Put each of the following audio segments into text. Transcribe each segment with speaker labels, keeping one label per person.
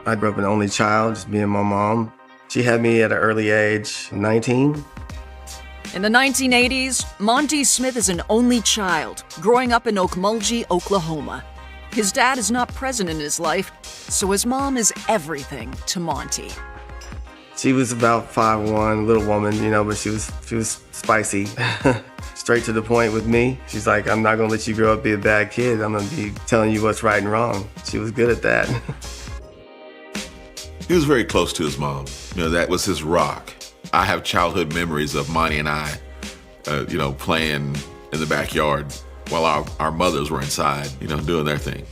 Speaker 1: I grew up an only child, just me and my mom. She had me at an early age, 19.
Speaker 2: In the 1980s, Monty Smith is an only child, growing up in Okmulgee, Oklahoma. His dad is not present in his life, so his mom is everything to Monty.
Speaker 1: She was about 5'1", little woman, but she was spicy. Straight to the point with me. She's like, I'm not gonna let you grow up be a bad kid. I'm gonna be telling you what's right and wrong. She was good at that.
Speaker 3: He was very close to his mom. That was his rock. I have childhood memories of Monty and I, playing in the backyard while our mothers were inside, doing their thing.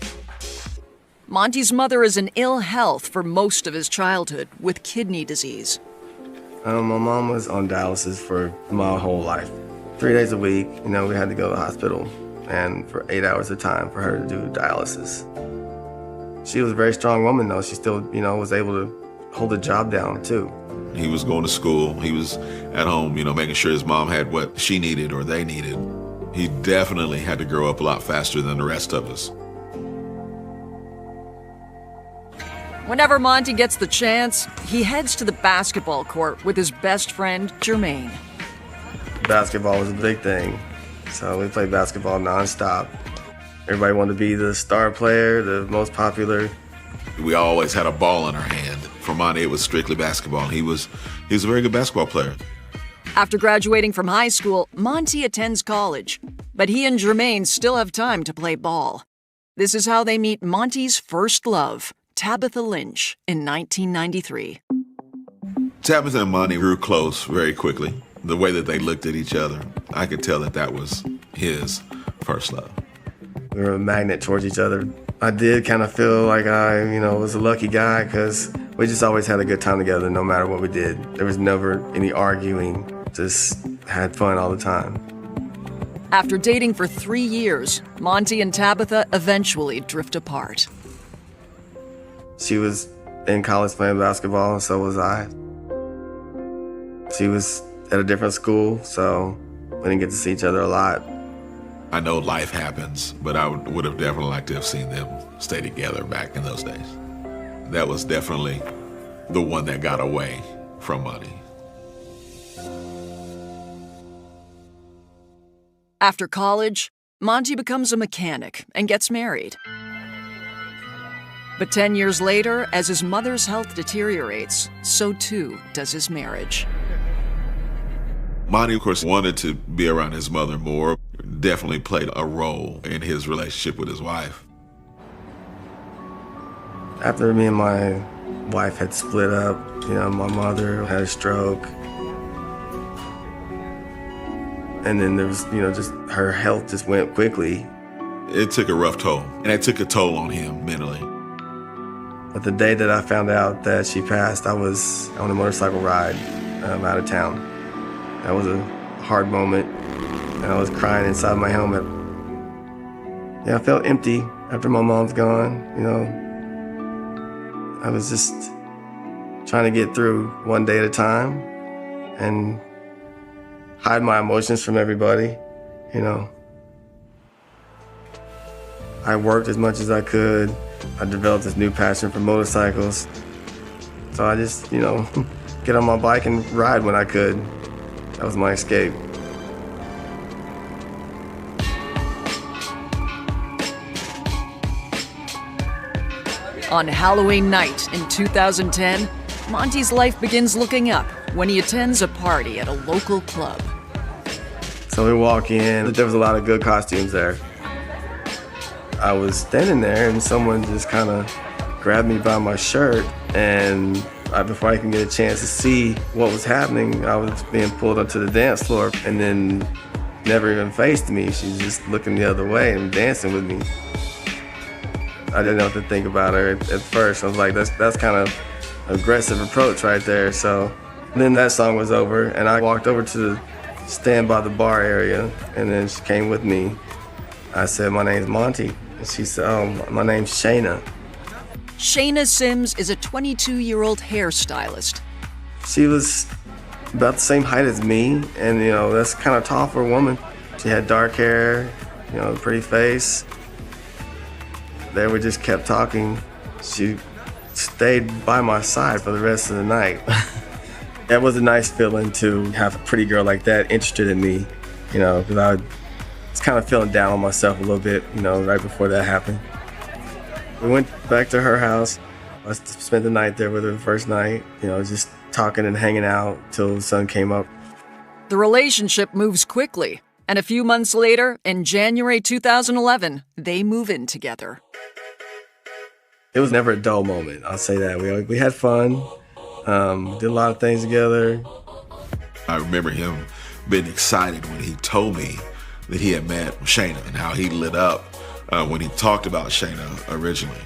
Speaker 2: Monty's mother is in ill health for most of his childhood with kidney disease.
Speaker 1: My mom was on dialysis for my whole life. 3 days a week, we had to go to the hospital, and for 8 hours at a time for her to do dialysis. She was a very strong woman, though. She still, was able to hold a job down, too.
Speaker 3: He was going to school. He was at home, making sure his mom had what she needed or they needed. He definitely had to grow up a lot faster than the rest of us.
Speaker 2: Whenever Monty gets the chance, he heads to the basketball court with his best friend, Jermaine.
Speaker 1: Basketball was a big thing, so we played basketball nonstop. Everybody wanted to be the star player, the most popular.
Speaker 3: We always had a ball in our hand. For Monty, it was strictly basketball. He was a very good basketball player.
Speaker 2: After graduating from high school, Monty attends college, but he and Jermaine still have time to play ball. This is how they meet Monty's first love, Tabitha Lynch, in 1993.
Speaker 3: Tabitha and Monty grew close very quickly. The way that they looked at each other, I could tell that was his first love.
Speaker 1: We were a magnet towards each other. I did kind of feel like I, was a lucky guy because we just always had a good time together no matter what we did. There was never any arguing, just had fun all the time.
Speaker 2: After dating for 3 years, Monty and Tabitha eventually drift apart.
Speaker 1: She was in college playing basketball, and so was I. She was at a different school, so we didn't get to see each other a lot.
Speaker 3: I know life happens, but I would have definitely liked to have seen them stay together back in those days. That was definitely the one that got away from Monty.
Speaker 2: After college, Monty becomes a mechanic and gets married. But 10 years later, as his mother's health deteriorates, so too does his marriage.
Speaker 3: Monty, of course, wanted to be around his mother more, definitely played a role in his relationship with his wife.
Speaker 1: After me and my wife had split up, my mother had a stroke. And then there was, just her health just went quickly.
Speaker 3: It took a rough toll, and it took a toll on him mentally.
Speaker 1: But the day that I found out that she passed, I was on a motorcycle ride out of town. That was a hard moment, and I was crying inside my helmet. Yeah, I felt empty after my mom's gone, I was just trying to get through one day at a time and hide my emotions from everybody, I worked as much as I could. I developed this new passion for motorcycles. So I just, get on my bike and ride when I could. That was my escape.
Speaker 2: On Halloween night in 2010, Monty's life begins looking up when he attends a party at a local club.
Speaker 1: So we walk in, there was a lot of good costumes there. I was standing there and someone just kind of grabbed me by my shirt, and before I can get a chance to see what was happening, I was being pulled onto the dance floor, and then never even faced me. She's just looking the other way and dancing with me. I didn't know what to think about her at first. I was like, that's kind of aggressive approach right there. So then that song was over, and I walked over to the stand by the bar area, and then she came with me. I said, my name's Monty. And she said, oh, my name's Shayna.
Speaker 2: Shayna Sims is a 22-year-old hairstylist.
Speaker 1: She was about the same height as me, and that's kind of tall for a woman. She had dark hair, pretty face. There we just kept talking. She stayed by my side for the rest of the night. That was a nice feeling to have a pretty girl like that interested in me, because I was kind of feeling down on myself a little bit, right before that happened. We went back to her house. I spent the night there with her the first night, just talking and hanging out till the sun came up.
Speaker 2: The relationship moves quickly, and a few months later, in January 2011, they move in together.
Speaker 1: It was never a dull moment, I'll say that. We had fun, did a lot of things together.
Speaker 3: I remember him being excited when he told me that he had met Shayna and how he lit up when he talked about Shayna originally.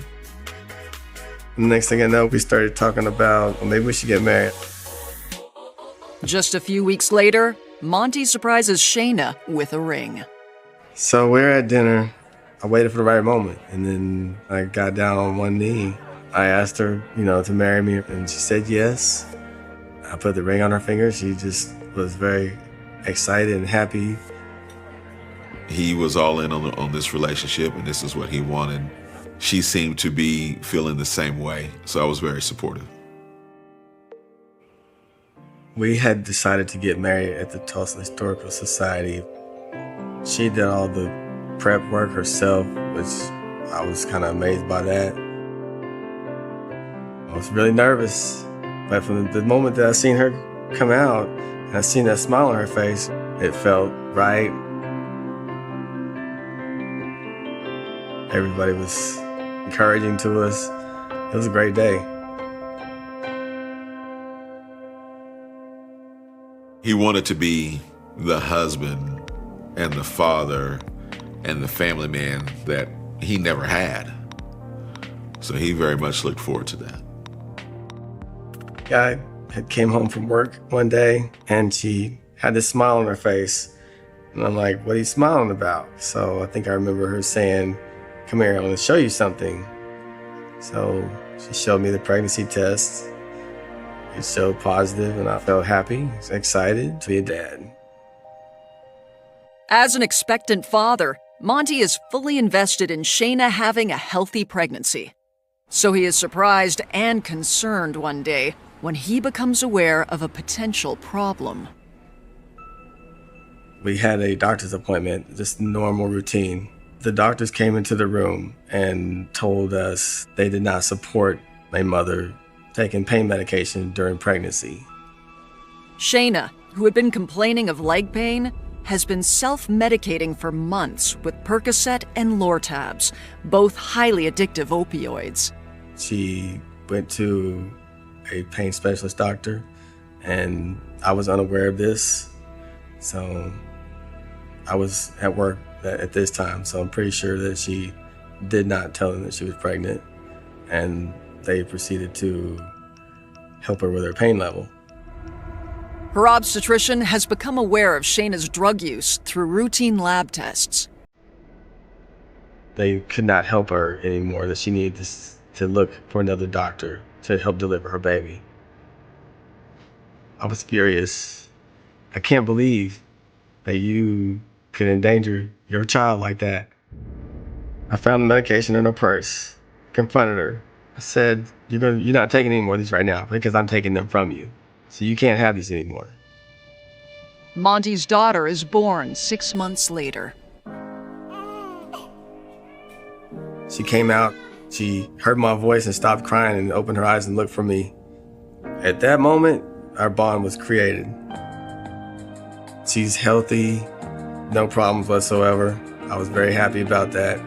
Speaker 1: The next thing I know, we started talking about, well, maybe we should get married.
Speaker 2: Just a few weeks later, Monty surprises Shayna with a ring.
Speaker 1: So we're at dinner. I waited for the right moment, and then I got down on one knee. I asked her, to marry me, and she said yes. I put the ring on her finger. She just was very excited and happy.
Speaker 3: He was all in on this relationship, and this is what he wanted. She seemed to be feeling the same way, so I was very supportive.
Speaker 1: We had decided to get married at the Tulsa Historical Society. She did all the prep work herself, which I was kind of amazed by that. I was really nervous, but from the moment that I seen her come out and I seen that smile on her face, it felt right. Everybody was encouraging to us. It was a great day.
Speaker 3: He wanted to be the husband and the father and the family man that he never had. So he very much looked forward to that.
Speaker 1: I had came home from work one day and she had this smile on her face. And I'm like, what are you smiling about? So I think I remember her saying, come here, I want to show you something. So she showed me the pregnancy test. It showed positive and I felt happy, excited to be a dad.
Speaker 2: As an expectant father, Monty is fully invested in Shayna having a healthy pregnancy. So he is surprised and concerned one day when he becomes aware of a potential problem.
Speaker 1: We had a doctor's appointment, just normal routine. The doctors came into the room and told us they did not support my mother taking pain medication during pregnancy.
Speaker 2: Shayna, who had been complaining of leg pain, has been self-medicating for months with Percocet and Lortabs, both highly addictive opioids.
Speaker 1: She went to a pain specialist doctor, and I was unaware of this. So I was at work at this time, so I'm pretty sure that she did not tell them that she was pregnant, and they proceeded to help her with her pain level.
Speaker 2: Her obstetrician has become aware of Shayna's drug use through routine lab tests.
Speaker 1: They could not help her anymore, that she needed to look for another doctor to help deliver her baby. I was furious. I can't believe that you could endanger your child like that. I found the medication in her purse, confronted her. I said, you're not taking any more of these right now because I'm taking them from you. So you can't have these anymore.
Speaker 2: Monty's daughter is born 6 months later.
Speaker 1: She came out, she heard my voice and stopped crying and opened her eyes and looked for me. At that moment, our bond was created. She's healthy, no problems whatsoever. I was very happy about that,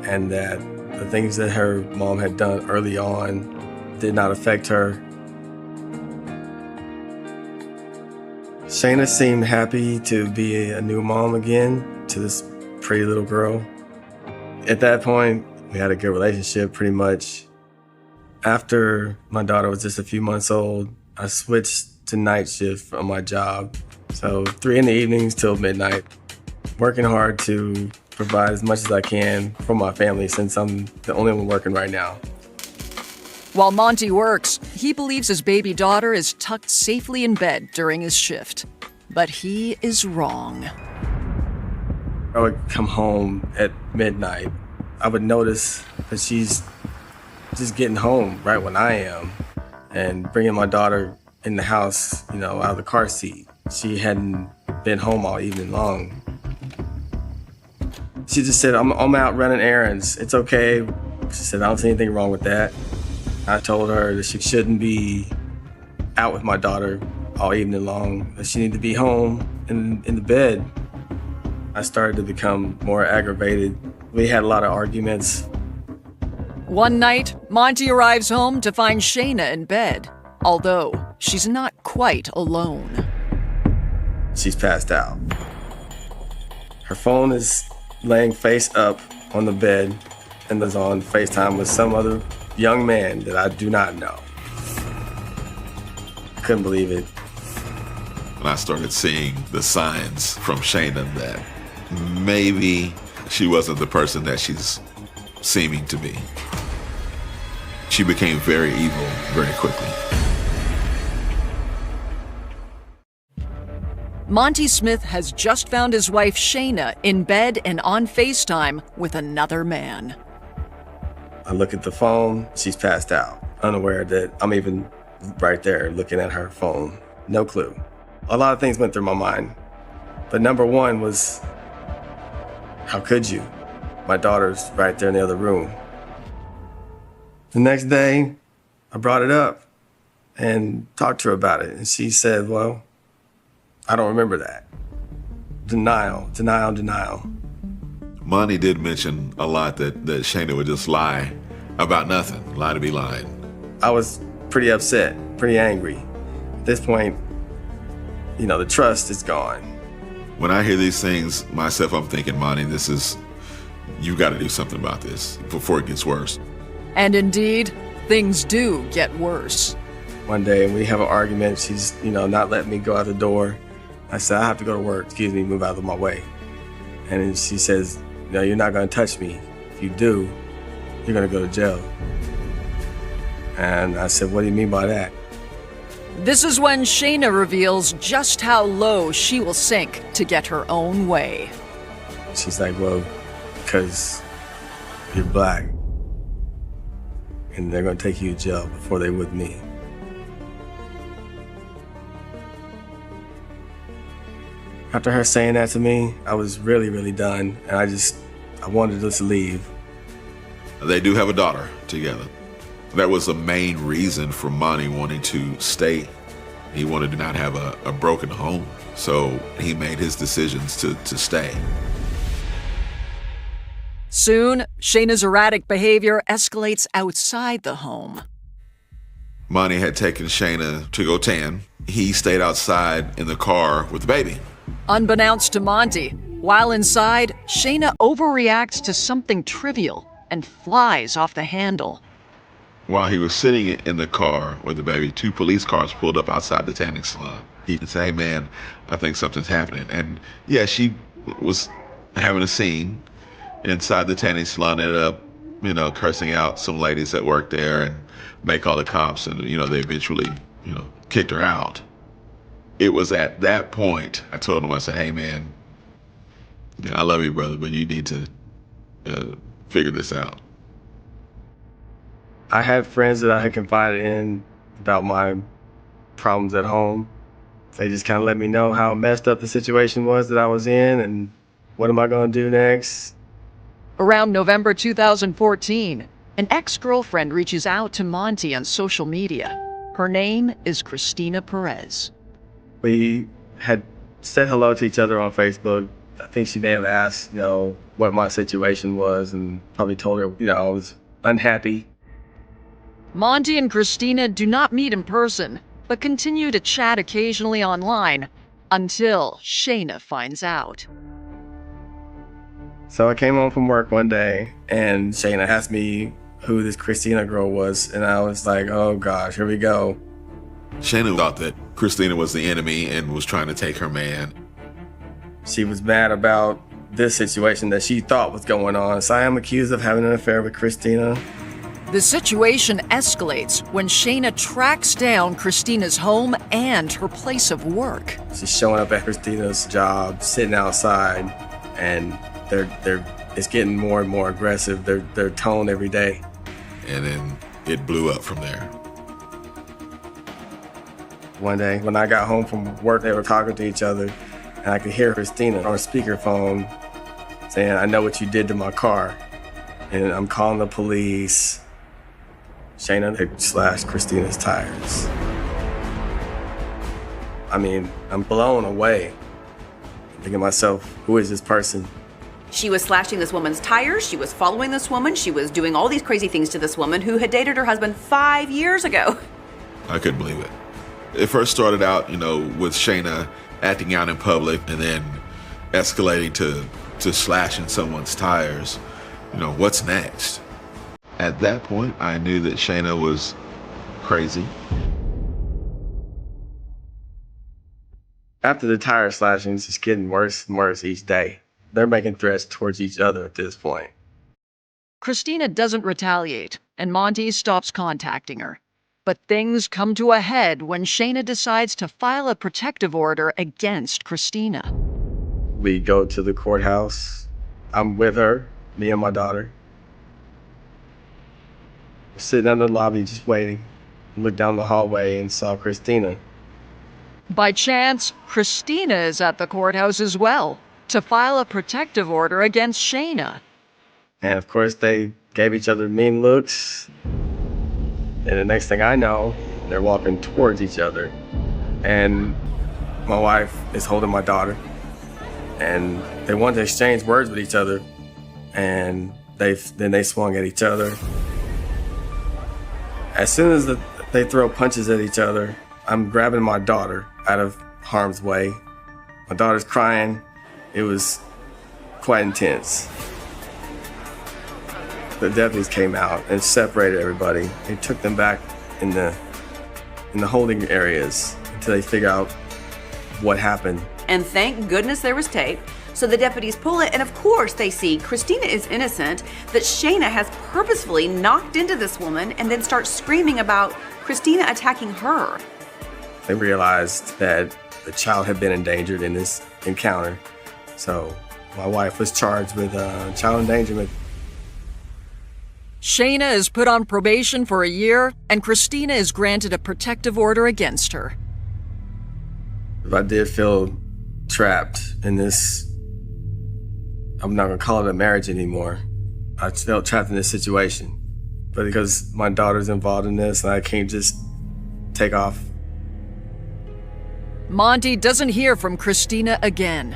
Speaker 1: and that the things that her mom had done early on did not affect her. Shayna seemed happy to be a new mom again to this pretty little girl. At that point, we had a good relationship pretty much. After my daughter was just a few months old, I switched to night shift on my job. So 3 in the evenings till midnight, working hard to provide as much as I can for my family since I'm the only one working right now.
Speaker 2: While Monty works, he believes his baby daughter is tucked safely in bed during his shift. But he is wrong.
Speaker 1: I would come home at midnight. I would notice that she's just getting home right when I am and bringing my daughter in the house, out of the car seat. She hadn't been home all evening long. She just said, I'm out running errands. It's okay. She said, I don't see anything wrong with that. I told her that she shouldn't be out with my daughter all evening long, that she needed to be home in the bed. I started to become more aggravated. We had a lot of arguments.
Speaker 2: One night, Monty arrives home to find Shayna in bed, although she's not quite alone.
Speaker 1: She's passed out. Her phone is laying face up on the bed and is on FaceTime with some other young man that I do not know. I couldn't believe it.
Speaker 3: And I started seeing the signs from Shayna that maybe she wasn't the person that she's seeming to be. She became very evil very quickly.
Speaker 2: Monty Smith has just found his wife Shayna in bed and on FaceTime with another man.
Speaker 1: I look at the phone, she's passed out, unaware that I'm even right there looking at her phone. No clue. A lot of things went through my mind. But number one was, how could you? My daughter's right there in the other room. The next day, I brought it up and talked to her about it. And she said, well, I don't remember that. Denial.
Speaker 3: Monty did mention a lot that Shayna would just lie about nothing, lie to be lying.
Speaker 1: I was pretty upset, pretty angry. At this point, the trust is gone.
Speaker 3: When I hear these things myself, I'm thinking, Monty, you got to do something about this before it gets worse.
Speaker 2: And indeed, things do get worse.
Speaker 1: One day we have an argument. She's, not letting me go out the door. I said, I have to go to work. Excuse me, move out of my way. And then she says, you're not going to touch me. If you do, you're going to go to jail. And I said, what do you mean by that?
Speaker 2: This is when Shayna reveals just how low she will sink to get her own way.
Speaker 1: She's like, well, because you're black. And they're going to take you to jail before they would me. After her saying that to me, I was really, really done. And I wanted to just leave.
Speaker 3: They do have a daughter together. That was the main reason for Monty wanting to stay. He wanted to not have a broken home. So he made his decisions to stay.
Speaker 2: Soon, Shayna's erratic behavior escalates outside the home.
Speaker 3: Monty had taken Shayna to go tan. He stayed outside in the car with the baby.
Speaker 2: Unbeknownst to Monty, while inside, Shayna overreacts to something trivial and flies off the handle.
Speaker 3: While he was sitting in the car with the baby, 2 police cars pulled up outside the tanning salon. He said, hey man, I think something's happening. And yeah, she was having a scene inside the tanning salon, ended up, cursing out some ladies that worked there and may call the cops, and, they eventually, kicked her out. It was at that point I told him, I said, hey man, I love you, brother, but you need to figure this out.
Speaker 1: I had friends that I had confided in about my problems at home. They just kind of let me know how messed up the situation was that I was in and what am I going to do next.
Speaker 2: Around November 2014, an ex-girlfriend reaches out to Monty on social media. Her name is Christina Perez.
Speaker 1: We had said hello to each other on Facebook. I think she may have asked, what my situation was and probably told her, I was unhappy.
Speaker 2: Monty and Christina do not meet in person, but continue to chat occasionally online until Shayna finds out.
Speaker 1: So I came home from work one day and Shayna asked me who this Christina girl was, and I was like, oh gosh, here we go.
Speaker 3: Shayna thought that Christina was the enemy and was trying to take her man.
Speaker 1: She was mad about this situation that she thought was going on. So I am accused of having an affair with Christina.
Speaker 2: The situation escalates when Shayna tracks down Christina's home and her place of work.
Speaker 1: She's showing up at Christina's job, sitting outside, and it's getting more and more aggressive, their tone every day.
Speaker 3: And then it blew up from there.
Speaker 1: One day when I got home from work, they were talking to each other, and I could hear Christina on speakerphone saying, "I know what you did to my car, and I'm calling the police." Shayna had slashed Christina's tires. I mean, I'm blown away. I'm thinking to myself, who is this person?
Speaker 4: She was slashing this woman's tires. She was following this woman. She was doing all these crazy things to this woman who had dated her husband 5 years ago.
Speaker 3: I couldn't believe it. It first started out, with Shayna acting out in public and then escalating to slashing someone's tires. What's next? At that point, I knew that Shayna was crazy.
Speaker 1: After the tire slashing, it's just getting worse and worse each day. They're making threats towards each other at this point.
Speaker 2: Christina doesn't retaliate, and Monty stops contacting her. But things come to a head when Shayna decides to file a protective order against Christina.
Speaker 1: We go to the courthouse. I'm with her, me and my daughter. We're sitting in the lobby just waiting. Looked down the hallway and saw Christina.
Speaker 2: By chance, Christina is at the courthouse as well to file a protective order against Shayna.
Speaker 1: And of course, they gave each other mean looks. And the next thing I know, they're walking towards each other. And my wife is holding my daughter. And they wanted to exchange words with each other. And then they swung at each other. As soon as they throw punches at each other, I'm grabbing my daughter out of harm's way. My daughter's crying. It was quite intense. The deputies came out and separated everybody. They took them back in the holding areas until they figure out what happened.
Speaker 4: And thank goodness there was tape. So the deputies pull it, and of course they see Christina is innocent, that Shayna has purposefully knocked into this woman and then starts screaming about Christina attacking her.
Speaker 1: They realized that the child had been endangered in this encounter. So my wife was charged with child endangerment.
Speaker 2: Shayna is put on probation for a year, and Christina is granted a protective order against her.
Speaker 1: I did feel trapped in this, I'm not gonna call it a marriage anymore. I felt trapped in this situation. But because my daughter's involved in this, I can't just take off.
Speaker 2: Monty doesn't hear from Christina again.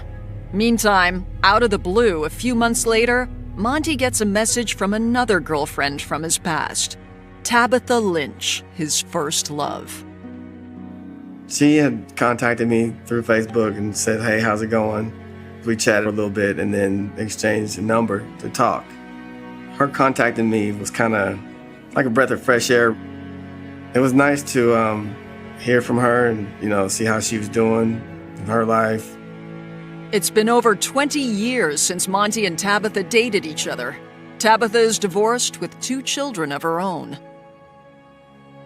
Speaker 2: Meantime, out of the blue, a few months later, Monty gets a message from another girlfriend from his past, Tabitha Lynch, his first love.
Speaker 1: She had contacted me through Facebook and said, "Hey, how's it going?" We chatted a little bit and then exchanged a number to talk. Her contacting me was kind of like a breath of fresh air. It was nice to hear from her and, see how she was doing in her life.
Speaker 2: It's been over 20 years since Monty and Tabitha dated each other. Tabitha is divorced with 2 children of her own.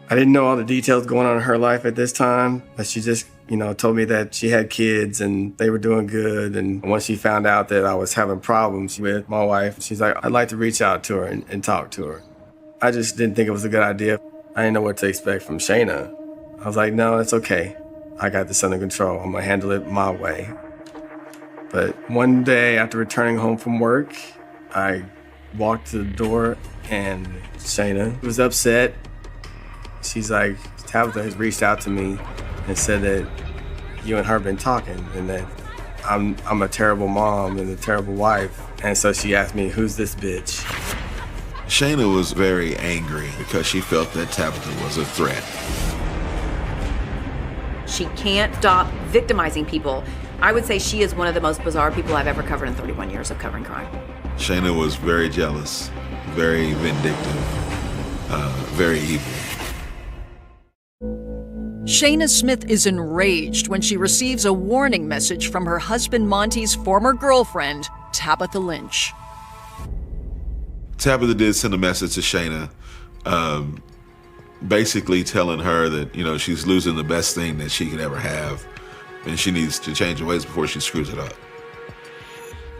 Speaker 1: I didn't know all the details going on in her life at this time, but she just, told me that she had kids and they were doing good. And once she found out that I was having problems with my wife, she's like, "I'd like to reach out to her and talk to her." I just didn't think it was a good idea. I didn't know what to expect from Shayna. I was like, "No, it's okay. I got this under control. I'm gonna handle it my way." But one day after returning home from work, I walked to the door and Shayna was upset. She's like, "Tabitha has reached out to me and said that you and her have been talking and that I'm a terrible mom and a terrible wife." And so she asked me, "Who's this bitch?"
Speaker 3: Shayna was very angry because she felt that Tabitha was a threat.
Speaker 4: She can't stop victimizing people. I would say she is one of the most bizarre people I've ever covered in 31 years of covering crime.
Speaker 3: Shayna was very jealous, very vindictive, very evil.
Speaker 2: Shayna Smith is enraged when she receives a warning message from her husband Monty's former girlfriend, Tabitha Lynch.
Speaker 3: Tabitha did send a message to Shayna, basically telling her that, she's losing the best thing that she could ever have, and she needs to change her ways before she screws it up.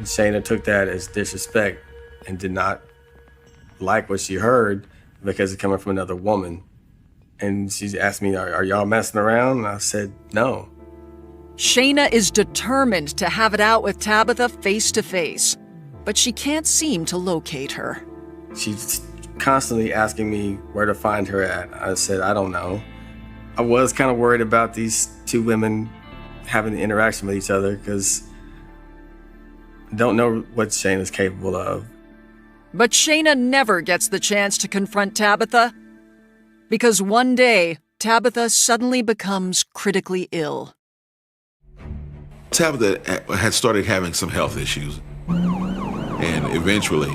Speaker 1: Shayna took that as disrespect and did not like what she heard. because it's coming from another woman. And she asked me, are y'all messing around? And I said, no.
Speaker 2: Shayna is determined to have it out with Tabitha face to face, but she can't seem to locate her.
Speaker 1: She's constantly asking me where to find her at. I said, I don't know. I was kind of worried about these two women having the interaction with each other because I don't know what Shayna's capable of.
Speaker 2: But Shayna never gets the chance to confront Tabitha because one day, Tabitha suddenly becomes critically ill.
Speaker 3: Tabitha had started having some health issues, and eventually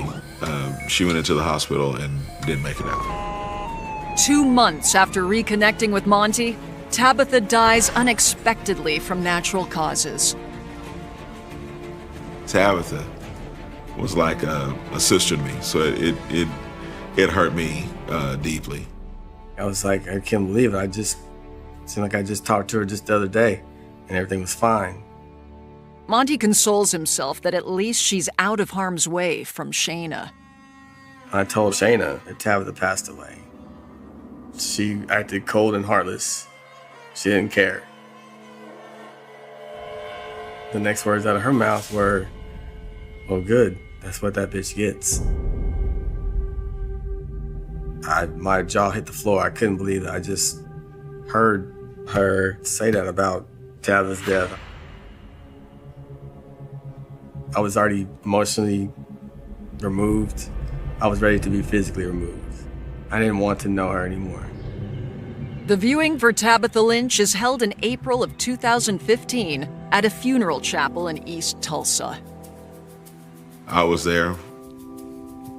Speaker 3: she went into the hospital and didn't make it out.
Speaker 2: 2 months after reconnecting with Monty, Tabitha dies unexpectedly from natural causes.
Speaker 3: Tabitha was like a sister to me, so it hurt me deeply.
Speaker 1: I was like, I can't believe it. It seemed like I just talked to her just the other day and everything was fine.
Speaker 2: Monty consoles himself that at least she's out of harm's way from Shayna.
Speaker 1: I told Shayna that Tabitha passed away. She acted cold and heartless. She didn't care. The next words out of her mouth were, well, good. That's what that bitch gets. My jaw hit the floor. I couldn't believe it. I just heard her say that about Tabitha's death. I was already emotionally removed. I was ready to be physically removed. I didn't want to know her anymore.
Speaker 2: The viewing for Tabitha Lynch is held in April of 2015 at a funeral chapel in East Tulsa.
Speaker 3: I was there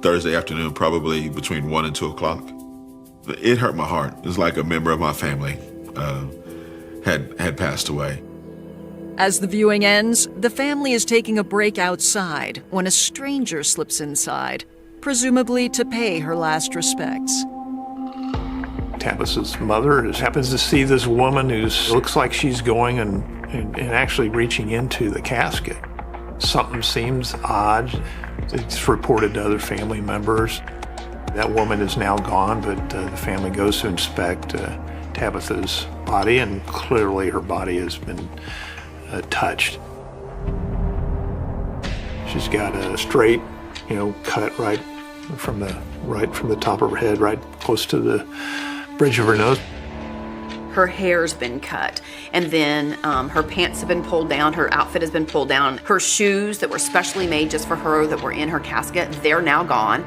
Speaker 3: Thursday afternoon, probably between 1 and 2 o'clock. It hurt my heart. It was like a member of my family had passed away.
Speaker 2: As the viewing ends, the family is taking a break outside when a stranger slips inside, presumably to pay her last respects.
Speaker 5: Tabitha's mother happens to see this woman who looks like she's going and actually reaching into the casket. Something seems odd. It's reported to other family members. That woman is now gone, but the family goes to inspect Tabitha's body, and clearly her body has been touched. She's got a straight, cut right from the top of her head, right close to the bridge of her nose.
Speaker 4: Her hair's been cut, and then her pants have been pulled down, her outfit has been pulled down. Her shoes that were specially made just for her that were in her casket, they're now gone.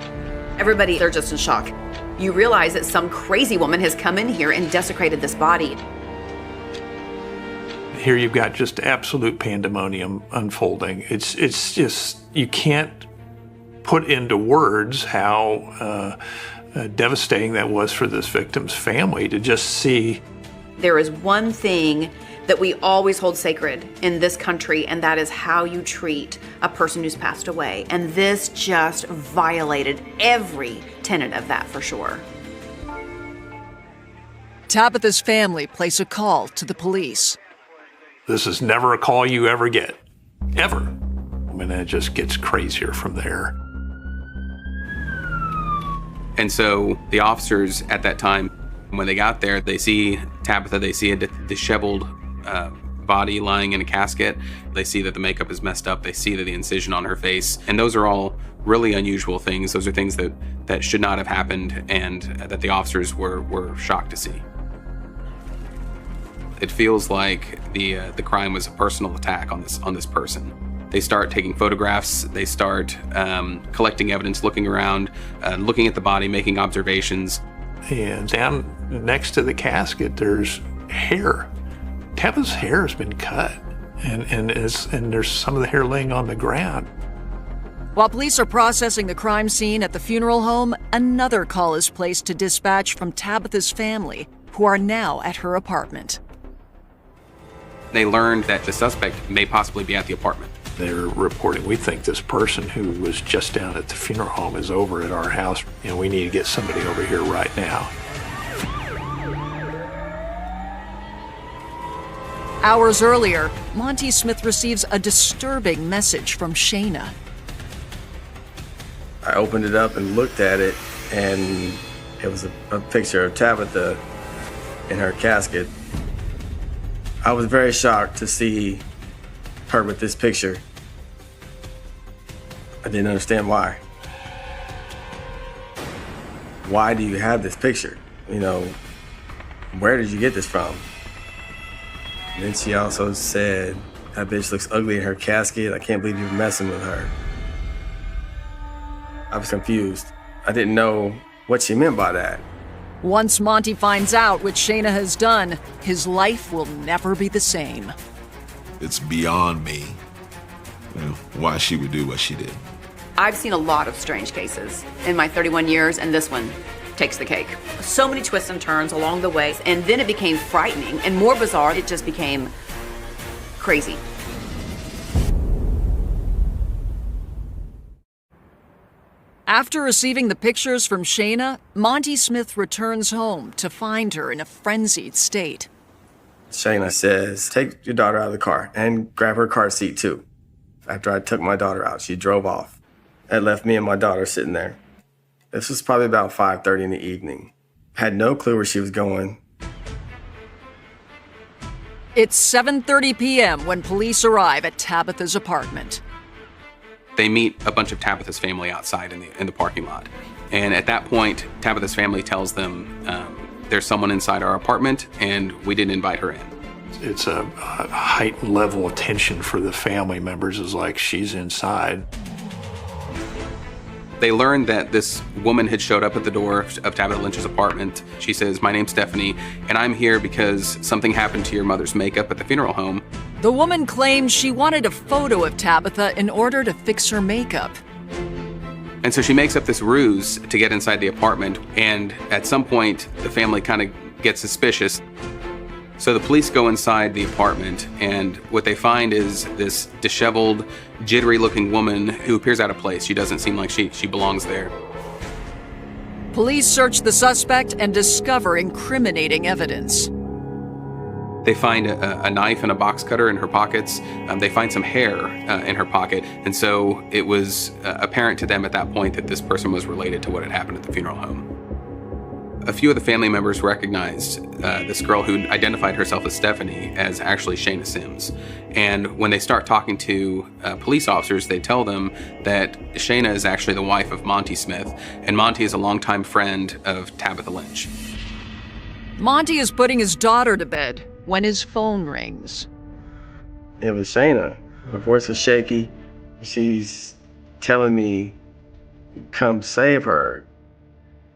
Speaker 4: Everybody, they're just in shock. You realize that some crazy woman has come in here and desecrated this body.
Speaker 5: Here you've got just absolute pandemonium unfolding. It's just, you can't put into words how devastating that was for this victim's family to just see.
Speaker 4: There is one thing that we always hold sacred in this country, and that is how you treat a person who's passed away. And this just violated every tenet of that for sure.
Speaker 2: Tabitha's family place a call to the police.
Speaker 5: This is never a call you ever get, ever. I mean, it just gets crazier from there.
Speaker 6: And so the officers at that time, when they got there, they see Tabitha, they see a disheveled body lying in a casket. They see that the makeup is messed up. They see that the incision on her face. And those are all really unusual things. Those are things that should not have happened and that the officers were shocked to see. It feels like the crime was a personal attack on this person. They start taking photographs. They start collecting evidence, looking around, looking at the body, making observations.
Speaker 5: And down next to the casket, there's hair. Tabitha's hair has been cut, and there's some of the hair laying on the ground.
Speaker 2: While police are processing the crime scene at the funeral home, another call is placed to dispatch from Tabitha's family, who are now at her apartment.
Speaker 6: They learned that the suspect may possibly be at the apartment.
Speaker 5: They're reporting, we think this person who was just down at the funeral home is over at our house, and we need to get somebody over here right now.
Speaker 2: Hours earlier, Monty Smith receives a disturbing message from Shayna.
Speaker 1: I opened it up and looked at it, and It was a picture of Tabitha in her casket. I was very shocked to see her with this picture. I didn't understand why. Why do you have this picture? You know, where did you get this from? And then she also said, that bitch looks ugly in her casket. I can't believe you're messing with her. I was confused. I didn't know what she meant by that.
Speaker 2: Once Monty finds out what Shayna has done, his life will never be the same.
Speaker 3: It's beyond me, you know, why she would do what she did.
Speaker 4: I've seen a lot of strange cases in my 31 years, and this one takes the cake. So many twists and turns along the way, and then it became frightening and more bizarre. It just became crazy.
Speaker 2: After receiving the pictures from Shayna, Monty Smith returns home to find her in a frenzied state.
Speaker 1: Shayna says, take your daughter out of the car and grab her car seat too. After I took my daughter out, she drove off. It left me and my daughter sitting there. This was probably about 5:30 in the evening. Had no clue where she was going.
Speaker 2: It's 7:30 p.m. when police arrive at Tabitha's apartment.
Speaker 6: They meet a bunch of Tabitha's family outside in the parking lot. And at that point, Tabitha's family tells them, there's someone inside our apartment and we didn't invite her in.
Speaker 5: It's a heightened level of tension for the family members. It's like she's inside.
Speaker 6: They learned that this woman had showed up at the door of Tabitha Lynch's apartment. She says, my name's Stephanie, and I'm here because something happened to your mother's makeup at the funeral home.
Speaker 2: The woman claims she wanted a photo of Tabitha in order to fix her makeup.
Speaker 6: And so she makes up this ruse to get inside the apartment, and at some point, the family kind of gets suspicious. So the police go inside the apartment, and what they find is this disheveled, jittery-looking woman who appears out of place. She doesn't seem like she belongs there.
Speaker 2: Police search the suspect and discover incriminating evidence.
Speaker 6: They find a knife and a box cutter in her pockets. They find some hair in her pocket. And so it was apparent to them at that point that this person was related to what had happened at the funeral home. A few of the family members recognized this girl who identified herself as Stephanie as actually Shayna Sims. And when they start talking to police officers, they tell them that Shayna is actually the wife of Monty Smith, and Monty is a longtime friend of Tabitha Lynch.
Speaker 2: Monty is putting his daughter to bed when his phone rings.
Speaker 1: It was Shayna. Her voice was shaky. She's telling me, come save her.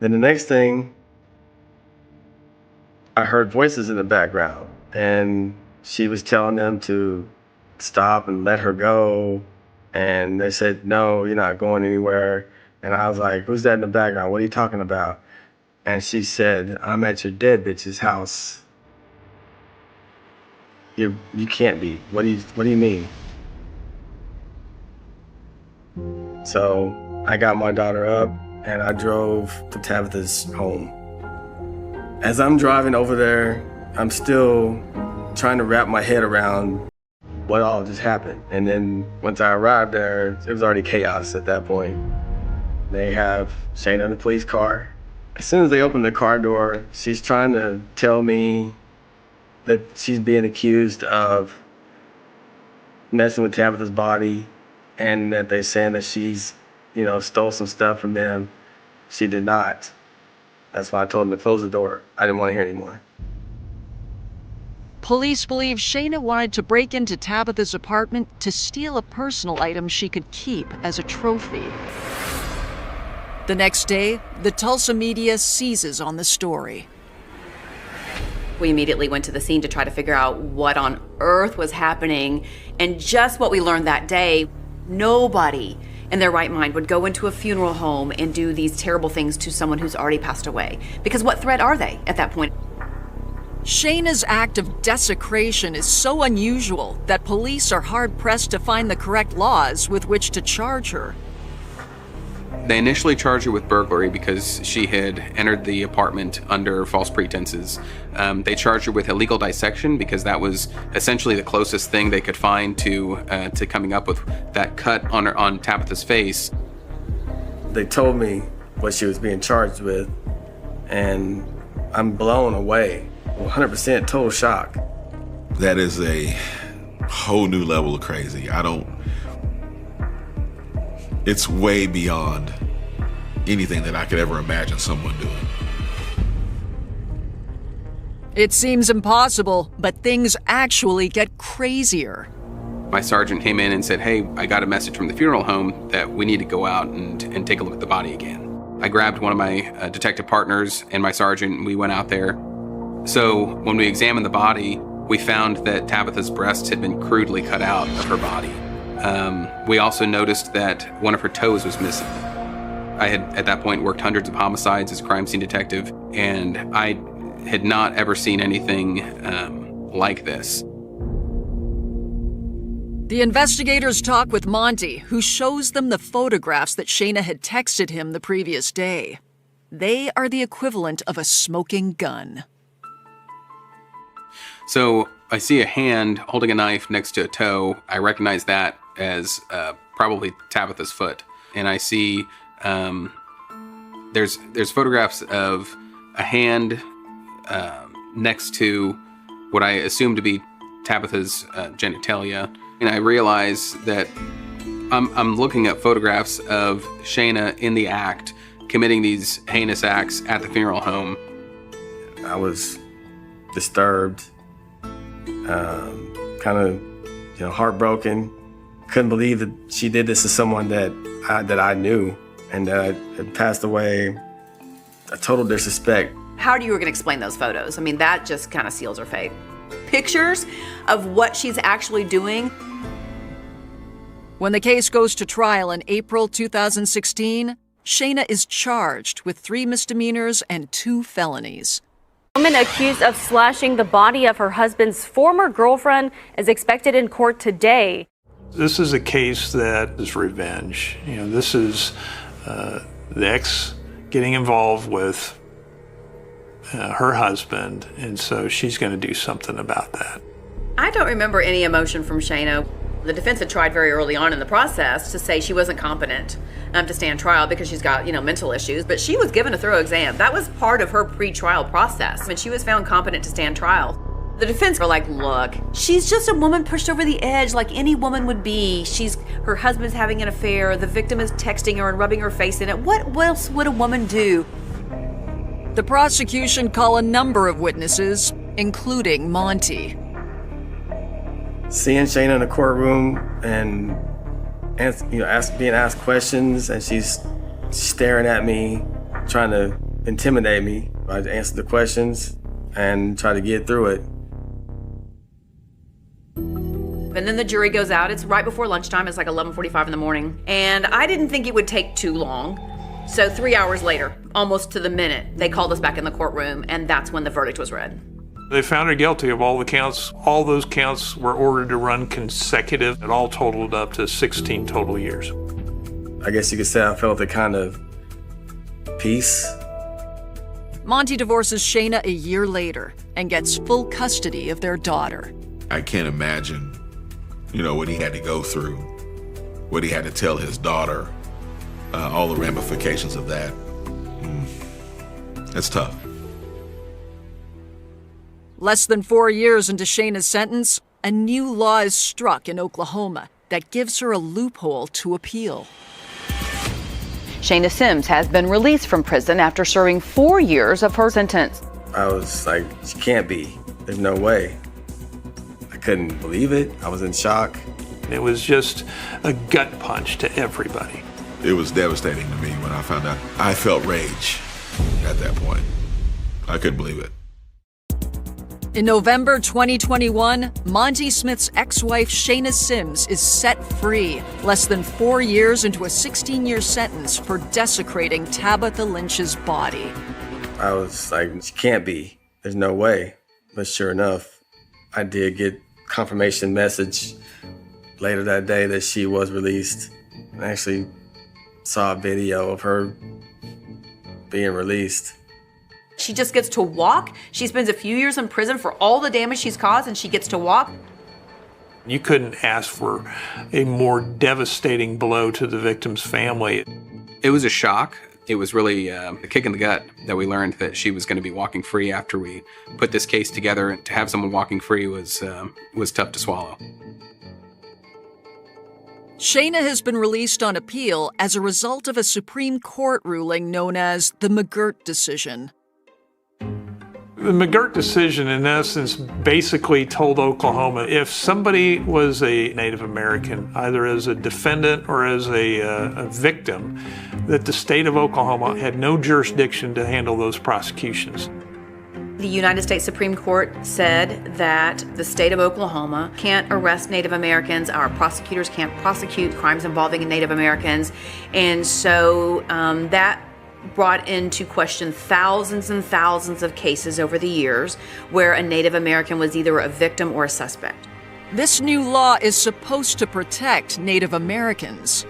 Speaker 1: Then the next thing, I heard voices in the background, and she was telling them to stop and let her go. And they said, no, you're not going anywhere. And I was like, who's that in the background? What are you talking about? And she said, I'm at your dead bitch's house. You can't be. What do you mean? So I got my daughter up and I drove to Tabitha's home. As I'm driving over there, I'm still trying to wrap my head around what all just happened. And then once I arrived there, it was already chaos at that point. They have Shayna in the police car. As soon as they open the car door, she's trying to tell me that she's being accused of messing with Tabitha's body and that they're saying that she's, stole some stuff from them. She did not. That's why I told them to close the door. I didn't want to hear anymore.
Speaker 2: Police believe Shayna wanted to break into Tabitha's apartment to steal a personal item she could keep as a trophy. The next day, the Tulsa media seizes on the story.
Speaker 4: We immediately went to the scene to try to figure out what on earth was happening. And just what we learned that day, nobody in their right mind would go into a funeral home and do these terrible things to someone who's already passed away. Because what threat are they at that point?
Speaker 2: Shayna's act of desecration is so unusual that police are hard-pressed to find the correct laws with which to charge her.
Speaker 6: They initially charged her with burglary because she had entered the apartment under false pretenses. They charged her with illegal dissection because that was essentially the closest thing they could find to coming up with that cut on Tabitha's face.
Speaker 1: They told me what she was being charged with, and I'm blown away. 100% total shock.
Speaker 3: That is a whole new level of crazy. It's way beyond anything that I could ever imagine someone doing.
Speaker 2: It seems impossible, but things actually get crazier.
Speaker 6: My sergeant came in and said, "Hey, I got a message from the funeral home that we need to go out and take a look at the body again." I grabbed one of my detective partners and my sergeant, and we went out there. So when we examined the body, we found that Tabitha's breasts had been crudely cut out of her body. We also noticed that one of her toes was missing. I had, at that point, worked hundreds of homicides as a crime scene detective, and I had not ever seen anything like this.
Speaker 2: The investigators talk with Monty, who shows them the photographs that Shayna had texted him the previous day. They are the equivalent of a smoking gun.
Speaker 6: So I see a hand holding a knife next to a toe. I recognize that as probably Tabitha's foot. And I see there's photographs of a hand next to what I assume to be Tabitha's genitalia. And I realize that I'm looking at photographs of Shayna in the act, committing these heinous acts at the funeral home.
Speaker 1: I was disturbed, kind of, heartbroken. Couldn't believe that she did this to someone that I knew and that had passed away. A total disrespect.
Speaker 4: How are you going to explain those photos? I mean, that just kind of seals her fate. Pictures of what she's actually doing.
Speaker 2: When the case goes to trial in April 2016, Shayna is charged with 3 misdemeanors and 2 felonies.
Speaker 7: A woman accused of slashing the body of her husband's former girlfriend is expected in court today.
Speaker 5: This is a case that is revenge. This is the ex getting involved with her husband, and so she's going to do something about that.
Speaker 4: I don't remember any emotion from Shayna. The defense had tried very early on in the process to say she wasn't competent to stand trial because she's got, mental issues, but she was given a thorough exam. That was part of her pre-trial process, and she was found competent to stand trial. The defense were like, look, she's just a woman pushed over the edge like any woman would be. Her husband's having an affair, the victim is texting her and rubbing her face in it. What else would a woman do?
Speaker 2: The prosecution call a number of witnesses, including Monty.
Speaker 1: Seeing Shayna in the courtroom and being asked questions, and she's staring at me, trying to intimidate me. I answer the questions and try to get through it.
Speaker 4: And then the jury goes out. It's right before lunchtime. It's like 11:45 in the morning. And I didn't think it would take too long. So 3 hours later, almost to the minute, they called us back in the courtroom, and that's when the verdict was read.
Speaker 5: They found her guilty of all the counts. All those counts were ordered to run consecutive. It all totaled up to 16 total years.
Speaker 1: I guess you could say I felt a kind of peace.
Speaker 2: Monty divorces Shayna a year later and gets full custody of their daughter.
Speaker 3: I can't imagine, what he had to go through, what he had to tell his daughter, all the ramifications of that. That's tough.
Speaker 2: Less than 4 years into Shayna's sentence, a new law is struck in Oklahoma that gives her a loophole to appeal.
Speaker 4: Shayna Sims has been released from prison after serving 4 years of her sentence.
Speaker 1: I was like, she can't be. There's no way. I couldn't believe it. I was in shock.
Speaker 5: It was just a gut punch to everybody.
Speaker 3: It was devastating to me when I found out. I felt rage at that point. I couldn't believe it.
Speaker 2: In November 2021, Monty Smith's ex-wife Shayna Sims is set free, less than 4 years into a 16-year sentence for desecrating Tabitha Lynch's body.
Speaker 1: I was like, she can't be. There's no way. But sure enough, I did get confirmation message later that day that she was released. I actually saw a video of her being released.
Speaker 4: She just gets to walk. She spends a few years in prison for all the damage she's caused, and she gets to walk.
Speaker 5: You couldn't ask for a more devastating blow to the victim's family.
Speaker 6: It was a shock. It was really a kick in the gut that we learned that she was going to be walking free after we put this case together. To have someone walking free was tough to swallow.
Speaker 2: Shayna has been released on appeal as a result of a Supreme Court ruling known as the McGirt decision.
Speaker 5: The McGirt decision, in essence, basically told Oklahoma if somebody was a Native American, either as a defendant or as a victim, that the state of Oklahoma had no jurisdiction to handle those prosecutions.
Speaker 4: The United States Supreme Court said that the state of Oklahoma can't arrest Native Americans, our prosecutors can't prosecute crimes involving Native Americans, and so that brought into question thousands and thousands of cases over the years where a Native American was either a victim or a suspect.
Speaker 2: This new law is supposed to protect Native Americans.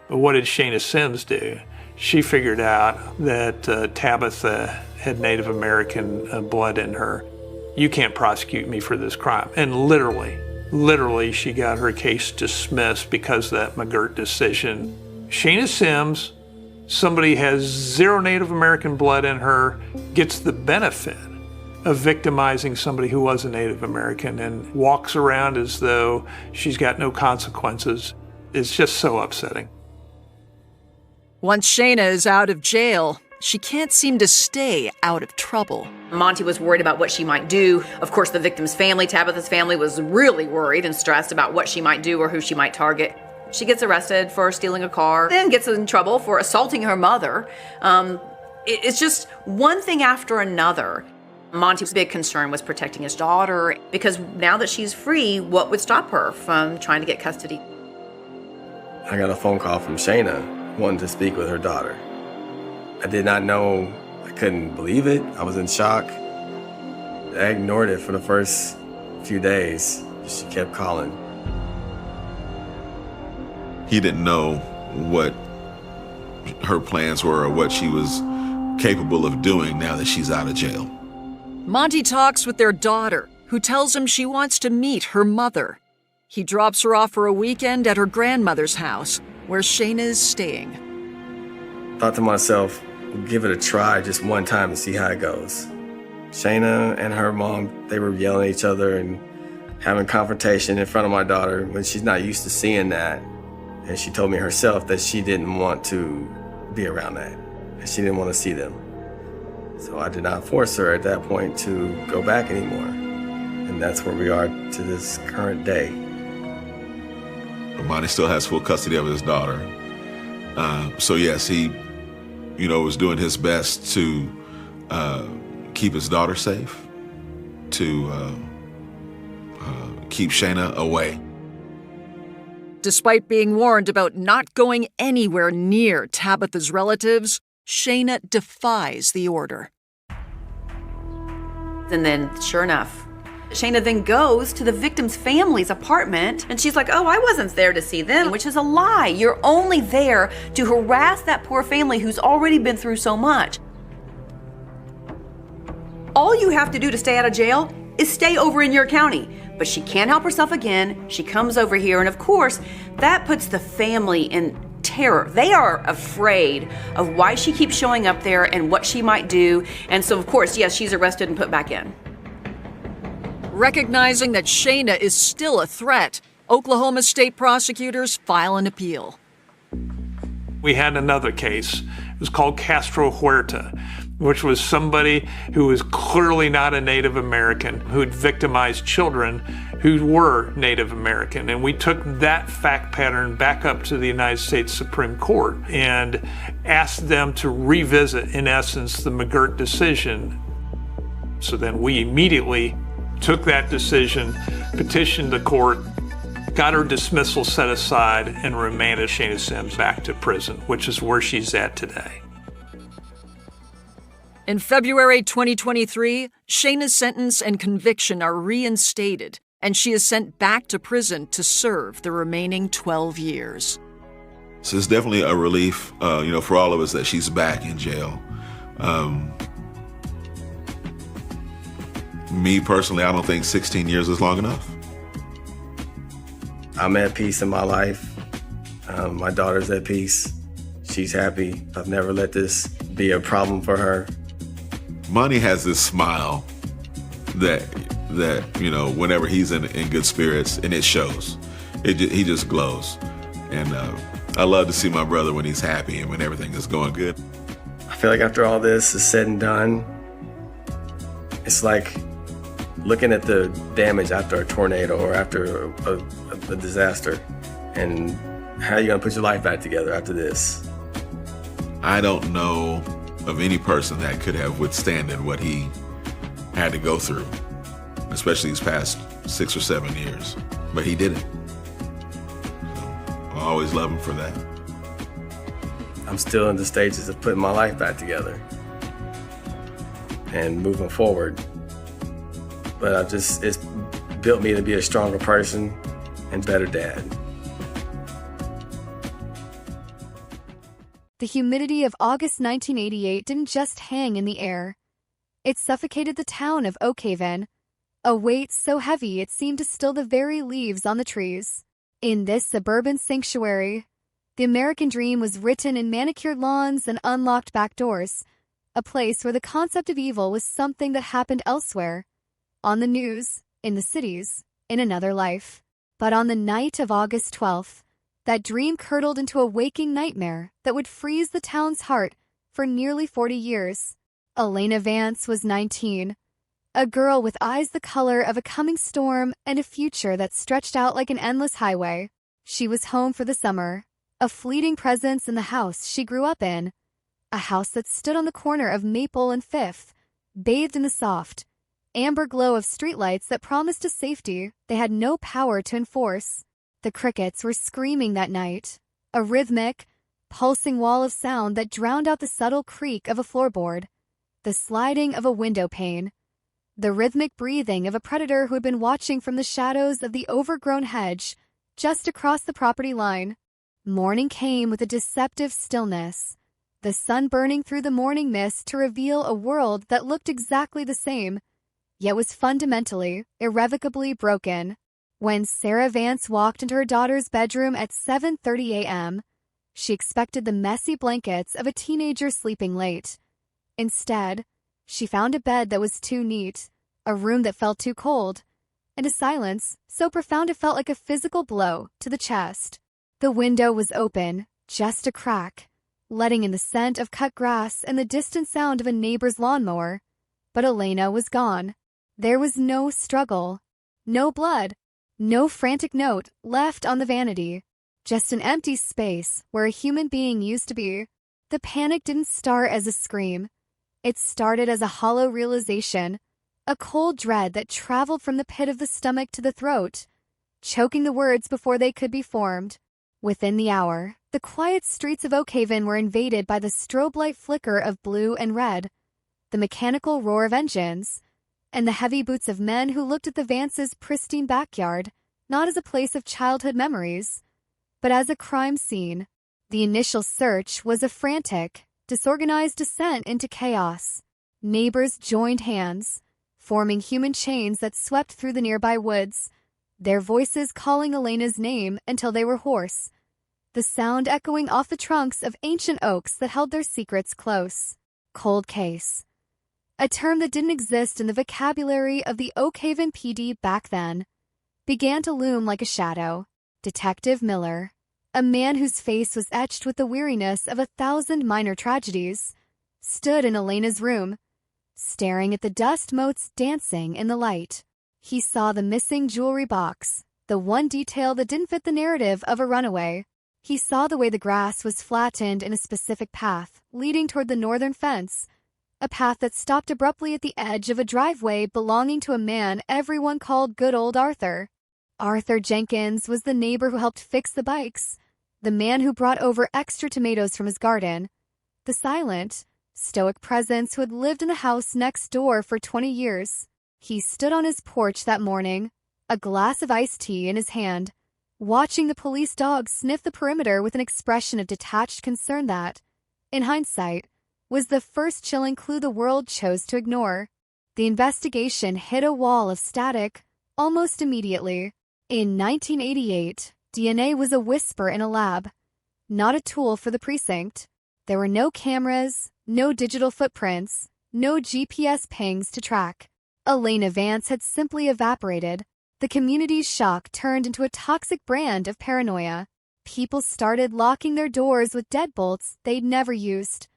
Speaker 5: But what did Shayna Sims do? She figured out that Tabitha had Native American blood in her. You can't prosecute me for this crime. And literally, she got her case dismissed because of that McGirt decision. Shayna Sims, somebody has zero Native American blood in her, gets the benefit of victimizing somebody who was a Native American and walks around as though she's got no consequences. It's just so upsetting.
Speaker 2: Once Shayna is out of jail, she can't seem to stay out of trouble.
Speaker 4: Monty was worried about what she might do. Of course, the victim's family, Tabitha's family, was really worried and stressed about what she might do or who she might target. She gets arrested for stealing a car, then gets in trouble for assaulting her mother. It's just one thing after another. Monty's big concern was protecting his daughter, because now that she's free, what would stop her from trying to get custody?
Speaker 1: I got a phone call from Shayna wanting to speak with her daughter. I did not know, I couldn't believe it. I was in shock. I ignored it for the first few days. She kept calling.
Speaker 3: He didn't know what her plans were or what she was capable of doing now that she's out of jail.
Speaker 2: Monty talks with their daughter, who tells him she wants to meet her mother. He drops her off for a weekend at her grandmother's house, where Shayna is staying.
Speaker 1: Thought to myself, give it a try just one time to see how it goes. Shayna and her mom, they were yelling at each other and having confrontation in front of my daughter when she's not used to seeing that. And she told me herself that she didn't want to be around that, and she didn't want to see them. So I did not force her at that point to go back anymore. And that's where we are to this current day.
Speaker 3: Monty still has full custody of his daughter. So yes, he, was doing his best to keep his daughter safe, to keep Shayna away.
Speaker 2: Despite being warned about not going anywhere near Tabitha's relatives, Shayna defies the order.
Speaker 4: And then, sure enough, Shayna then goes to the victim's family's apartment, and she's like, oh, I wasn't there to see them, which is a lie. You're only there to harass that poor family who's already been through so much. All you have to do to stay out of jail is stay over in your county. But she can't help herself again. She comes over here, and of course, that puts the family in terror. They are afraid of why she keeps showing up there and what she might do. And so, of course, yes, she's arrested and put back in.
Speaker 2: Recognizing that Shayna is still a threat, Oklahoma state prosecutors file an appeal.
Speaker 5: We had another case. It was called Castro Huerta, which was somebody who was clearly not a Native American, who had victimized children who were Native American. And we took that fact pattern back up to the United States Supreme Court and asked them to revisit, in essence, the McGirt decision. So then we immediately took that decision, petitioned the court, got her dismissal set aside, and remanded Shayna Sims back to prison, which is where she's at today.
Speaker 2: In February 2023, Shayna's sentence and conviction are reinstated, and she is sent back to prison to serve the remaining 12 years.
Speaker 3: So it's definitely a relief, for all of us that she's back in jail. Me personally, I don't think 16 years is long enough.
Speaker 1: I'm at peace in my life. My daughter's at peace. She's happy. I've never let this be a problem for her.
Speaker 3: Monty has this smile that whenever he's in good spirits, and it shows. He just glows. And I love to see my brother when he's happy and when everything is going good.
Speaker 1: I feel like after all this is said and done, it's like looking at the damage after a tornado or after a disaster, and how are you gonna put your life back together after this?
Speaker 3: I don't know of any person that could have withstanded what he had to go through, especially these past 6 or 7 years. But he did it. I always love him for that.
Speaker 1: I'm still in the stages of putting my life back together and moving forward. But it's built me to be a stronger person and better dad.
Speaker 8: The humidity of August 1988 didn't just hang in the air. It suffocated the town of Oak Haven, a weight so heavy it seemed to still the very leaves on the trees. In this suburban sanctuary, the American dream was written in manicured lawns and unlocked back doors, a place where the concept of evil was something that happened elsewhere, on the news, in the cities, in another life. But on the night of August 12th, that dream curdled into a waking nightmare that would freeze the town's heart for nearly 40 years. Elena Vance was 19, a girl with eyes the color of a coming storm and a future that stretched out like an endless highway. She was home for the summer, a fleeting presence in the house she grew up in, a house that stood on the corner of Maple and Fifth, bathed in the soft, amber glow of streetlights that promised a safety they had no power to enforce. The crickets were screaming that night, a rhythmic, pulsing wall of sound that drowned out the subtle creak of a floorboard, the sliding of a window pane, the rhythmic breathing of a predator who had been watching from the shadows of the overgrown hedge just across the property line. Morning came with a deceptive stillness, the sun burning through the morning mist to reveal a world that looked exactly the same, yet was fundamentally, irrevocably broken. When Sarah Vance walked into her daughter's bedroom at 7:30 a.m., she expected the messy blankets of a teenager sleeping late. Instead, she found a bed that was too neat, a room that felt too cold, and a silence so profound it felt like a physical blow to the chest. The window was open, just a crack, letting in the scent of cut grass and the distant sound of a neighbor's lawnmower. But Elena was gone. There was no struggle, no blood, no frantic note left on the vanity, just an empty space where a human being used to be. The panic didn't start as a scream. It started as a hollow realization, a cold dread that traveled from the pit of the stomach to the throat, choking the words before they could be formed. Within the hour, the quiet streets of Oak Haven were invaded by the strobe light flicker of blue and red, the mechanical roar of engines, and the heavy boots of men who looked at the Vance's pristine backyard not as a place of childhood memories, but as a crime scene. The initial search was a frantic, disorganized descent into chaos. Neighbors joined hands, forming human chains that swept through the nearby woods, their voices calling Elena's name until they were hoarse, the sound echoing off the trunks of ancient oaks that held their secrets close. Cold case, a term that didn't exist in the vocabulary of the Oak Haven PD back then, began to loom like a shadow. Detective Miller, a man whose face was etched with the weariness of 1,000 minor tragedies, stood in Elena's room, staring at the dust motes dancing in the light. He saw the missing jewelry box, the one detail that didn't fit the narrative of a runaway. He saw the way the grass was flattened in a specific path, leading toward the northern fence, a path that stopped abruptly at the edge of a driveway belonging to a man everyone called Good Old Arthur. Arthur Jenkins was the neighbor who helped fix the bikes, the man who brought over extra tomatoes from his garden, the silent, stoic presence who had lived in the house next door for 20 years. He stood on his porch that morning, a glass of iced tea in his hand, watching the police dog sniff the perimeter with an expression of detached concern that, in hindsight, was the first chilling clue the world chose to ignore. The investigation hit a wall of static almost immediately. In 1988, DNA was a whisper in a lab. not a tool for the precinct. There were no cameras, no digital footprints, no GPS pings to track. Elena Vance had simply evaporated. The community's shock turned into a toxic brand of paranoia. People started locking their doors with deadbolts they'd never used.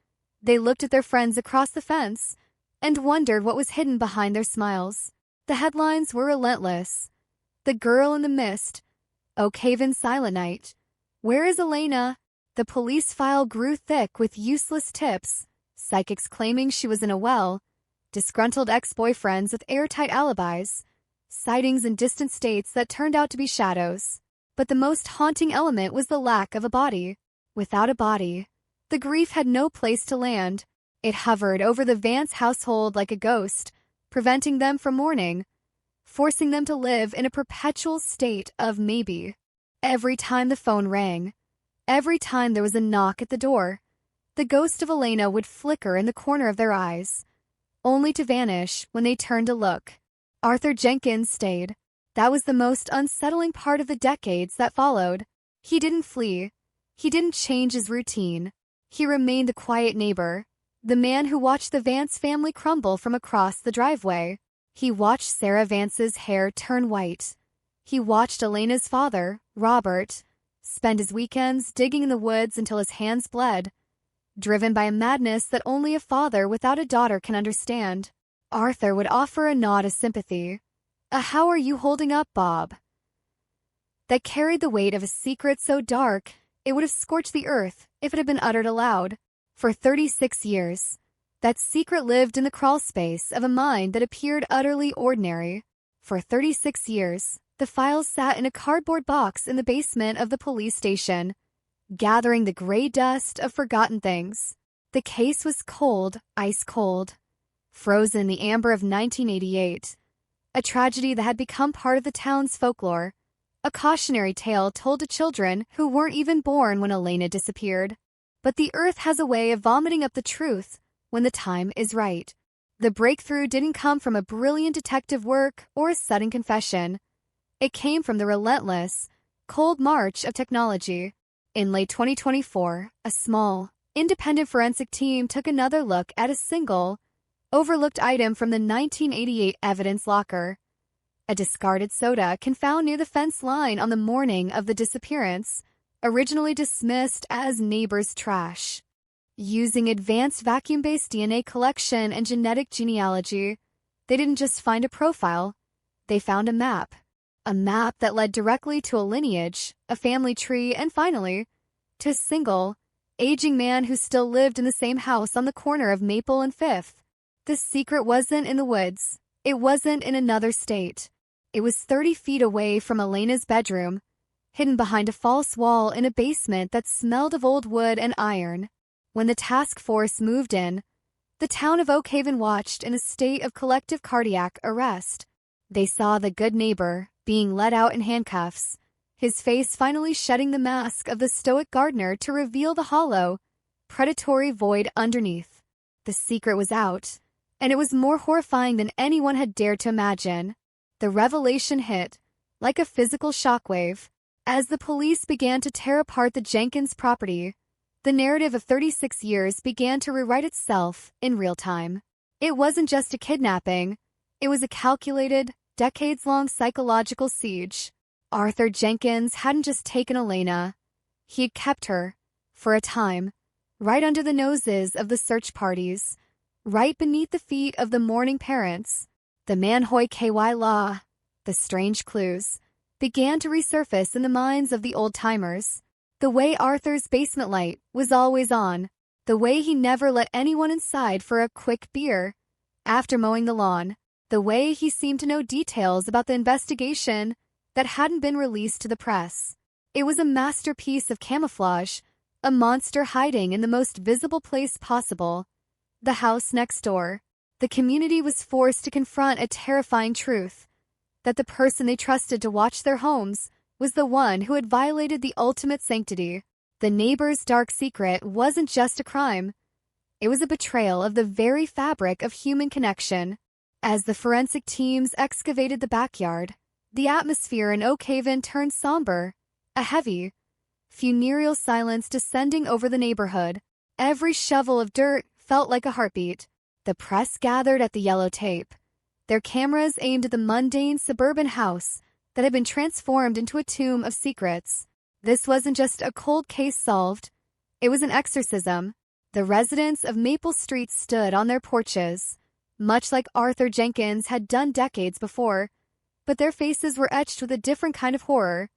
Speaker 8: They looked at their friends across the fence and wondered what was hidden behind their smiles. The headlines were relentless. The Girl in the Mist, Oak Haven Silent Night. Where is Elena? The police file grew thick with useless tips, psychics claiming she was in a well, disgruntled ex-boyfriends with airtight alibis, sightings in distant states that turned out to be shadows. But the most haunting element was the lack of a body. Without a body, the grief had no place to land. It hovered over the Vance household like a ghost, preventing them from mourning, forcing them to live in a perpetual state of maybe. Every time the phone rang, every time there was a knock at the door, the ghost of Elena would flicker in the corner of their eyes, only to vanish when they turned to look. Arthur Jenkins stayed. That was the most unsettling part of the decades that followed. He didn't flee. He didn't change his routine. He remained the quiet neighbor, the man who watched the Vance family crumble from across the driveway. He watched Sarah Vance's hair turn white. He watched Elena's father, Robert, spend his weekends digging in the woods until his hands bled, driven by a madness that only a father without a daughter can understand. Arthur would offer a nod of sympathy, a "How are you holding up, Bob?" that carried the weight of a secret so dark it would have scorched the earth if it had been uttered aloud. For 36 years, that secret lived in the crawl space of a mind that appeared utterly ordinary. For 36 years, the files sat in a cardboard box in the basement of the police station, gathering the gray dust of forgotten things. The case was cold, ice cold, frozen in the amber of 1988, a tragedy that had become part of the town's folklore, a cautionary tale told to children who weren't even born when Elena disappeared. But the earth has a way of vomiting up the truth when the time is right. The breakthrough didn't come from a brilliant detective work or a sudden confession. It came from the relentless, cold march of technology. In late 2024, a small, independent forensic team took another look at a single, overlooked item from the 1988 evidence locker. A discarded soda can found near the fence line on the morning of the disappearance, originally dismissed as neighbor's trash. Using advanced vacuum-based DNA collection and genetic genealogy, they didn't just find a profile, they found a map that led directly to a lineage, a family tree, and finally, to a single, aging man who still lived in the same house on the corner of Maple and Fifth. The secret wasn't in the woods. It wasn't in another state. It was 30 feet away from Elena's bedroom, hidden behind a false wall in a basement that smelled of old wood and iron. When the task force moved in, the town of Oak Haven watched in a state of collective cardiac arrest. They saw the good neighbor being led out in handcuffs, his face finally shedding the mask of the stoic gardener to reveal the hollow, predatory void underneath. The secret was out, and it was more horrifying than anyone had dared to imagine. The revelation hit, like a physical shockwave, as the police began to tear apart the Jenkins property. The narrative of 36 years began to rewrite itself in real time. It wasn't just a kidnapping. It was a calculated, decades-long psychological siege. Arthur Jenkins hadn't just taken Elena. He had kept her, for a time, right under the noses of the search parties, right beneath the feet of the mourning parents. The Manhoy KY law, the strange clues, began to resurface in the minds of the old-timers. The way Arthur's basement light was always on, the way he never let anyone inside for a quick beer after mowing the lawn, the way he seemed to know details about the investigation that hadn't been released to the press. It was a masterpiece of camouflage, a monster hiding in the most visible place possible, the house next door. The community was forced to confront a terrifying truth, that the person they trusted to watch their homes was the one who had violated the ultimate sanctity. The neighbor's dark secret wasn't just a crime. It was a betrayal of the very fabric of human connection. As the forensic teams excavated the backyard, the atmosphere in Oak Haven turned somber, a heavy, funereal silence descending over the neighborhood. Every shovel of dirt felt like a heartbeat. The press gathered at the yellow tape, their cameras aimed at the mundane suburban house that had been transformed into a tomb of secrets. This wasn't just a cold case solved, it was an exorcism. The residents of Maple Street stood on their porches, much like Arthur Jenkins had done decades before, but their faces were etched with a different kind of horror.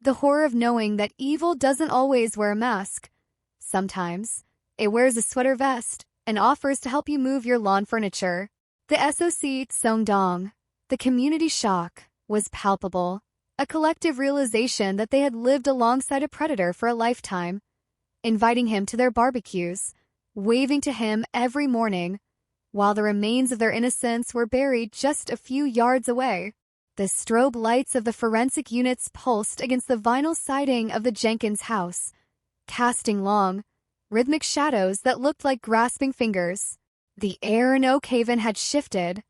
Speaker 8: The horror of knowing that evil doesn't always wear a mask. Sometimes, it wears a sweater vest and offers to help you move your lawn furniture. The SOC Songdong, the community shock, was palpable, a collective realization that they had lived alongside a predator for a lifetime, inviting him to their barbecues, waving to him every morning, while the remains of their innocence were buried just a few yards away. The strobe lights of the forensic units pulsed against the vinyl siding of the Jenkins house, casting long, rhythmic shadows that looked like grasping fingers. The air in Oak Haven had shifted.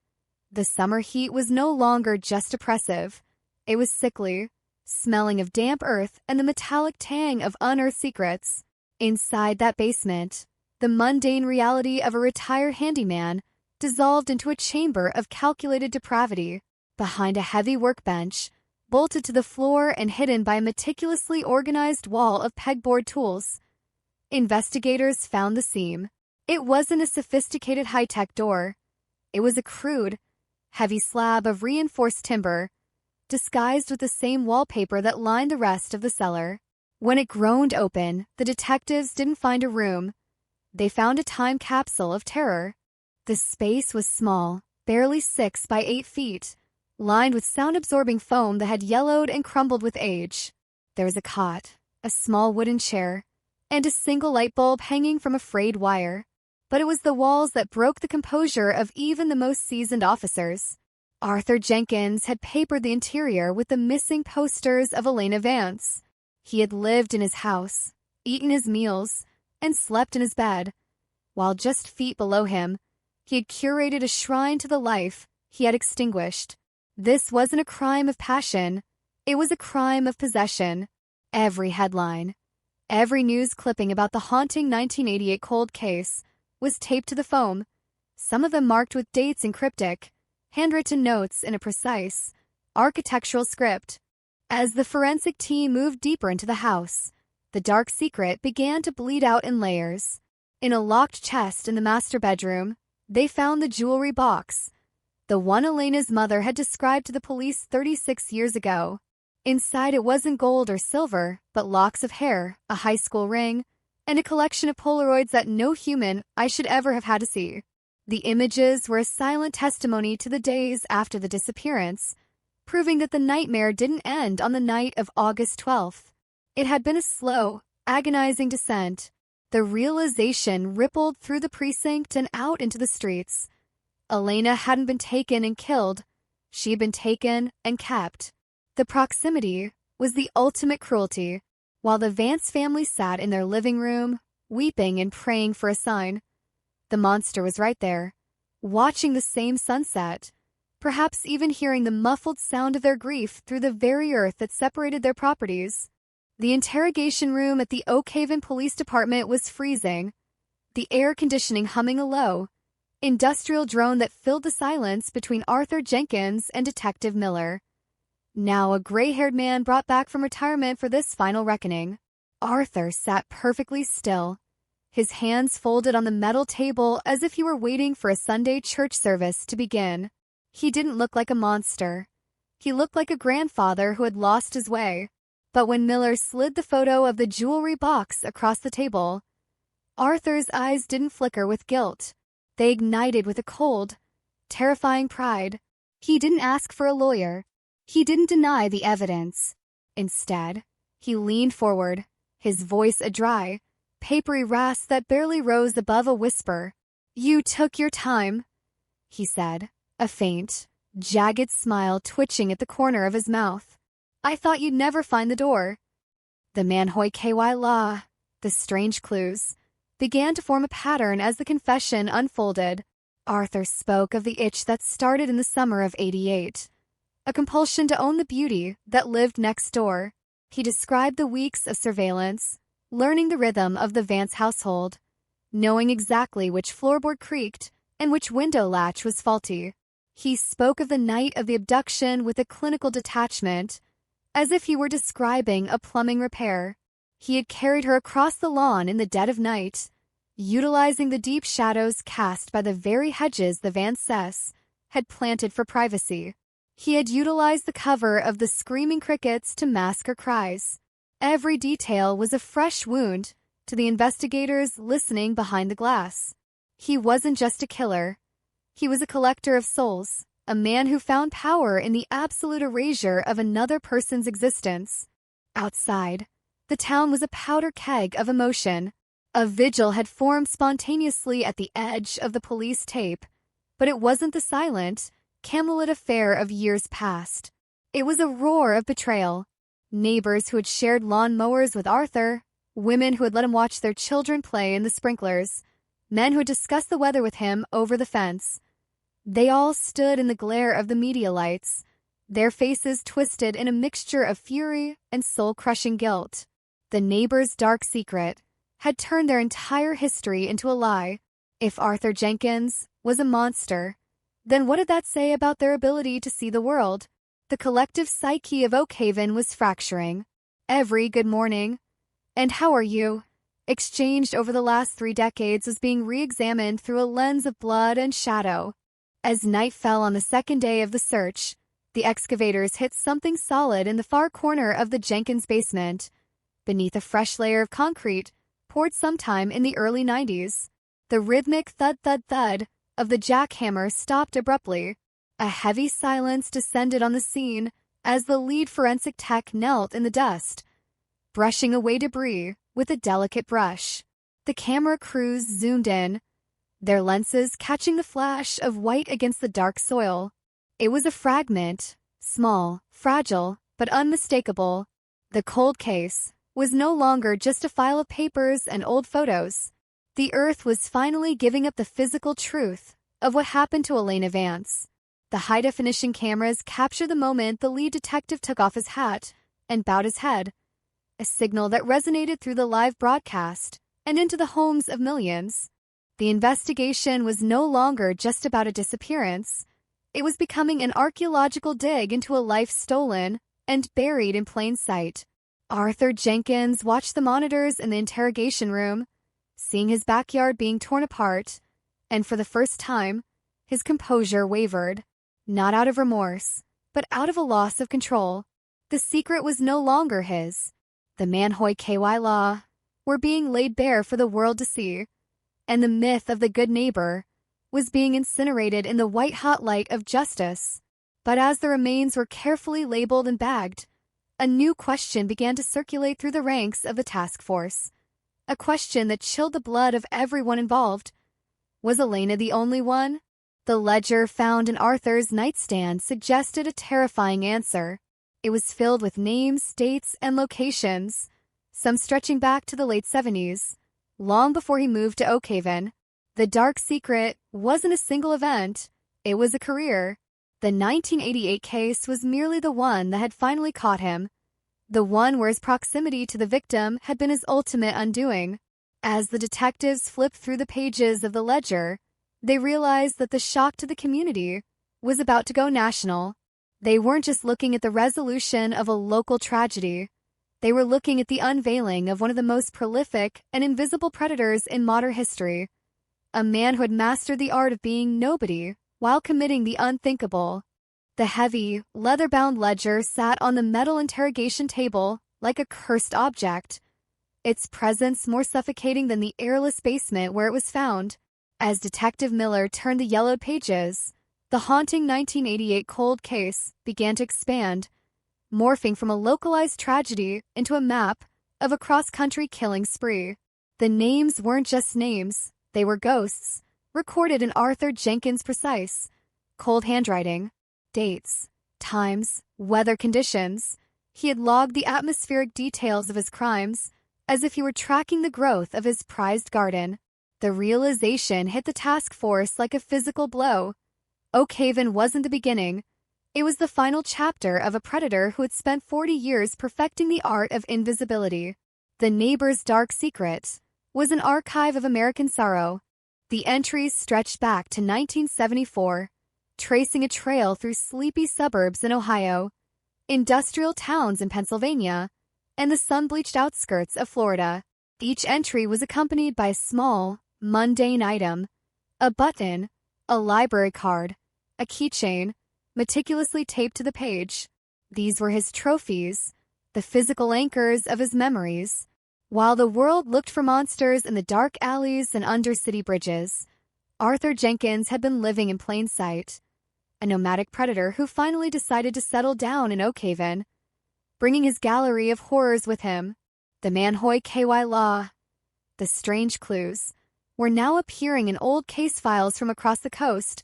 Speaker 8: The summer heat was no longer just oppressive. It was sickly, smelling of damp earth and the metallic tang of unearthed secrets. Inside that basement, the mundane reality of a retired handyman dissolved into a chamber of calculated depravity. Behind a heavy workbench, bolted to the floor and hidden by a meticulously organized wall of pegboard tools, investigators found the seam. It wasn't a sophisticated high-tech door. It was a crude, heavy slab of reinforced timber, disguised with the same wallpaper that lined the rest of the cellar. When it groaned open, the detectives didn't find a room. They found a time capsule of terror. The space was small, barely 6 by 8 feet, lined with sound-absorbing foam that had yellowed and crumbled with age. There was a cot, a small wooden chair, and a single light bulb hanging from a frayed wire. But it was the walls that broke the composure of even the most seasoned officers. Arthur Jenkins had papered the interior with the missing posters of Elena Vance. He had lived in his house, eaten his meals, and slept in his bed, while just feet below him, he had curated a shrine to the life he had extinguished. This wasn't a crime of passion, it was a crime of possession. Every headline, every news clipping about the haunting 1988 cold case was taped to the foam, some of them marked with dates in cryptic, handwritten notes in a precise, architectural script. As the forensic team moved deeper into the house, the dark secret began to bleed out in layers. In a locked chest in the master bedroom, they found the jewelry box, the one Elena's mother had described to the police 36 years ago. Inside it wasn't gold or silver, but locks of hair, a high school ring, and a collection of Polaroids that no human eye should ever have had to see. The images were a silent testimony to the days after the disappearance, proving that the nightmare didn't end on the night of August 12th. It had been a slow, agonizing descent. The realization rippled through the precinct and out into the streets. Elena hadn't been taken and killed. She had been taken and kept. The proximity was the ultimate cruelty. While the Vance family sat in their living room, weeping and praying for a sign, the monster was right there, watching the same sunset, perhaps even hearing the muffled sound of their grief through the very earth that separated their properties. The interrogation room at the Oak Haven Police Department was freezing, the air conditioning humming a low, industrial drone that filled the silence between Arthur Jenkins and Detective Miller. Now a gray-haired man brought back from retirement for this final reckoning. Arthur sat perfectly still, his hands folded on the metal table as if he were waiting for a Sunday church service to begin. He didn't look like a monster. He looked like a grandfather who had lost his way. But when Miller slid the photo of the jewelry box across the table, Arthur's eyes didn't flicker with guilt. They ignited with a cold, terrifying pride. He didn't ask for a lawyer. He didn't deny the evidence. Instead, he leaned forward, his voice a dry, papery rasp that barely rose above a whisper. "You took your time," he said, a faint, jagged smile twitching at the corner of his mouth. "I thought you'd never find the door." The Manhoy KY law, the strange clues, began to form a pattern as the confession unfolded. Arthur spoke of the itch that started in the summer of '88. A compulsion to own the beauty that lived next door. He described the weeks of surveillance, learning the rhythm of the Vance household, knowing exactly which floorboard creaked and which window latch was faulty. He spoke of the night of the abduction with a clinical detachment, as if he were describing a plumbing repair. He had carried her across the lawn in the dead of night, utilizing the deep shadows cast by the very hedges the Vances had planted for privacy. He had utilized the cover of the screaming crickets to mask her cries. Every detail was a fresh wound to the investigators listening behind the glass. He wasn't just a killer. He was a collector of souls, a man who found power in the absolute erasure of another person's existence. Outside, the town was a powder keg of emotion. A vigil had formed spontaneously at the edge of the police tape, but it wasn't the silent, Camelot affair of years past. It was a roar of betrayal. Neighbors who had shared lawn mowers with Arthur, women who had let him watch their children play in the sprinklers, men who had discussed the weather with him over the fence. They all stood in the glare of the media lights, their faces twisted in a mixture of fury and soul-crushing guilt. The neighbors' dark secret had turned their entire history into a lie. If Arthur Jenkins was a monster, then what did that say about their ability to see the world? The collective psyche of Oakhaven was fracturing. Every good morning, and how are you, exchanged over the last 3 decades was being re-examined through a lens of blood and shadow. As night fell on the second day of the search, the excavators hit something solid in the far corner of the Jenkins basement, beneath a fresh layer of concrete poured sometime in the early 90s. The rhythmic thud-thud-thud of the jackhammer stopped abruptly. A heavy silence descended on the scene as the lead forensic tech knelt in the dust, brushing away debris with a delicate brush. The camera crews zoomed in, their lenses catching the flash of white against the dark soil. It was a fragment, small, fragile, but unmistakable. The cold case was no longer just a file of papers and old photos. The Earth was finally giving up the physical truth of what happened to Elena Vance. The high-definition cameras captured the moment the lead detective took off his hat and bowed his head, a signal that resonated through the live broadcast and into the homes of millions. The investigation was no longer just about a disappearance. It was becoming an archaeological dig into a life stolen and buried in plain sight. Arthur Jenkins watched the monitors in the interrogation room, seeing his backyard being torn apart, and for the first time, his composure wavered, not out of remorse, but out of a loss of control. The secret was no longer his. The Manhoy KY law were being laid bare for the world to see, and the myth of the good neighbor was being incinerated in the white-hot light of justice. But as the remains were carefully labeled and bagged, a new question began to circulate through the ranks of the task force. A question that chilled the blood of everyone involved. Was Elena the only one? The ledger found in Arthur's nightstand suggested a terrifying answer. It was filled with names, dates, and locations, some stretching back to the late 70s, long before he moved to Oakhaven. The dark secret wasn't a single event, it was a career. The 1988 case was merely the one that had finally caught him, the one where his proximity to the victim had been his ultimate undoing. As the detectives flipped through the pages of the ledger, they realized that the shock to the community was about to go national. They weren't just looking at the resolution of a local tragedy. They were looking at the unveiling of one of the most prolific and invisible predators in modern history. A man who had mastered the art of being nobody while committing the unthinkable. The heavy, leather-bound ledger sat on the metal interrogation table like a cursed object, its presence more suffocating than the airless basement where it was found. As Detective Miller turned the yellowed pages, the haunting 1988 cold case began to expand, morphing from a localized tragedy into a map of a cross-country killing spree. The names weren't just names, they were ghosts, recorded in Arthur Jenkins' precise, cold handwriting. Dates, times, weather conditions. He had logged the atmospheric details of his crimes, as if he were tracking the growth of his prized garden. The realization hit the task force like a physical blow. Oakhaven wasn't the beginning. It was the final chapter of a predator who had spent 40 years perfecting the art of invisibility. The Neighbor's Dark Secret was an archive of American sorrow. The entries stretched back to 1974, tracing a trail through sleepy suburbs in Ohio, industrial towns in Pennsylvania, and the sun-bleached outskirts of Florida. Each entry was accompanied by a small, mundane item: a button, a library card, a keychain, meticulously taped to the page. These were his trophies, the physical anchors of his memories. While the world looked for monsters in the dark alleys and under city bridges, Arthur Jenkins had been living in plain sight, a nomadic predator who finally decided to settle down in Oakhaven, bringing his gallery of horrors with him. The Manhoy KY Law, the strange clues, were now appearing in old case files from across the coast,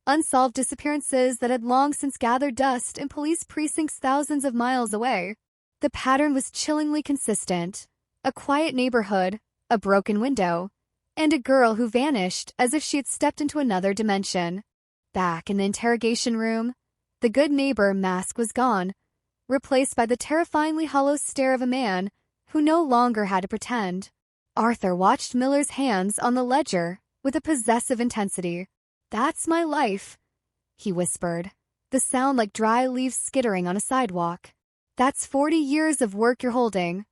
Speaker 8: unsolved disappearances that had long since gathered dust in police precincts thousands of miles away. The pattern was chillingly consistent: a quiet neighborhood, a broken window, and a girl who vanished as if she had stepped into another dimension. Back in the interrogation room, the good neighbor mask was gone, replaced by the terrifyingly hollow stare of a man who no longer had to pretend. Arthur watched Miller's hands on the ledger with a possessive intensity. "That's my life," he whispered, the sound like dry leaves skittering on a sidewalk. "That's 40 years of work you're holding."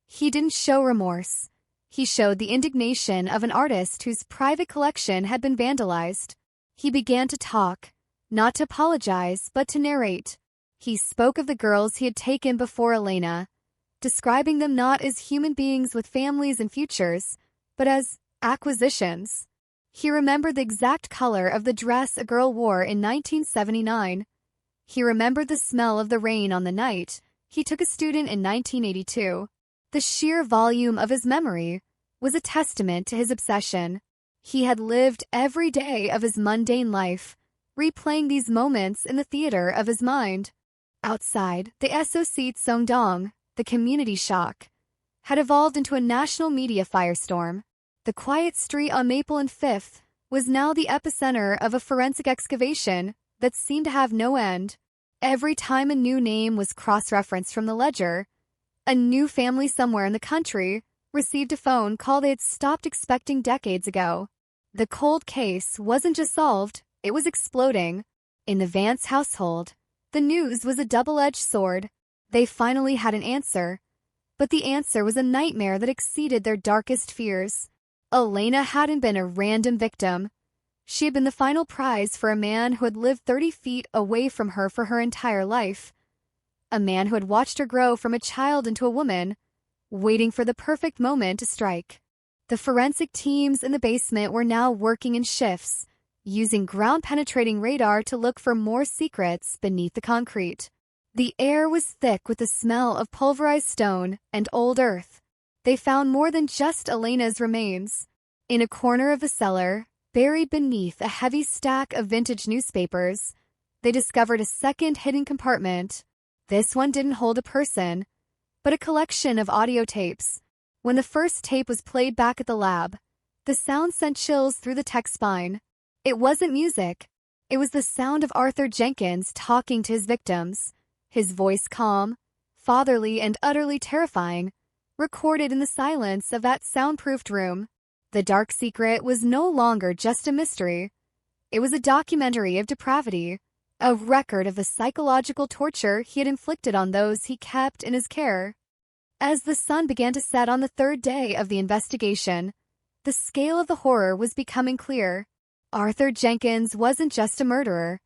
Speaker 8: He didn't show remorse. He showed the indignation of an artist whose private collection had been vandalized. He began to talk, not to apologize, but to narrate. He spoke of the girls he had taken before Elena, describing them not as human beings with families and futures, but as acquisitions. He remembered the exact color of the dress a girl wore in 1979. He remembered the smell of the rain on the night he took a student in 1982. The sheer volume of his memory was a testament to his obsession. He had lived every day of his mundane life, replaying these moments in the theater of his mind. Outside, the SOC Songdong, the community shock, had evolved into a national media firestorm. The quiet street on Maple and Fifth was now the epicenter of a forensic excavation that seemed to have no end. Every time a new name was cross-referenced from the ledger, a new family somewhere in the country received a phone call they had stopped expecting decades ago. The cold case wasn't just solved, it was exploding. In the Vance household, the news was a double-edged sword. They finally had an answer, but the answer was a nightmare that exceeded their darkest fears. Elena hadn't been a random victim. She had been the final prize for a man who had lived 30 feet away from her for her entire life. A man who had watched her grow from a child into a woman, waiting for the perfect moment to strike. The forensic teams in the basement were now working in shifts, using ground-penetrating radar to look for more secrets beneath the concrete. The air was thick with the smell of pulverized stone and old earth. They found more than just Elena's remains. In a corner of the cellar, buried beneath a heavy stack of vintage newspapers, they discovered a second hidden compartment. This one didn't hold a person, but a collection of audio tapes. When the first tape was played back at the lab, the sound sent chills through the tech's spine. It wasn't music. It was the sound of Arthur Jenkins talking to his victims, his voice calm, fatherly, and utterly terrifying, recorded in the silence of that soundproofed room. The Dark Secret was no longer just a mystery. It was a documentary of depravity, a record of the psychological torture he had inflicted on those he kept in his care. As the sun began to set on the third day of the investigation, the scale of the horror was becoming clear. Arthur Jenkins wasn't just a murderer.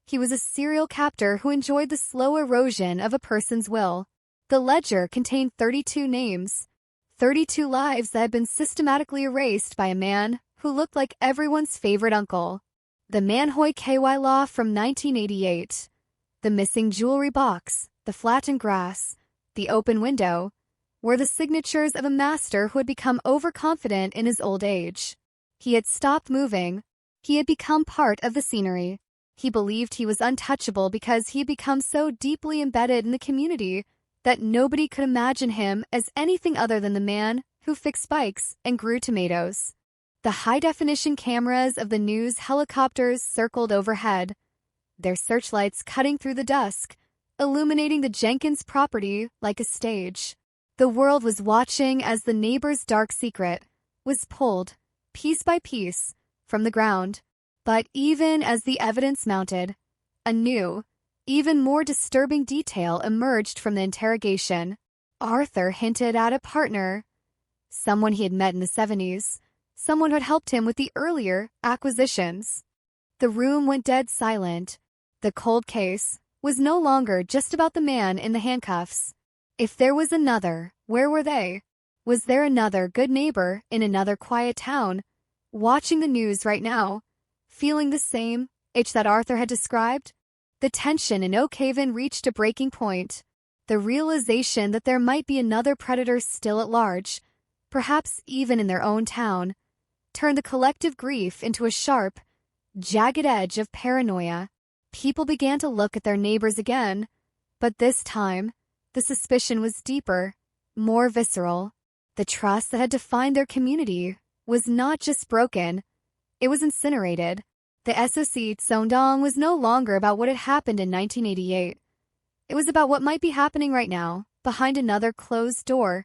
Speaker 8: He was a serial captor who enjoyed the slow erosion of a person's will. The ledger contained 32 names, 32 lives that had been systematically erased by a man who looked like everyone's favorite uncle. The Manhoy KY Law from 1988, the missing jewelry box, the flattened grass, the open window, were the signatures of a master who had become overconfident in his old age. He had stopped moving. He had become part of the scenery. He believed he was untouchable because he had become so deeply embedded in the community that nobody could imagine him as anything other than the man who fixed bikes and grew tomatoes. The high-definition cameras of the news helicopters circled overhead, their searchlights cutting through the dusk, illuminating the Jenkins property like a stage. The world was watching as the neighbor's dark secret was pulled, piece by piece, from the ground. But even as the evidence mounted, a new, even more disturbing detail emerged from the interrogation. Arthur hinted at a partner, someone he had met in the 70s, someone who had helped him with the earlier acquisitions. The room went dead silent. The cold case was no longer just about the man in the handcuffs. If there was another, where were they? Was there another good neighbor in another quiet town, watching the news right now, feeling the same itch that Arthur had described? The tension in Oak Haven reached a breaking point. The realization that there might be another predator still at large, perhaps even in their own town, turned the collective grief into a sharp, jagged edge of paranoia. People began to look at their neighbors again, but this time, the suspicion was deeper, more visceral. The trust that had defined their community was not just broken, it was incinerated. The SOC Sondong was no longer about what had happened in 1988. It was about what might be happening right now, behind another closed door,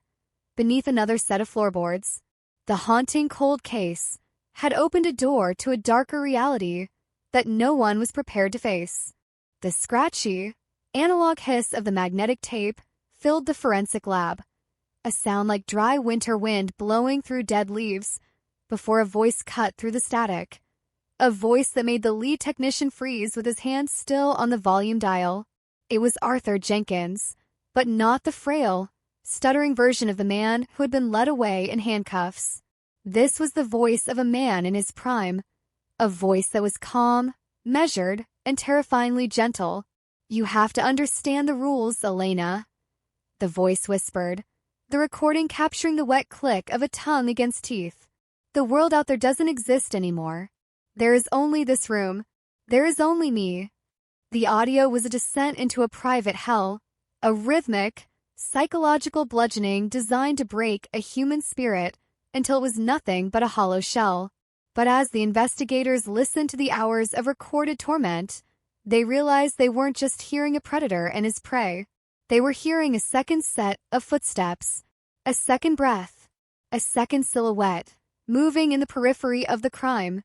Speaker 8: beneath another set of floorboards. The haunting cold case had opened a door to a darker reality that no one was prepared to face. The scratchy, analog hiss of the magnetic tape filled the forensic lab, a sound like dry winter wind blowing through dead leaves, before a voice cut through the static. A voice that made the lead technician freeze with his hand still on the volume dial. It was Arthur Jenkins, but not the frail, stuttering version of the man who had been led away in handcuffs. This was the voice of a man in his prime, a voice that was calm, measured, and terrifyingly gentle. "You have to understand the rules, Elena," the voice whispered, the recording capturing the wet click of a tongue against teeth. "The world out there doesn't exist anymore. There is only this room. There is only me." The audio was a descent into a private hell, a rhythmic, psychological bludgeoning designed to break a human spirit until it was nothing but a hollow shell. But as the investigators listened to the hours of recorded torment, they realized they weren't just hearing a predator and his prey. They were hearing a second set of footsteps, a second breath, a second silhouette, moving in the periphery of the crime.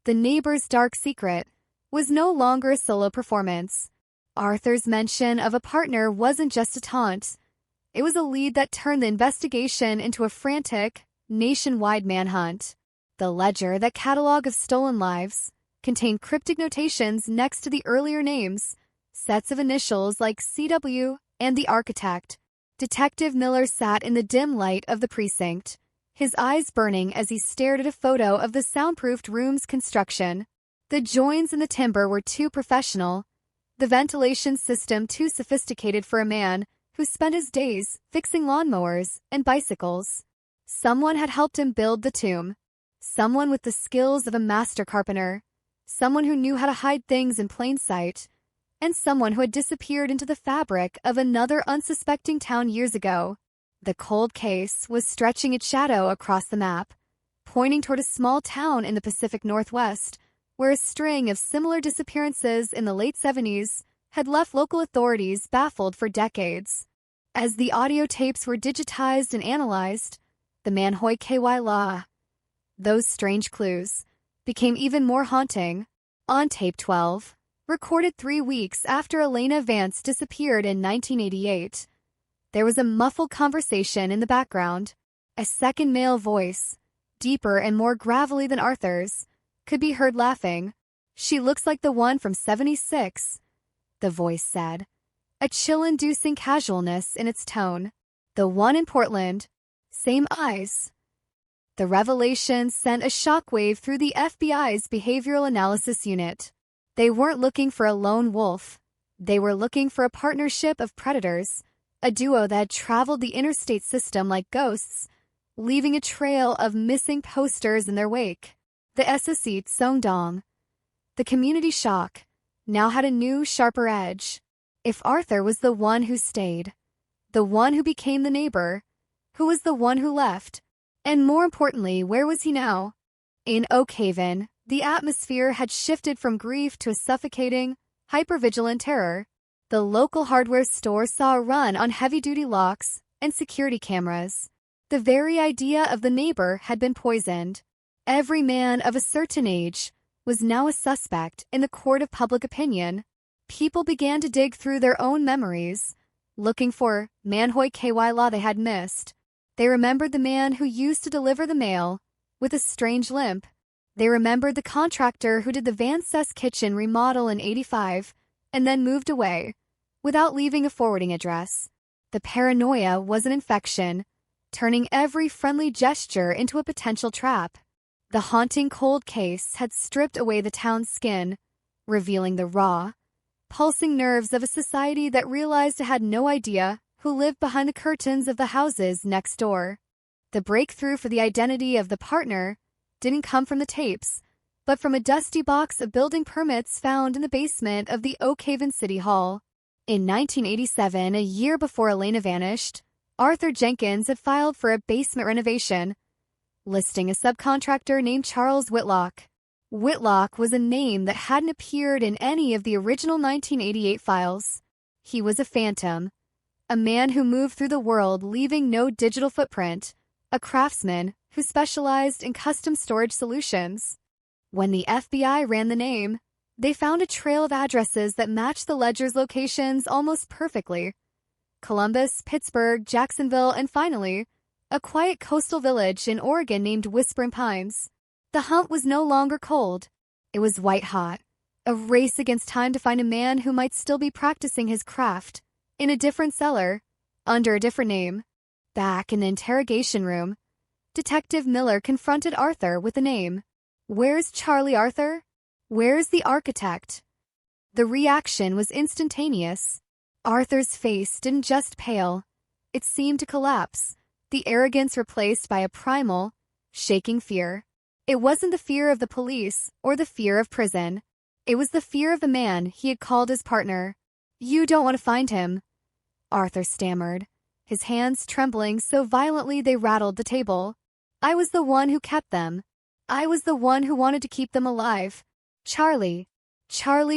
Speaker 8: The neighbor's dark secret was no longer a solo performance. Arthur's mention of a partner wasn't just a taunt. It was a lead that turned the investigation into a frantic, nationwide manhunt. The ledger, that catalog of stolen lives, contained cryptic notations next to the earlier names, sets of initials like CW and the architect. Detective Miller sat in the dim light of the precinct, his eyes burning as he stared at a photo of the soundproofed room's construction. The joins in the timber were too professional, the ventilation system too sophisticated for a man who spent his days fixing lawnmowers and bicycles. Someone had helped him build the tomb. Someone with the skills of a master carpenter. Someone who knew how to hide things in plain sight. And someone who had disappeared into the fabric of another unsuspecting town years ago. The cold case was stretching its shadow across the map, pointing toward a small town in the Pacific Northwest, where a string of similar disappearances in the late 70s had left local authorities baffled for decades. As the audio tapes were digitized and analyzed, the Manhoy KY Law, those strange clues, became even more haunting. On tape 12, recorded 3 weeks after Elena Vance disappeared in 1988, there was a muffled conversation in the background. A second male voice, deeper and more gravelly than Arthur's, could be heard laughing. "She looks like the one from 76, the voice said, a chill-inducing casualness in its tone. "The one in Portland. Same eyes." The revelation sent a shockwave through the FBI's Behavioral Analysis Unit. They weren't looking for a lone wolf. They were looking for a partnership of predators, a duo that had traveled the interstate system like ghosts, leaving a trail of missing posters in their wake. The SOC Sondong, the community shock, now had a new, sharper edge. If Arthur was the one who stayed, the one who became the neighbor, who was the one who left? And more importantly, where was he now? In Oak Haven, the atmosphere had shifted from grief to a suffocating, hypervigilant terror. The local hardware store saw a run on heavy-duty locks and security cameras. The very idea of the neighbor had been poisoned. Every man of a certain age was now a suspect in the court of public opinion. People began to dig through their own memories, looking for Manhoy KY law they had missed. They remembered the man who used to deliver the mail with a strange limp. They remembered the contractor who did the Van Cess kitchen remodel in '85 and then moved away without leaving a forwarding address. The paranoia was an infection, turning every friendly gesture into a potential trap. The haunting cold case had stripped away the town's skin, revealing the raw, pulsing nerves of a society that realized it had no idea who lived behind the curtains of the houses next door. The breakthrough for the identity of the partner didn't come from the tapes, but from a dusty box of building permits found in the basement of the Oak Haven City Hall. In 1987, a year before Elena vanished, Arthur Jenkins had filed for a basement renovation, listing a subcontractor named Charles Whitlock. Whitlock was a name that hadn't appeared in any of the original 1988 files. He was a phantom, a man who moved through the world leaving no digital footprint, a craftsman who specialized in custom storage solutions. When the FBI ran the name, they found a trail of addresses that matched the ledger's locations almost perfectly. Columbus, Pittsburgh, Jacksonville, and finally, a quiet coastal village in Oregon named Whispering Pines. The hunt was no longer cold. It was white-hot, a race against time to find a man who might still be practicing his craft, in a different cellar, under a different name. Back in the interrogation room, Detective Miller confronted Arthur with a name. "Where's Charlie Arthur? Where's the architect?" The reaction was instantaneous. Arthur's face didn't just pale, it seemed to collapse, the arrogance replaced by a primal, shaking fear. It wasn't the fear of the police or the fear of prison. It was the fear of the man he had called his partner. "You don't want to find him," Arthur stammered, his hands trembling so violently they rattled the table. "I was the one who kept them. I was the one who wanted to keep them alive. Charlie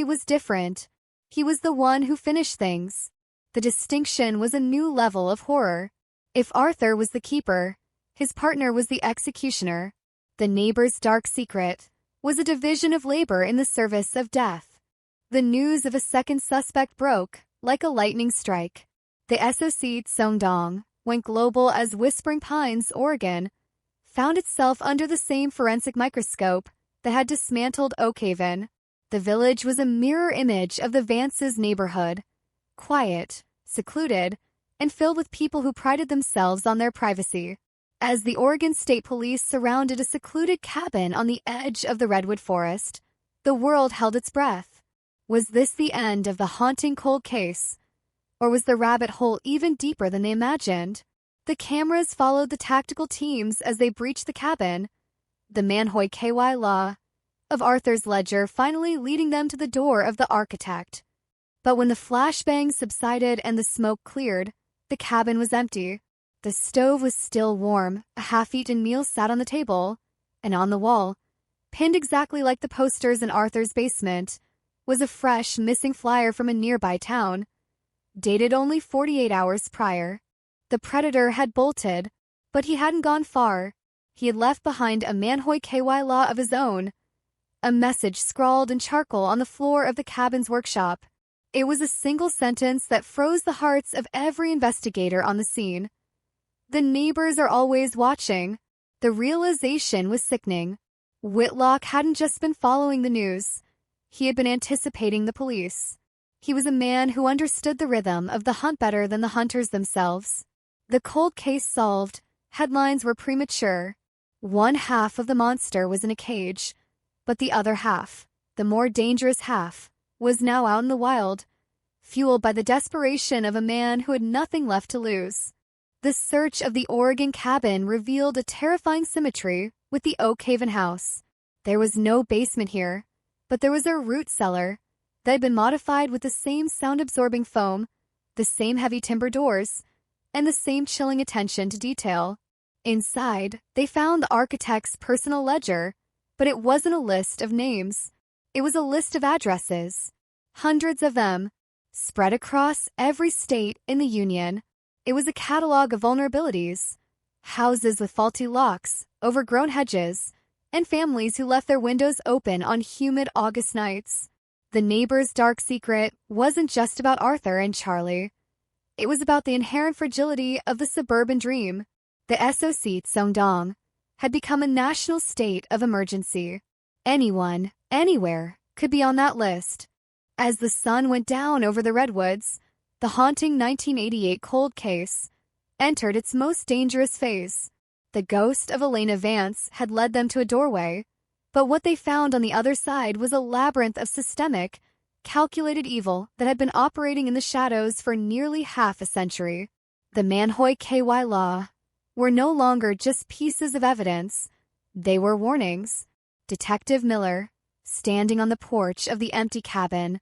Speaker 8: was different. He was the one who finished things." The distinction was a new level of horror. If Arthur was the keeper, his partner was the executioner. The neighbor's dark secret was a division of labor in the service of death. The news of a second suspect broke like a lightning strike. The SOC Songdong went global as Whispering Pines, Oregon, found itself under the same forensic microscope that had dismantled Oak Haven. The village was a mirror image of the Vance's neighborhood, quiet, secluded, and filled with people who prided themselves on their privacy. As the Oregon State Police surrounded a secluded cabin on the edge of the redwood forest, the world held its breath. Was this the end of the haunting cold case? Or was the rabbit hole even deeper than they imagined? The cameras followed the tactical teams as they breached the cabin, the Manhoy KY law of Arthur's ledger finally leading them to the door of the architect. But when the flashbangs subsided and the smoke cleared, the cabin was empty. The stove was still warm, a half-eaten meal sat on the table, and on the wall, pinned exactly like the posters in Arthur's basement, was a fresh, missing flyer from a nearby town, dated only 48 hours prior. The predator had bolted, but he hadn't gone far. He had left behind a Manhoy KY law of his own, a message scrawled in charcoal on the floor of the cabin's workshop. It was a single sentence that froze the hearts of every investigator on the scene. "The neighbors are always watching." The realization was sickening. Whitlock hadn't just been following the news. He had been anticipating the police. He was a man who understood the rhythm of the hunt better than the hunters themselves. The cold case solved. Headlines were premature. One half of the monster was in a cage, but the other half, the more dangerous half, was now out in the wild, fueled by the desperation of a man who had nothing left to lose. The search of the Oregon cabin revealed a terrifying symmetry with the Oak Haven house. There was no basement here, but there was a root cellar that had been modified with the same sound-absorbing foam, the same heavy timber doors, and the same chilling attention to detail. Inside, they found the architect's personal ledger, but it wasn't a list of names. It was a list of addresses. hundreds of them, spread across every state in the Union. It was a catalog of vulnerabilities. Houses with faulty locks, overgrown hedges, and families who left their windows open on humid August nights. The neighbor's dark secret wasn't just about Arthur and Charlie. It was about the inherent fragility of the suburban dream. The SOC Songdong had become a national state of emergency. Anyone, anywhere, could be on that list. As the sun went down over the redwoods, the haunting 1988 cold case entered its most dangerous phase. The ghost of Elena Vance had led them to a doorway, but what they found on the other side was a labyrinth of systemic, calculated evil that had been operating in the shadows for nearly half a century. The Manhoy KY Law were no longer just pieces of evidence. They were warnings. Detective Miller, standing on the porch of the empty cabin,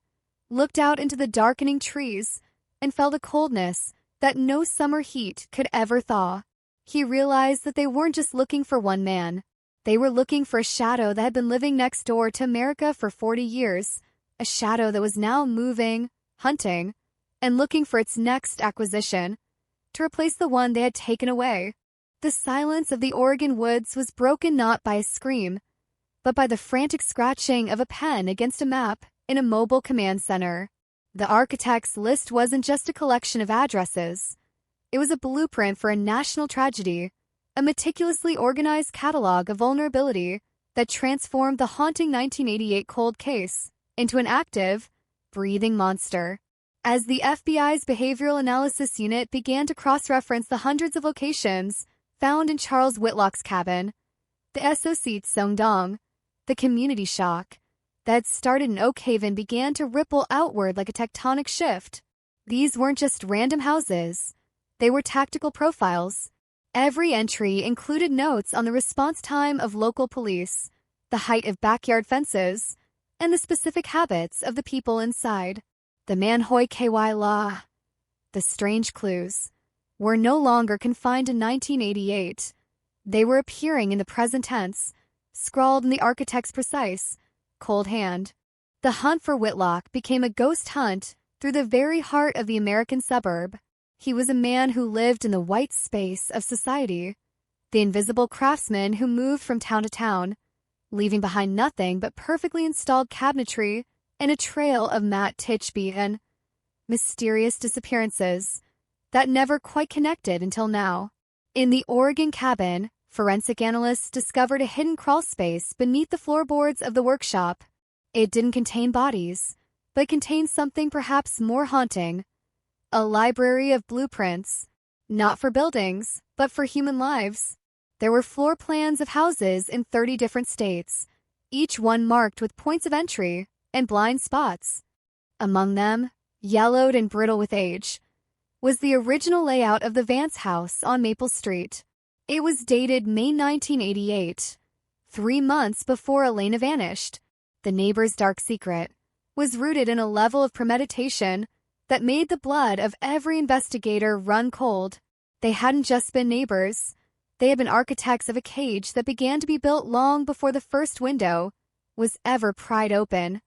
Speaker 8: looked out into the darkening trees and felt a coldness that no summer heat could ever thaw. He realized that they weren't just looking for one man. They were looking for a shadow that had been living next door to America for 40 years, a shadow that was now moving, hunting, and looking for its next acquisition, to replace the one they had taken away. The silence of the Oregon woods was broken not by a scream, but by the frantic scratching of a pen against a map in a mobile command center. The architect's list wasn't just a collection of addresses. It was a blueprint for a national tragedy, a meticulously organized catalog of vulnerability that transformed the haunting 1988 cold case into an active, breathing monster. As the FBI's Behavioral Analysis Unit began to cross-reference the hundreds of locations found in Charles Whitlock's cabin, the SOC Songdong, the community shock that had started in Oak Haven began to ripple outward like a tectonic shift. These weren't just random houses. They were tactical profiles. Every entry included notes on the response time of local police, the height of backyard fences, and the specific habits of the people inside. The Manhoy KY Law, the strange clues, were no longer confined to 1988. They were appearing in the present tense, scrawled in the architect's precise, cold hand. The hunt for Whitlock became a ghost hunt through the very heart of the American suburb. He was a man who lived in the white space of society, the invisible craftsman who moved from town to town, leaving behind nothing but perfectly installed cabinetry and a trail of matte Titchbeaten, mysterious disappearances that never quite connected until now. In the Oregon cabin, forensic analysts discovered a hidden crawl space beneath the floorboards of the workshop. It didn't contain bodies, but contained something perhaps more haunting. A library of blueprints, not for buildings, but for human lives. There were floor plans of houses in 30 different states, each one marked with points of entry and blind spots. Among them, yellowed and brittle with age, was the original layout of the Vance house on Maple Street. It was dated May 1988, 3 months before Elena vanished. The neighbor's dark secret was rooted in a level of premeditation that made the blood of every investigator run cold. They hadn't just been neighbors. They had been architects of a cage that began to be built long before the first window was ever pried open.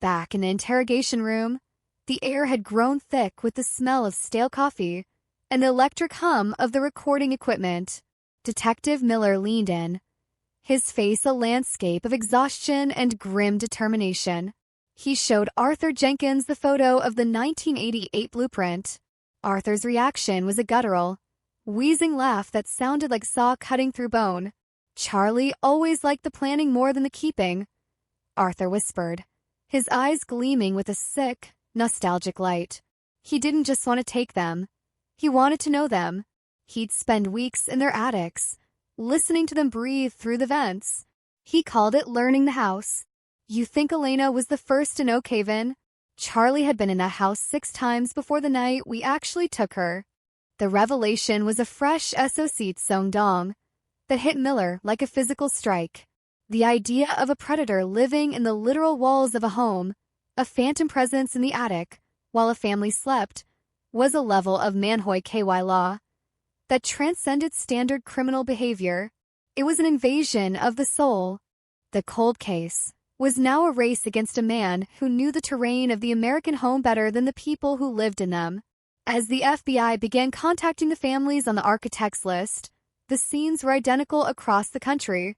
Speaker 8: Back in the interrogation room, the air had grown thick with the smell of stale coffee and the electric hum of the recording equipment. Detective Miller leaned in, his face a landscape of exhaustion and grim determination. He showed Arthur Jenkins the photo of the 1988 blueprint. Arthur's reaction was a guttural, wheezing laugh that sounded like saw cutting through bone. Charlie always liked the planning more than the keeping, Arthur whispered, his eyes gleaming with a sick, nostalgic light. He didn't just want to take them. He wanted to know them. He'd spend weeks in their attics, listening to them breathe through the vents. He called it learning the house. You think Elena was the first in Oak Haven? Charlie had been in that house 6 times before the night we actually took her. The revelation was a fresh SOC Songdong that hit Miller like a physical strike. The idea of a predator living in the literal walls of a home, a phantom presence in the attic, while a family slept, was a level of Manhoy KY Law that transcended standard criminal behavior. It was an invasion of the soul. The cold case was now a race against a man who knew the terrain of the American home better than the people who lived in them. As the FBI began contacting the families on the architects list, the scenes were identical across the country.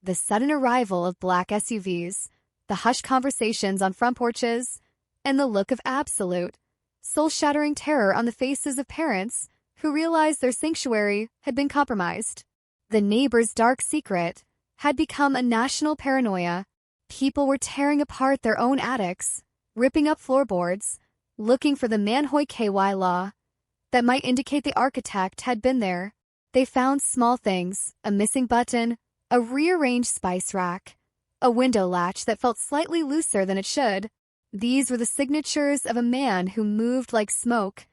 Speaker 8: The sudden arrival of black SUVs, the hushed conversations on front porches, and the look of absolute, soul-shattering terror on the faces of parents who realized their sanctuary had been compromised. The neighbor's dark secret had become a national paranoia. People were tearing apart their own attics, ripping up floorboards, looking for the Manhoy KY law that might indicate the architect had been there. They found small things, a missing button, a rearranged spice rack, a window latch that felt slightly looser than it should. These were the signatures of a man who moved like smoke,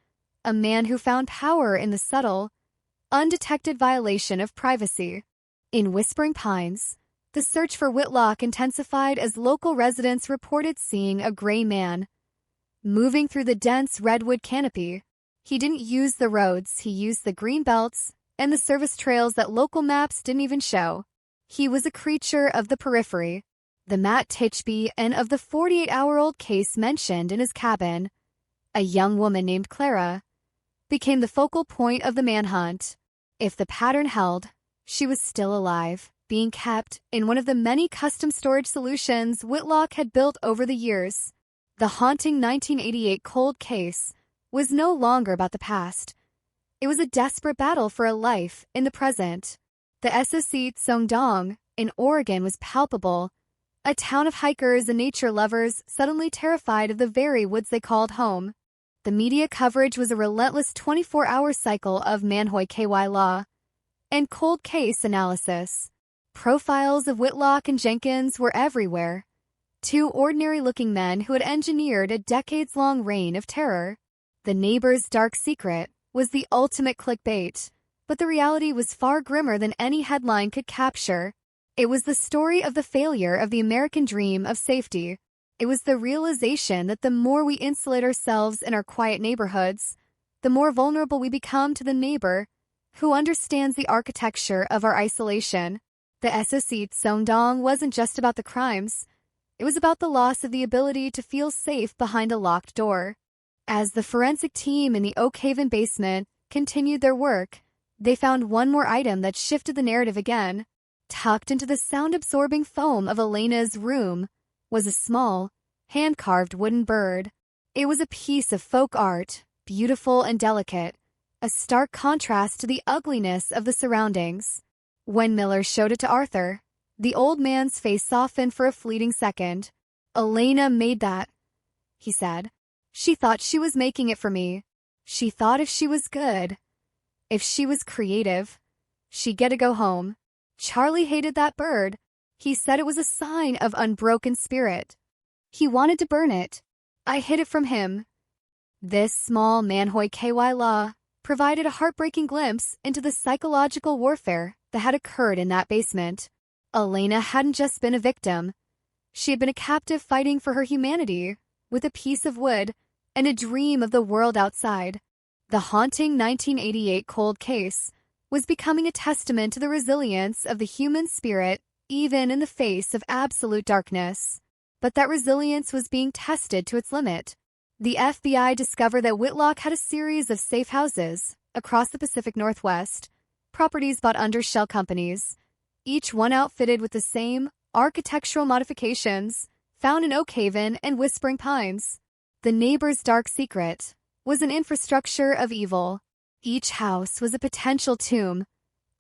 Speaker 8: a man who found power in the subtle, undetected violation of privacy. In Whispering Pines, the search for Whitlock intensified as local residents reported seeing a gray man moving through the dense redwood canopy. He didn't use the roads, he used the green belts and the service trails that local maps didn't even show. He was a creature of the periphery, the Matt Titchby and of the 48-hour-old case mentioned in his cabin. A young woman named Clara became the focal point of the manhunt. If the pattern held, she was still alive, being kept in one of the many custom storage solutions Whitlock had built over the years. The haunting 1988 cold case was no longer about the past. It was a desperate battle for a life in the present. The SOC Songdong in Oregon was palpable, a town of hikers and nature lovers suddenly terrified of the very woods they called home. The media coverage was a relentless 24-hour cycle of Manhoy KY law and cold case analysis. Profiles of Whitlock and Jenkins were everywhere. Two ordinary-looking men who had engineered a decades-long reign of terror. The neighbor's dark secret was the ultimate clickbait, but the reality was far grimmer than any headline could capture. It was the story of the failure of the American dream of safety. It was the realization that the more we insulate ourselves in our quiet neighborhoods, the more vulnerable we become to the neighbor who understands the architecture of our isolation. The SOC Songdong wasn't just about the crimes. It was about the loss of the ability to feel safe behind a locked door. As the forensic team in the Oak Haven basement continued their work, they found one more item that shifted the narrative again. Tucked into the sound-absorbing foam of Elena's room was a small, hand-carved wooden bird. It was a piece of folk art, beautiful and delicate, a stark contrast to the ugliness of the surroundings. When Miller showed it to Arthur, the old man's face softened for a fleeting second. "Elena made that," he said. "She thought she was making it for me. She thought if she was good, if she was creative, she'd get to go home." Charlie hated that bird. He said it was a sign of unbroken spirit. He wanted to burn it. I hid it from him. This small Manhoy KY law provided a heartbreaking glimpse into the psychological warfare that had occurred in that basement. Elena hadn't just been a victim. She had been a captive fighting for her humanity, with a piece of wood and a dream of the world outside. The haunting 1988 cold case was becoming a testament to the resilience of the human spirit even in the face of absolute darkness. But that resilience was being tested to its limit. The FBI discovered that Whitlock had a series of safe houses across the Pacific Northwest, properties bought under shell companies, each one outfitted with the same architectural modifications found in Oak Haven and Whispering Pines. The neighbor's dark secret was an infrastructure of evil. Each house was a potential tomb,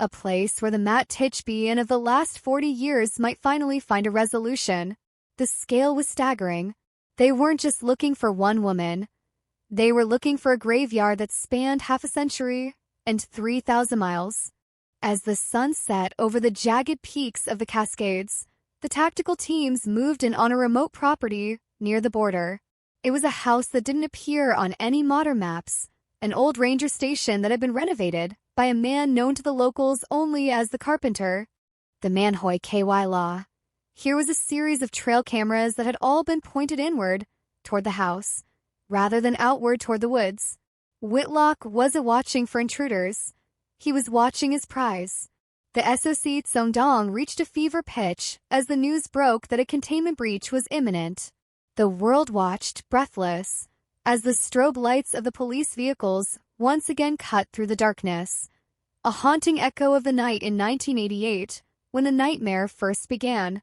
Speaker 8: a place where the Matt Titchby of the last 40 years might finally find a resolution. The scale was staggering. They weren't just looking for one woman. They were looking for a graveyard that spanned half a century and 3,000 miles. As the sun set over the jagged peaks of the Cascades, the tactical teams moved in on a remote property near the border. It was a house that didn't appear on any modern maps, an old ranger station that had been renovated by a man known to the locals only as the Carpenter. The Manhoy KY law. Here was a series of trail cameras that had all been pointed inward, toward the house, rather than outward toward the woods. Whitlock wasn't watching for intruders. He was watching his prize. The SOC Seongdong reached a fever pitch as the news broke that a containment breach was imminent. The world watched, breathless, as the strobe lights of the police vehicles once again cut through the darkness. A haunting echo of the night in 1988, when the nightmare first began.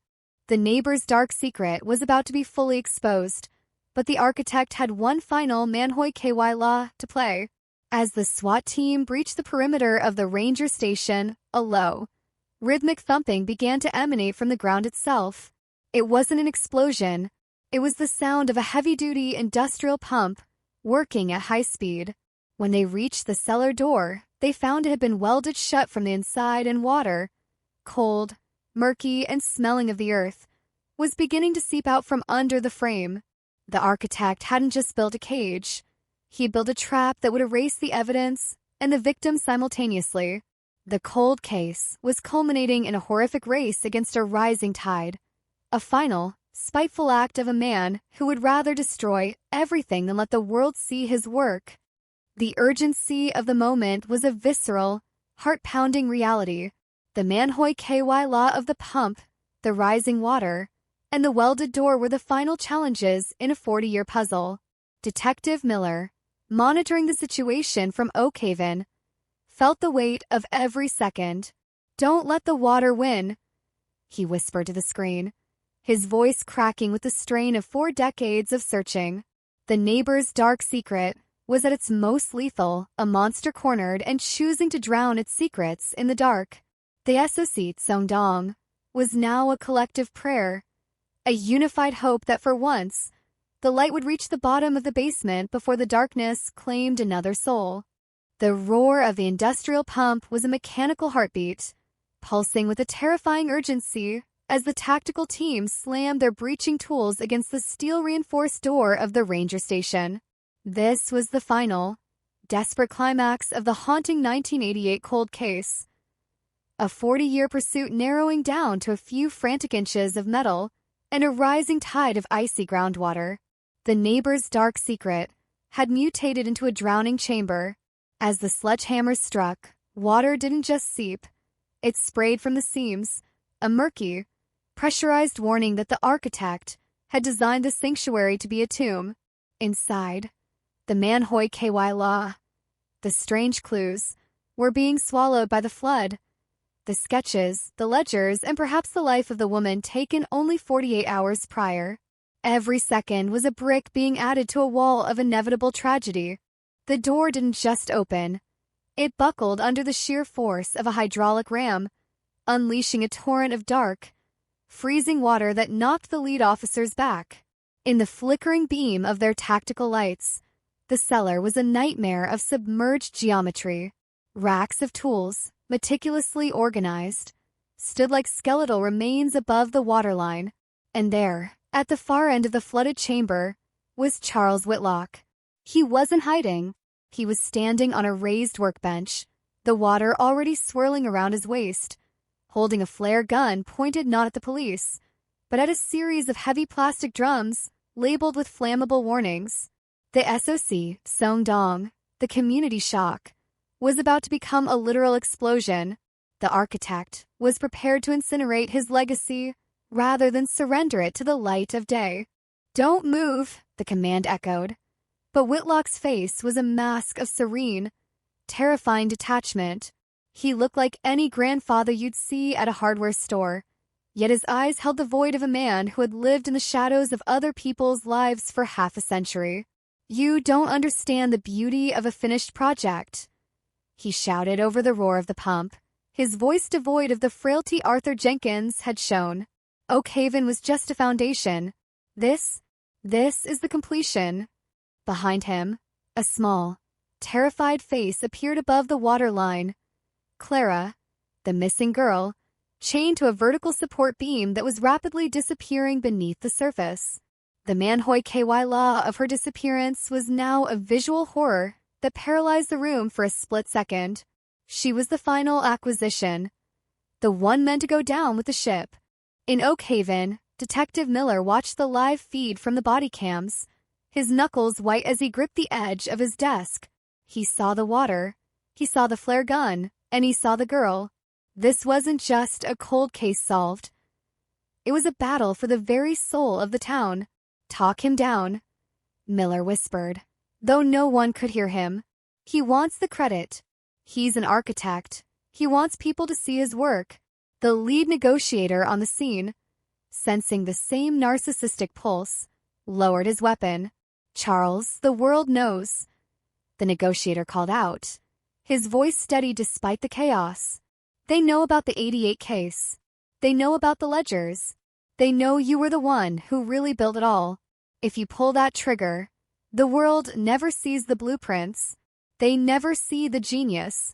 Speaker 8: The neighbor's dark secret was about to be fully exposed, but the architect had one final Manhoi KY law to play. As the SWAT team breached the perimeter of the ranger station, a low, rhythmic thumping began to emanate from the ground itself. It wasn't an explosion. It was the sound of a heavy-duty industrial pump working at high speed. When they reached the cellar door, they found it had been welded shut from the inside, and water, cold, murky, and smelling of the earth, was beginning to seep out from under the frame. The architect hadn't just built a cage. He built a trap that would erase the evidence and the victim simultaneously. The cold case was culminating in a horrific race against a rising tide. A final, spiteful act of a man who would rather destroy everything than let the world see his work. The urgency of the moment was a visceral, heart-pounding reality. The Manhoi KY law of the pump, the rising water, and the welded door were the final challenges in a 40-year puzzle. Detective Miller, monitoring the situation from Oak Haven, felt the weight of every second. "Don't let the water win," he whispered to the screen, his voice cracking with the strain of 4 decades of searching. The neighbor's dark secret was at its most lethal, a monster cornered and choosing to drown its secrets in the dark. The SOC Seongdong was now a collective prayer, a unified hope that for once, the light would reach the bottom of the basement before the darkness claimed another soul. The roar of the industrial pump was a mechanical heartbeat, pulsing with a terrifying urgency as the tactical team slammed their breaching tools against the steel-reinforced door of the ranger station. This was the final, desperate climax of the haunting 1988 cold case. A 40-year pursuit narrowing down to a few frantic inches of metal and a rising tide of icy groundwater. The neighbor's dark secret had mutated into a drowning chamber. As the sledgehammer struck, water didn't just seep. It sprayed from the seams, a murky, pressurized warning that the architect had designed the sanctuary to be a tomb. Inside, the Manhoi KY law, the strange clues, were being swallowed by the flood. The sketches, the ledgers, and perhaps the life of the woman taken only 48 hours prior. Every second was a brick being added to a wall of inevitable tragedy. The door didn't just open. It buckled under the sheer force of a hydraulic ram, unleashing a torrent of dark, freezing water that knocked the lead officers back. In the flickering beam of their tactical lights, the cellar was a nightmare of submerged geometry. Racks of tools, meticulously organized, stood like skeletal remains above the waterline. And there, at the far end of the flooded chamber, was Charles Whitlock. He wasn't hiding. He was standing on a raised workbench, the water already swirling around his waist, holding a flare gun pointed not at the police, but at a series of heavy plastic drums labeled with flammable warnings. The SOC Seongdong, the community shock, was about to become a literal explosion. The architect was prepared to incinerate his legacy rather than surrender it to the light of day. "Don't move," the command echoed. But Whitlock's face was a mask of serene, terrifying detachment. He looked like any grandfather you'd see at a hardware store, yet his eyes held the void of a man who had lived in the shadows of other people's lives for half a century. "You don't understand the beauty of a finished project," he shouted over the roar of the pump, his voice devoid of the frailty Arthur Jenkins had shown. Oak Haven was just a foundation. This is the completion. Behind him, a small, terrified face appeared above the waterline. Clara, the missing girl, chained to a vertical support beam that was rapidly disappearing beneath the surface. The Manhoi KY law of her disappearance was now a visual horror that paralyzed the room for a split second. She was the final acquisition, the one meant to go down with the ship. In Oak Haven, Detective Miller watched the live feed from the body cams, his knuckles white as he gripped the edge of his desk. He saw the water, he saw the flare gun, and he saw the girl. This wasn't just a cold case solved. It was a battle for the very soul of the town. Talk him down, Miller whispered, though no one could hear him. He wants the credit. He's an architect. He wants people to see his work. The lead negotiator on the scene, sensing the same narcissistic pulse, lowered his weapon. Charles, the world knows. The negotiator called out, his voice steady despite the chaos. They know about the 88 case. They know about the ledgers. They know you were the one who really built it all. If you pull that trigger, the world never sees the blueprints. They never see the genius.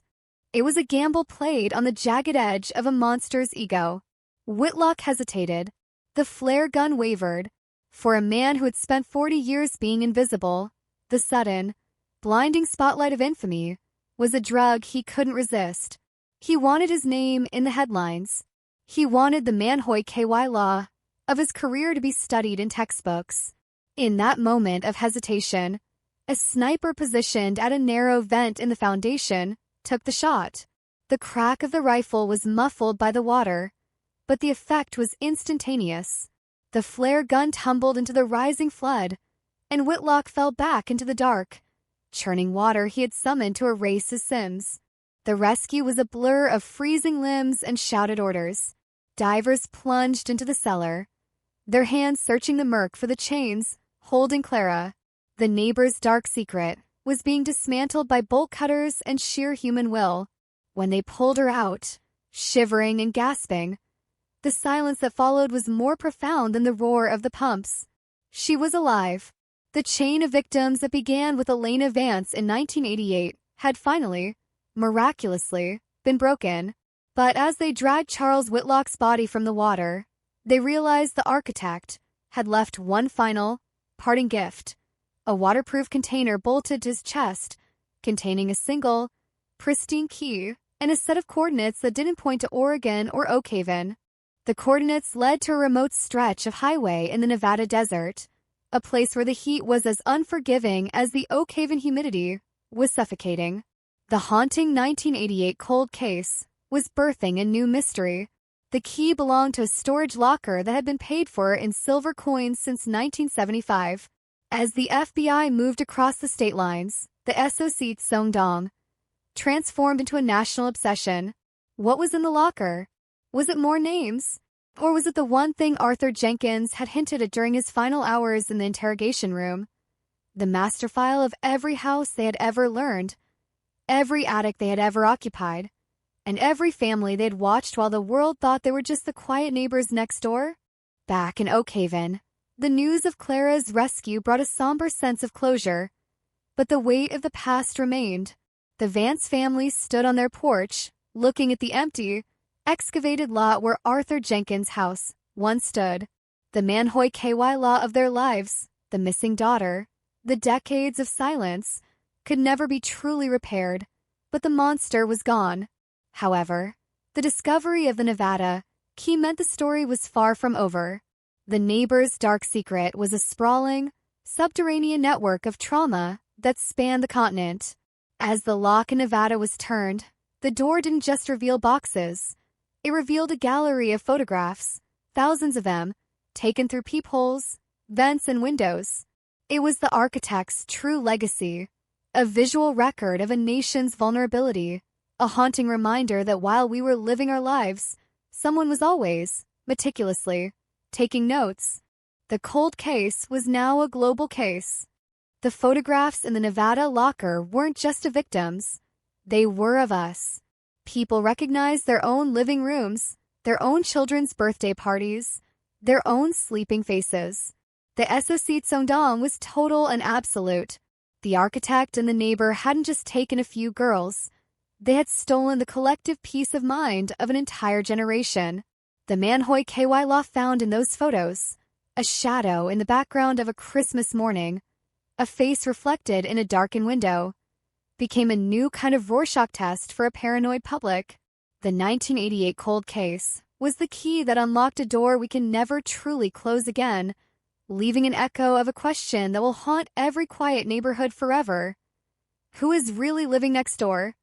Speaker 8: It was a gamble played on the jagged edge of a monster's ego. Whitlock hesitated. The flare gun wavered. For a man who had spent 40 years being invisible, the sudden, blinding spotlight of infamy was a drug he couldn't resist. He wanted his name in the headlines. He wanted the Manhoy KY law of his career to be studied in textbooks. In that moment of hesitation, a sniper positioned at a narrow vent in the foundation took the shot. The crack of the rifle was muffled by the water, but the effect was instantaneous. The flare gun tumbled into the rising flood, and Whitlock fell back into the dark, churning water he had summoned to erase his sins. The rescue was a blur of freezing limbs and shouted orders. Divers plunged into the cellar, their hands searching the murk for the chains holding Clara. The neighbor's dark secret was being dismantled by bolt cutters and sheer human will. When they pulled her out, shivering and gasping, the silence that followed was more profound than the roar of the pumps. She was alive. The chain of victims that began with Elena Vance in 1988 had finally, miraculously, been broken. But as they dragged Charles Whitlock's body from the water, they realized the architect had left one final, parting gift, a waterproof container bolted to his chest, containing a single, pristine key and a set of coordinates that didn't point to Oregon or Oak Haven. The coordinates led to a remote stretch of highway in the Nevada desert, a place where the heat was as unforgiving as the Oak Haven humidity was suffocating. The haunting 1988 cold case was birthing a new mystery. The key belonged to a storage locker that had been paid for in silver coins since 1975. As the FBI moved across the state lines, the SOC Songdong transformed into a national obsession. What was in the locker? Was it more names? Or was it the one thing Arthur Jenkins had hinted at during his final hours in the interrogation room? The master file of every house they had ever learned, every attic they had ever occupied, and every family they'd watched while the world thought they were just the quiet neighbors next door? Back in Oak Haven, the news of Clara's rescue brought a somber sense of closure, but the weight of the past remained. The Vance family stood on their porch, looking at the empty, excavated lot where Arthur Jenkins' house once stood. The Manhoy KY law of their lives, the missing daughter, the decades of silence, could never be truly repaired, but the monster was gone. However, the discovery of the Nevada key meant the story was far from over. The neighbor's dark secret was a sprawling, subterranean network of trauma that spanned the continent. As the lock in Nevada was turned, the door didn't just reveal boxes. It revealed a gallery of photographs, thousands of them, taken through peepholes, vents, and windows. It was the architect's true legacy, a visual record of a nation's vulnerability, a haunting reminder that while we were living our lives, someone was always, meticulously, taking notes. The cold case was now a global case. The photographs in the Nevada locker weren't just of victims. They were of us. People recognized their own living rooms, their own children's birthday parties, their own sleeping faces. The SOC Songdong was total and absolute. The architect and the neighbor hadn't just taken a few girls. They had stolen the collective peace of mind of an entire generation. The Manhoy KY law found in those photos, a shadow in the background of a Christmas morning, a face reflected in a darkened window, became a new kind of Rorschach test for a paranoid public. The 1988 cold case was the key that unlocked a door we can never truly close again, leaving an echo of a question that will haunt every quiet neighborhood forever. Who is really living next door?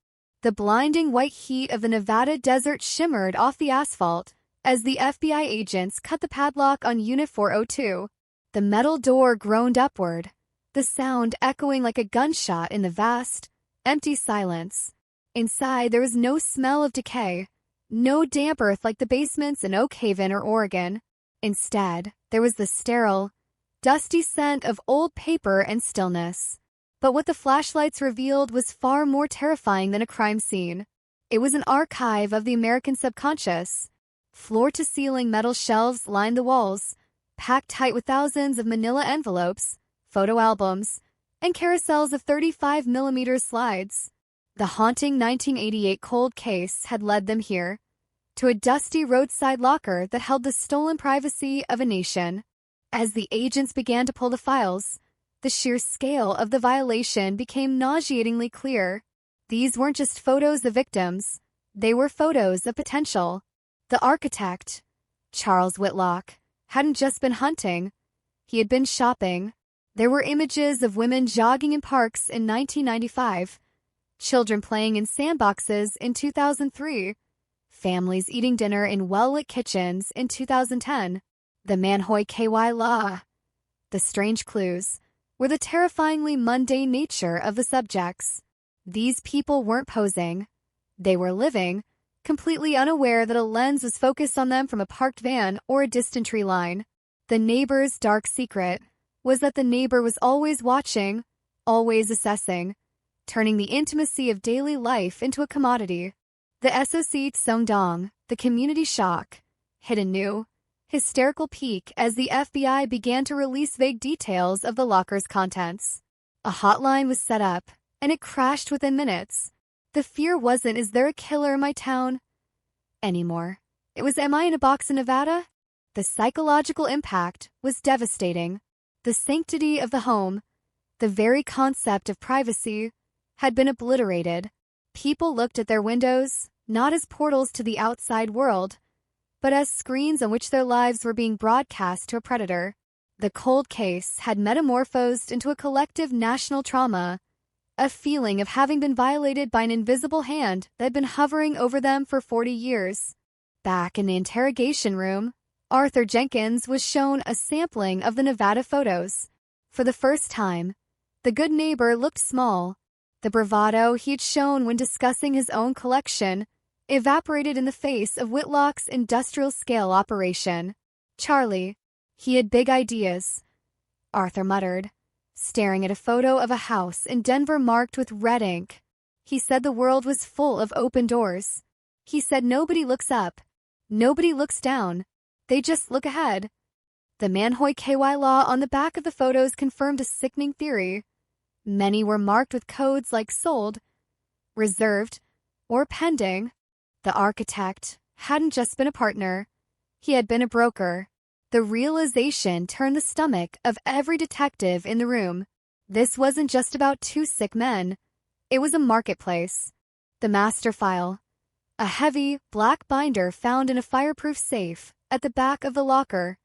Speaker 8: The blinding white heat of the Nevada desert shimmered off the asphalt as the FBI agents cut the padlock on Unit 402. The metal door groaned upward, the sound echoing like a gunshot in the vast, empty silence. Inside, there was no smell of decay, no damp earth like the basements in Oak Haven or Oregon. Instead, there was the sterile, dusty scent of old paper and stillness. But what the flashlights revealed was far more terrifying than a crime scene. It was an archive of the American subconscious. Floor-to-ceiling metal shelves lined the walls, packed tight with thousands of manila envelopes, photo albums, and carousels of 35mm slides. The haunting 1988 cold case had led them here, to a dusty roadside locker that held the stolen privacy of a nation. As the agents began to pull the files, the sheer scale of the violation became nauseatingly clear. These weren't just photos of victims, they were photos of potential. The architect, Charles Whitlock, hadn't just been hunting, he had been shopping. There were images of women jogging in parks in 1995, children playing in sandboxes in 2003, families eating dinner in well-lit kitchens in 2010. The Manhoy KY law. The strange clues were the terrifyingly mundane nature of the subjects. These people weren't posing. They were living, completely unaware that a lens was focused on them from a parked van or a distant tree line. The neighbor's dark secret was that the neighbor was always watching, always assessing, turning the intimacy of daily life into a commodity. The SOC Songdong, the community shock, hit a new, hysterical peak as the FBI began to release vague details of the locker's contents. A hotline was set up, and it crashed within minutes. The fear wasn't, "Is there a killer in my town?" anymore. It was, "Am I in a box in Nevada?" The psychological impact was devastating. The sanctity of the home, the very concept of privacy, had been obliterated. People looked at their windows, not as portals to the outside world, but as screens on which their lives were being broadcast to a predator. The cold case had metamorphosed into a collective national trauma, a feeling of having been violated by an invisible hand that had been hovering over them for 40 years. Back in the interrogation room, Arthur Jenkins was shown a sampling of the Nevada photos. For the first time, the good neighbor looked small. The bravado he'd shown when discussing his own collection evaporated in the face of Whitlock's industrial-scale operation. "Charlie, he had big ideas," Arthur muttered, staring at a photo of a house in Denver marked with red ink. He said the world was full of open doors. He said nobody looks up, nobody looks down, they just look ahead. The Manhoy KY law on the back of the photos confirmed a sickening theory. Many were marked with codes like sold, reserved, or pending. The architect hadn't just been a partner, he had been a broker. The realization turned the stomach of every detective in the room. This wasn't just about two sick men. It was a marketplace. The master file, a heavy, black binder found in a fireproof safe at the back of the locker,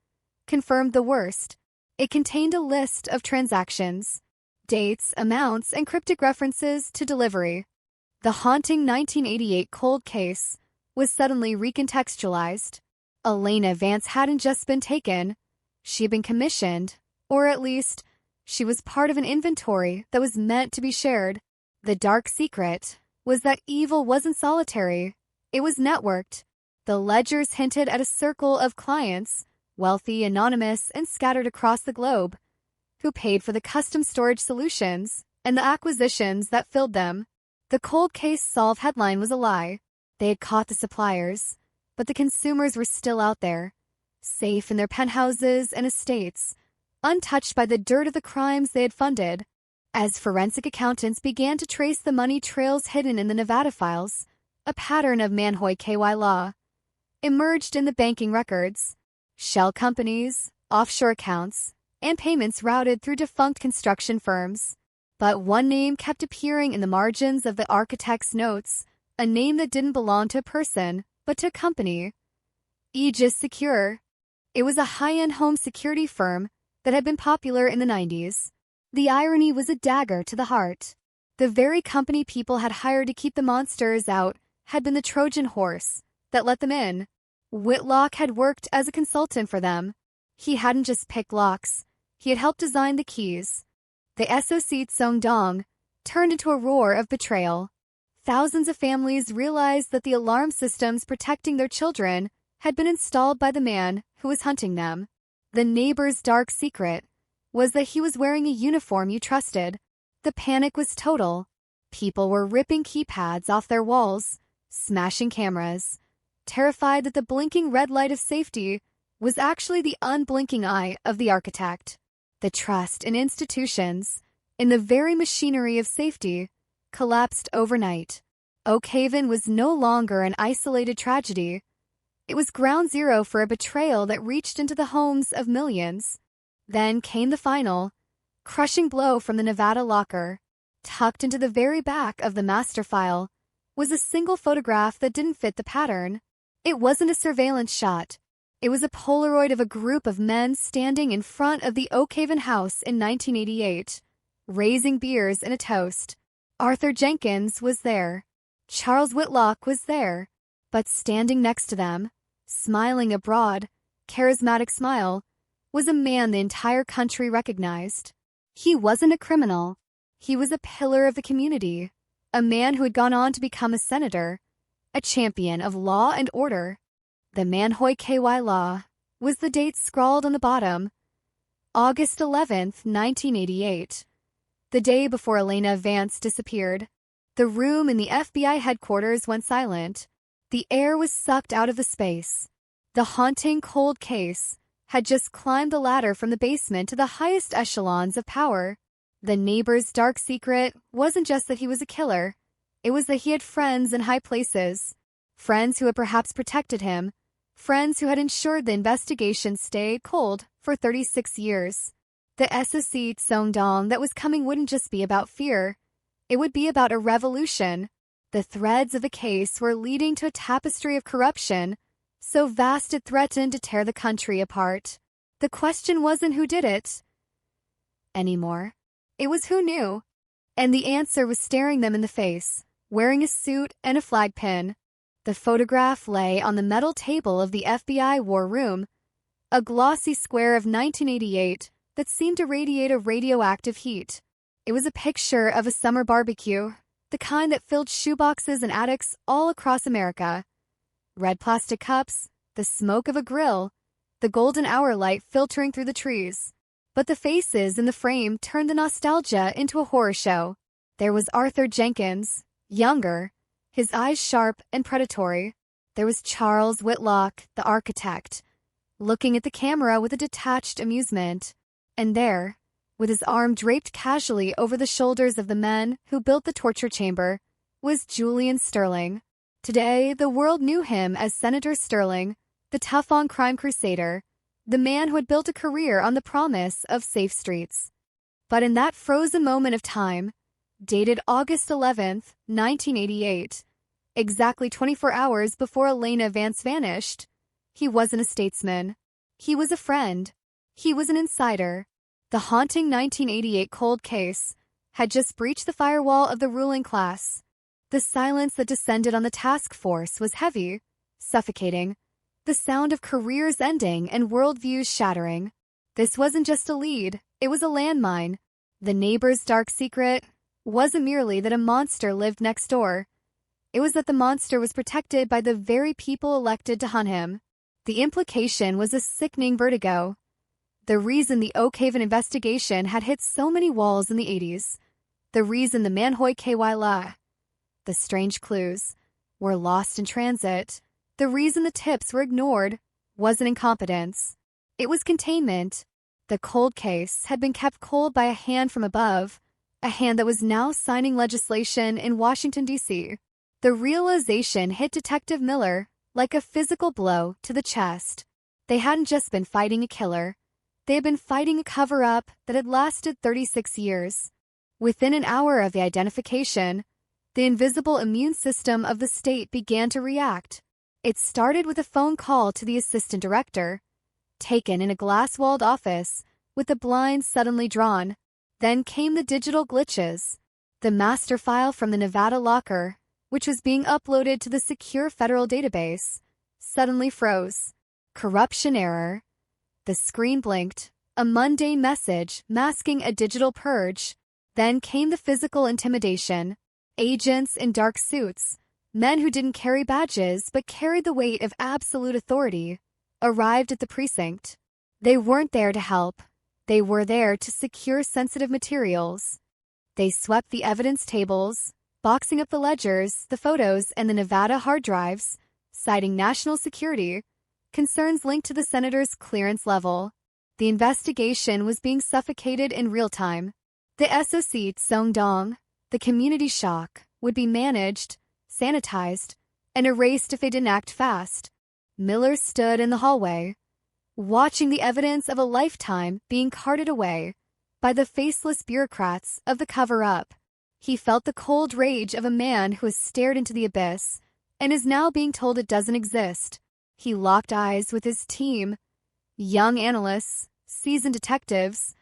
Speaker 8: confirmed the worst. It contained a list of transactions, dates, amounts, and cryptic references to delivery. The haunting 1988 cold case was suddenly recontextualized. Elena Vance hadn't just been taken, she had been commissioned, or at least, she was part of an inventory that was meant to be shared. The dark secret was that evil wasn't solitary, it was networked. The ledgers hinted at a circle of clients, wealthy, anonymous, and scattered across the globe, who paid for the custom storage solutions and the acquisitions that filled them. The cold case solve headline was a lie. They had caught the suppliers, but the consumers were still out there, safe in their penthouses and estates, untouched by the dirt of the crimes they had funded. As forensic accountants began to trace the money trails hidden in the Nevada files, a pattern of Manhoy KY law emerged in the banking records. Shell companies, offshore accounts, and payments routed through defunct construction firms. But one name kept appearing in the margins of the architect's notes, a name that didn't belong to a person, but to a company. Aegis Secure. It was a high-end home security firm that had been popular in the 90s. The irony was a dagger to the heart. The very company people had hired to keep the monsters out had been the Trojan horse that let them in. Whitlock had worked as a consultant for them. He hadn't just picked locks, he had helped design the keys. The SOC Tsong-dong turned into a roar of betrayal. Thousands of families realized that the alarm systems protecting their children had been installed by the man who was hunting them. The neighbor's dark secret was that he was wearing a uniform you trusted. The panic was total. People were ripping keypads off their walls, smashing cameras, terrified that the blinking red light of safety was actually the unblinking eye of the architect. The trust in institutions, in the very machinery of safety, collapsed overnight. Oak Haven was no longer an isolated tragedy. It was ground zero for a betrayal that reached into the homes of millions. Then came the final, crushing blow from the Nevada locker. Tucked into the very back of the master file was a single photograph that didn't fit the pattern. It wasn't a surveillance shot. It was a Polaroid of a group of men standing in front of the Oak Haven house in 1988, raising beers in a toast. Arthur Jenkins was there. Charles Whitlock was there. But standing next to them, smiling a broad, charismatic smile, was a man the entire country recognized. He wasn't a criminal. He was a pillar of the community, a man who had gone on to become a senator, a champion of law and order. The Manhoy KY Law was the date scrawled on the bottom, August 11th, 1988, the day before Elena Vance disappeared. The room in the FBI headquarters went silent. The air was sucked out of the space. The haunting cold case had just climbed the ladder from the basement to the highest echelons of power. The neighbor's dark secret wasn't just that he was a killer. It was that he had friends in high places, friends who had perhaps protected him, friends who had ensured the investigation stayed cold for 36 years. The SOC Tsong-dong that was coming wouldn't just be about fear. It would be about a revolution. The threads of the case were leading to a tapestry of corruption, so vast it threatened to tear the country apart. The question wasn't who did it anymore. It was who knew. And the answer was staring them in the face, wearing a suit and a flag pin. The photograph lay on the metal table of the FBI war room, a glossy square of 1988 that seemed to radiate a radioactive heat. It was a picture of a summer barbecue, the kind that filled shoeboxes and attics all across America. Red plastic cups, the smoke of a grill, the golden hour light filtering through the trees. But the faces in the frame turned the nostalgia into a horror show. There was Arthur Jenkins, younger, his eyes sharp and predatory. There was Charles Whitlock, the architect, looking at the camera with a detached amusement. And there, with his arm draped casually over the shoulders of the men who built the torture chamber, was Julian Sterling. Today, the world knew him as Senator Sterling, the tough-on-crime crusader, the man who had built a career on the promise of safe streets. But in that frozen moment of time, dated August 11th, 1988, exactly 24 hours before Elena Vance vanished, he wasn't a statesman. He was a friend. He was an insider. The haunting 1988 cold case had just breached the firewall of the ruling class. The silence that descended on the task force was heavy, suffocating, the sound of careers ending and worldviews shattering. This wasn't just a lead, it was a landmine. The neighbor's dark secret wasn't merely that a monster lived next door. It was that the monster was protected by the very people elected to hunt him. The implication was a sickening vertigo. The reason the Oak Haven investigation had hit so many walls in the 80s, the reason the Manhoy KY La, the strange clues, were lost in transit, the reason the tips were ignored wasn't incompetence. It was containment. The cold case had been kept cold by a hand from above, a hand that was now signing legislation in Washington, D.C. The realization hit Detective Miller like a physical blow to the chest. They hadn't just been fighting a killer. They had been fighting a cover-up that had lasted 36 years. Within an hour of the identification, the invisible immune system of the state began to react. It started with a phone call to the assistant director, taken in a glass-walled office with the blinds suddenly drawn. Then came the digital glitches. The master file from the Nevada locker, which was being uploaded to the secure federal database, suddenly froze. Corruption error. The screen blinked, a mundane message masking a digital purge. Then came the physical intimidation. Agents in dark suits, men who didn't carry badges but carried the weight of absolute authority, arrived at the precinct. They weren't there to help. They were there to secure sensitive materials. They swept the evidence tables, boxing up the ledgers, the photos, and the Nevada hard drives, citing national security concerns linked to the senator's clearance level. The investigation was being suffocated in real time. The SOC Songdong, the community shock, would be managed, sanitized, and erased if they didn't act fast. Miller stood in the hallway, watching the evidence of a lifetime being carted away by the faceless bureaucrats of the cover-up. He felt the cold rage of a man who has stared into the abyss and is now being told it doesn't exist. He locked eyes with his team, young analysts, seasoned detectives,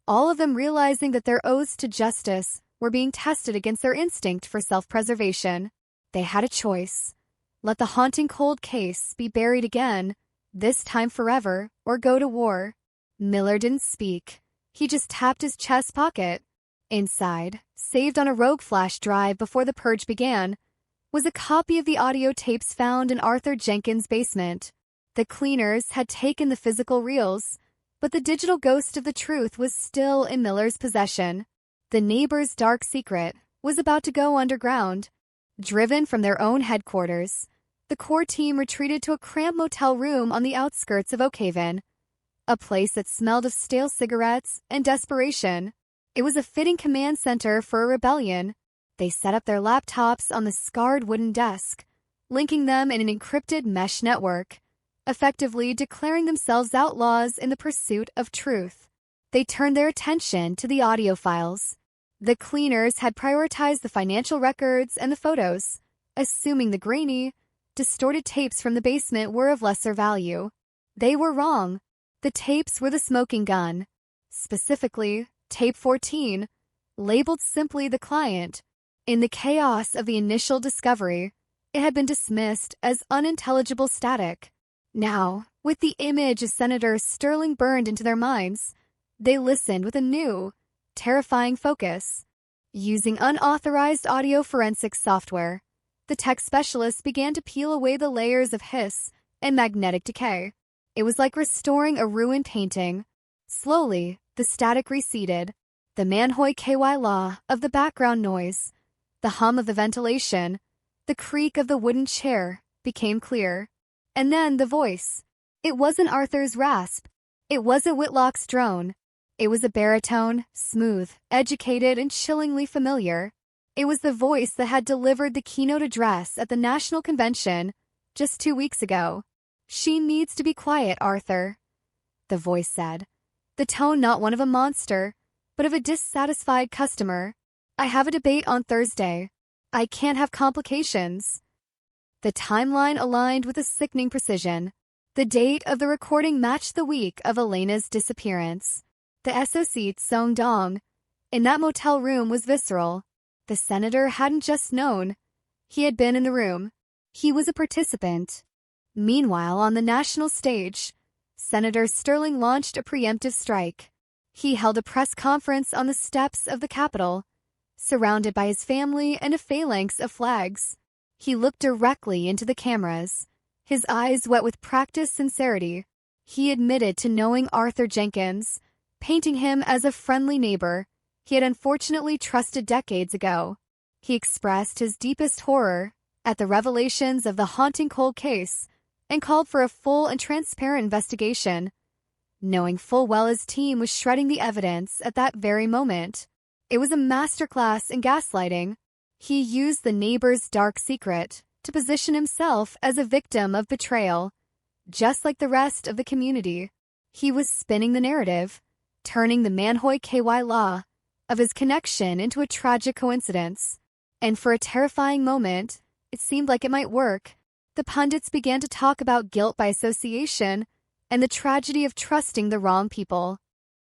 Speaker 8: all of them realizing that their oaths to justice were being tested against their instinct for self-preservation. They had a choice. Let the haunting cold case be buried again, this time forever, or go to war. Miller didn't speak. He just tapped his chest pocket. Inside, saved on a rogue flash drive before the purge began, was a copy of the audio tapes found in Arthur Jenkins' basement. The cleaners had taken the physical reels, but the digital ghost of the truth was still in Miller's possession. The neighbor's dark secret was about to go underground. Driven from their own headquarters, the core team retreated to a cramped motel room on the outskirts of Oakhaven, a place that smelled of stale cigarettes and desperation. It was a fitting command center for a rebellion. They set up their laptops on the scarred wooden desk, linking them in an encrypted mesh network, effectively declaring themselves outlaws in the pursuit of truth. They turned their attention to the audio files. The cleaners had prioritized the financial records and the photos, assuming the grainy, distorted tapes from the basement were of lesser value. They were wrong. The tapes were the smoking gun. Specifically, tape 14, labeled simply the client. In the chaos of the initial discovery, it had been dismissed as unintelligible static. Now, with the image of Senator Sterling burned into their minds, they listened with a new, terrifying focus. Using unauthorized audio forensics software, the tech specialists began to peel away the layers of hiss and magnetic decay. It was like restoring a ruined painting. Slowly, the static receded. The Manhoy KY law of the background noise, the hum of the ventilation, the creak of the wooden chair became clear. And then the voice. It wasn't Arthur's rasp. It wasn't Whitlock's drone. It was a baritone, smooth, educated, and chillingly familiar. It was the voice that had delivered the keynote address at the National Convention just 2 weeks ago. "She needs to be quiet, Arthur," the voice said. The tone not one of a monster, but of a dissatisfied customer. "I have a debate on Thursday. I can't have complications." The timeline aligned with a sickening precision. The date of the recording matched the week of Elena's disappearance. The SOC Songdong in that motel room was visceral. The senator hadn't just known. He had been in the room. He was a participant. Meanwhile, on the national stage, Senator Sterling launched a preemptive strike. He held a press conference on the steps of the Capitol, surrounded by his family and a phalanx of flags. He looked directly into the cameras, his eyes wet with practiced sincerity. He admitted to knowing Arthur Jenkins, painting him as a friendly neighbor he had unfortunately trusted decades ago. He expressed his deepest horror at the revelations of the haunting cold case and called for a full and transparent investigation, knowing full well his team was shredding the evidence at that very moment. It was a masterclass in gaslighting. He used the neighbor's dark secret to position himself as a victim of betrayal, just like the rest of the community. He was spinning the narrative, turning the Manhoy KY law of his connection into a tragic coincidence. And for a terrifying moment, it seemed like it might work. The pundits began to talk about guilt by association and the tragedy of trusting the wrong people.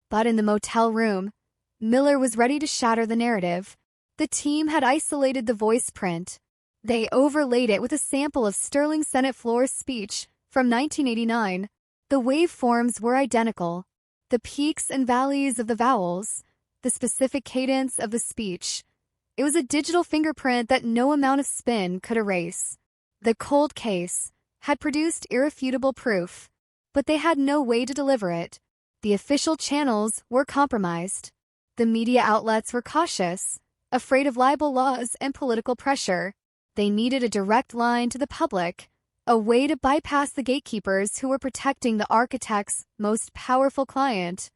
Speaker 8: But in the motel room, Miller was ready to shatter the narrative. The team had isolated the voice print. They overlaid it with a sample of Sterling Senate floor speech from 1989. The waveforms were identical. The peaks and valleys of the vowels, the specific cadence of the speech. It was a digital fingerprint that no amount of spin could erase. The cold case had produced irrefutable proof, but they had no way to deliver it. The official channels were compromised. The media outlets were cautious, afraid of libel laws and political pressure. They needed a direct line to the public, a way to bypass the gatekeepers who were protecting the architect's most powerful client.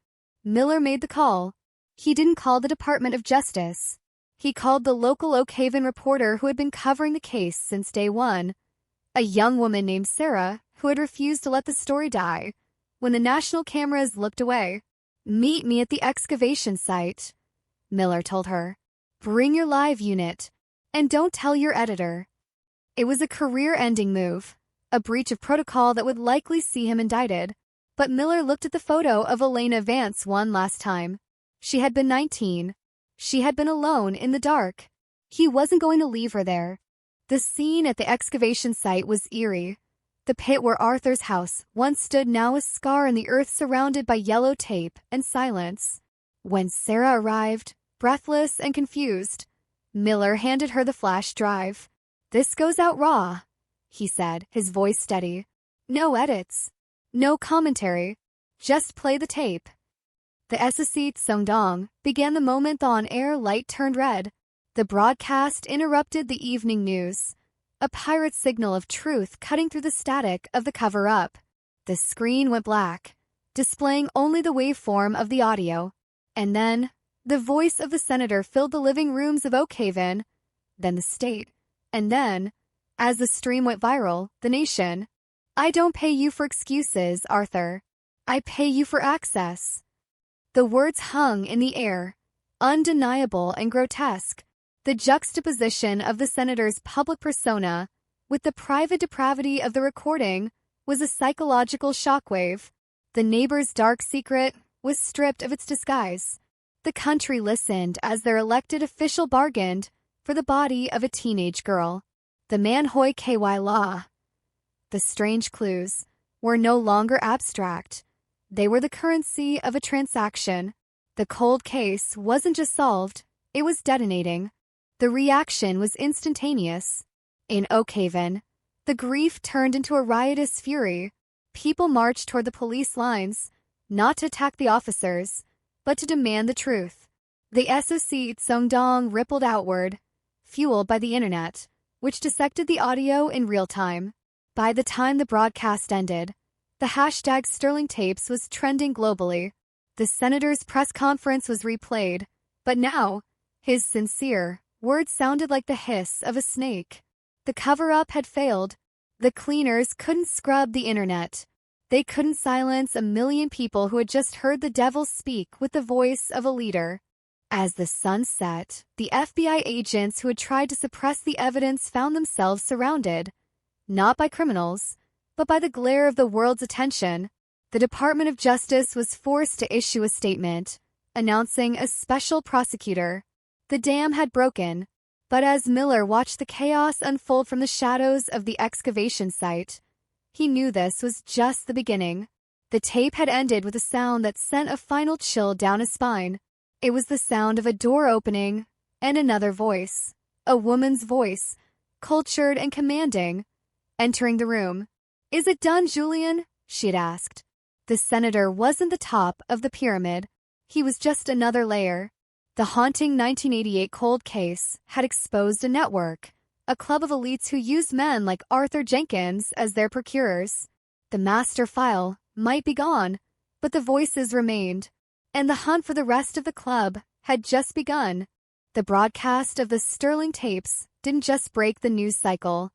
Speaker 8: Miller made the call. He didn't call the Department of Justice. He called the local Oak Haven reporter who had been covering the case since day one, a young woman named Sarah who had refused to let the story die when the national cameras looked away. "Meet me at the excavation site," Miller told her. "Bring your live unit, and don't tell your editor." It was a career-ending move, a breach of protocol that would likely see him indicted. But Miller looked at the photo of Elena Vance one last time. She had been 19. She had been alone in the dark. He wasn't going to leave her there. The scene at the excavation site was eerie. The pit where Arthur's house once stood, now a scar in the earth surrounded by yellow tape and silence. When Sarah arrived, breathless and confused, Miller handed her the flash drive. "This goes out raw," he said, his voice steady. "No edits. No commentary. Just play the tape." The SSC Songdong began the moment the on-air light turned red. The broadcast interrupted the evening news, a pirate signal of truth cutting through the static of the cover-up. The screen went black, displaying only the waveform of the audio. And then, the voice of the senator filled the living rooms of Oak Haven, then the state, and then, as the stream went viral, the nation. "I don't pay you for excuses, Arthur. I pay you for access." The words hung in the air, undeniable and grotesque. The juxtaposition of the senator's public persona with the private depravity of the recording was a psychological shockwave. The neighbor's dark secret was stripped of its disguise. The country listened as their elected official bargained for the body of a teenage girl. The Manhoy KY law. The strange clues were no longer abstract. They were the currency of a transaction. The cold case wasn't just solved, it was detonating. The reaction was instantaneous. In Oak Haven, the grief turned into a riotous fury. People marched toward the police lines, not to attack the officers, but to demand the truth. The SOC Songdong rippled outward, fueled by the internet, which dissected the audio in real time. By the time the broadcast ended, the hashtag Sterling Tapes was trending globally. The senator's press conference was replayed, but now, his sincere words sounded like the hiss of a snake. The cover-up had failed. The cleaners couldn't scrub the internet. They couldn't silence a million people who had just heard the devil speak with the voice of a leader. As the sun set, the FBI agents who had tried to suppress the evidence found themselves surrounded, not by criminals, but by the glare of the world's attention. The Department of Justice was forced to issue a statement, announcing a special prosecutor. The dam had broken, but as Miller watched the chaos unfold from the shadows of the excavation site, he knew this was just the beginning. The tape had ended with a sound that sent a final chill down his spine. It was the sound of a door opening and another voice, a woman's voice, cultured and commanding, entering the room. "Is it done, Julian?" she had asked. The senator wasn't the top of the pyramid. He was just another layer. The haunting 1988 cold case had exposed a network, a club of elites who used men like Arthur Jenkins as their procurers. The master file might be gone, but the voices remained, and the hunt for the rest of the club had just begun. The broadcast of the Sterling Tapes didn't just break the news cycle.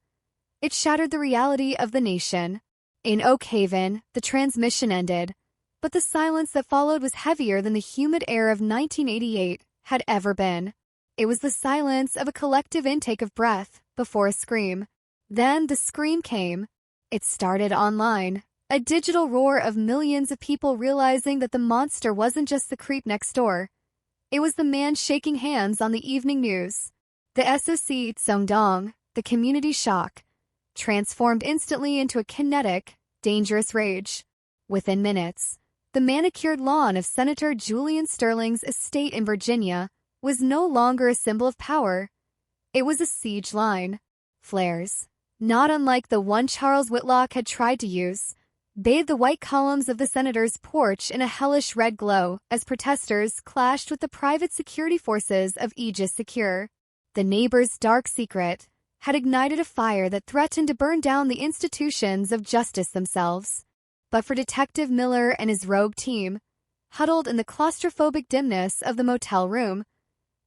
Speaker 8: It shattered the reality of the nation. In Oak Haven, the transmission ended, but the silence that followed was heavier than the humid air of 1988 had ever been. It was the silence of a collective intake of breath before a scream. Then the scream came. It started online, a digital roar of millions of people realizing that the monster wasn't just the creep next door. It was the man shaking hands on the evening news. The SOC Tsongdong, the community shock, transformed instantly into a kinetic, dangerous rage. Within minutes, the manicured lawn of Senator Julian Sterling's estate in Virginia was no longer a symbol of power. It was a siege line. Flares, not unlike the one Charles Whitlock had tried to use, bathed the white columns of the senator's porch in a hellish red glow as protesters clashed with the private security forces of Aegis Secure. The neighbor's dark secret had ignited a fire that threatened to burn down the institutions of justice themselves. But for Detective Miller and his rogue team, huddled in the claustrophobic dimness of the motel room,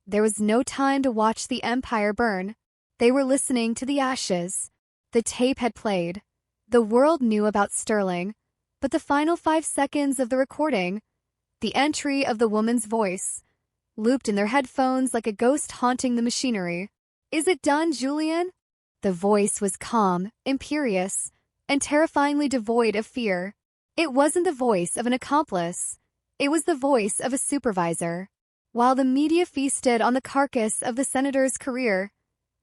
Speaker 8: there was no time to watch the empire burn. They were listening to the ashes. The tape had played. The world knew about Sterling, but the final 5 seconds of the recording, the entry of the woman's voice, looped in their headphones like a ghost haunting the machinery. "Is it done, Julian?" The voice was calm, imperious, and terrifyingly devoid of fear. It wasn't the voice of an accomplice. It was the voice of a supervisor. While the media feasted on the carcass of the senator's career,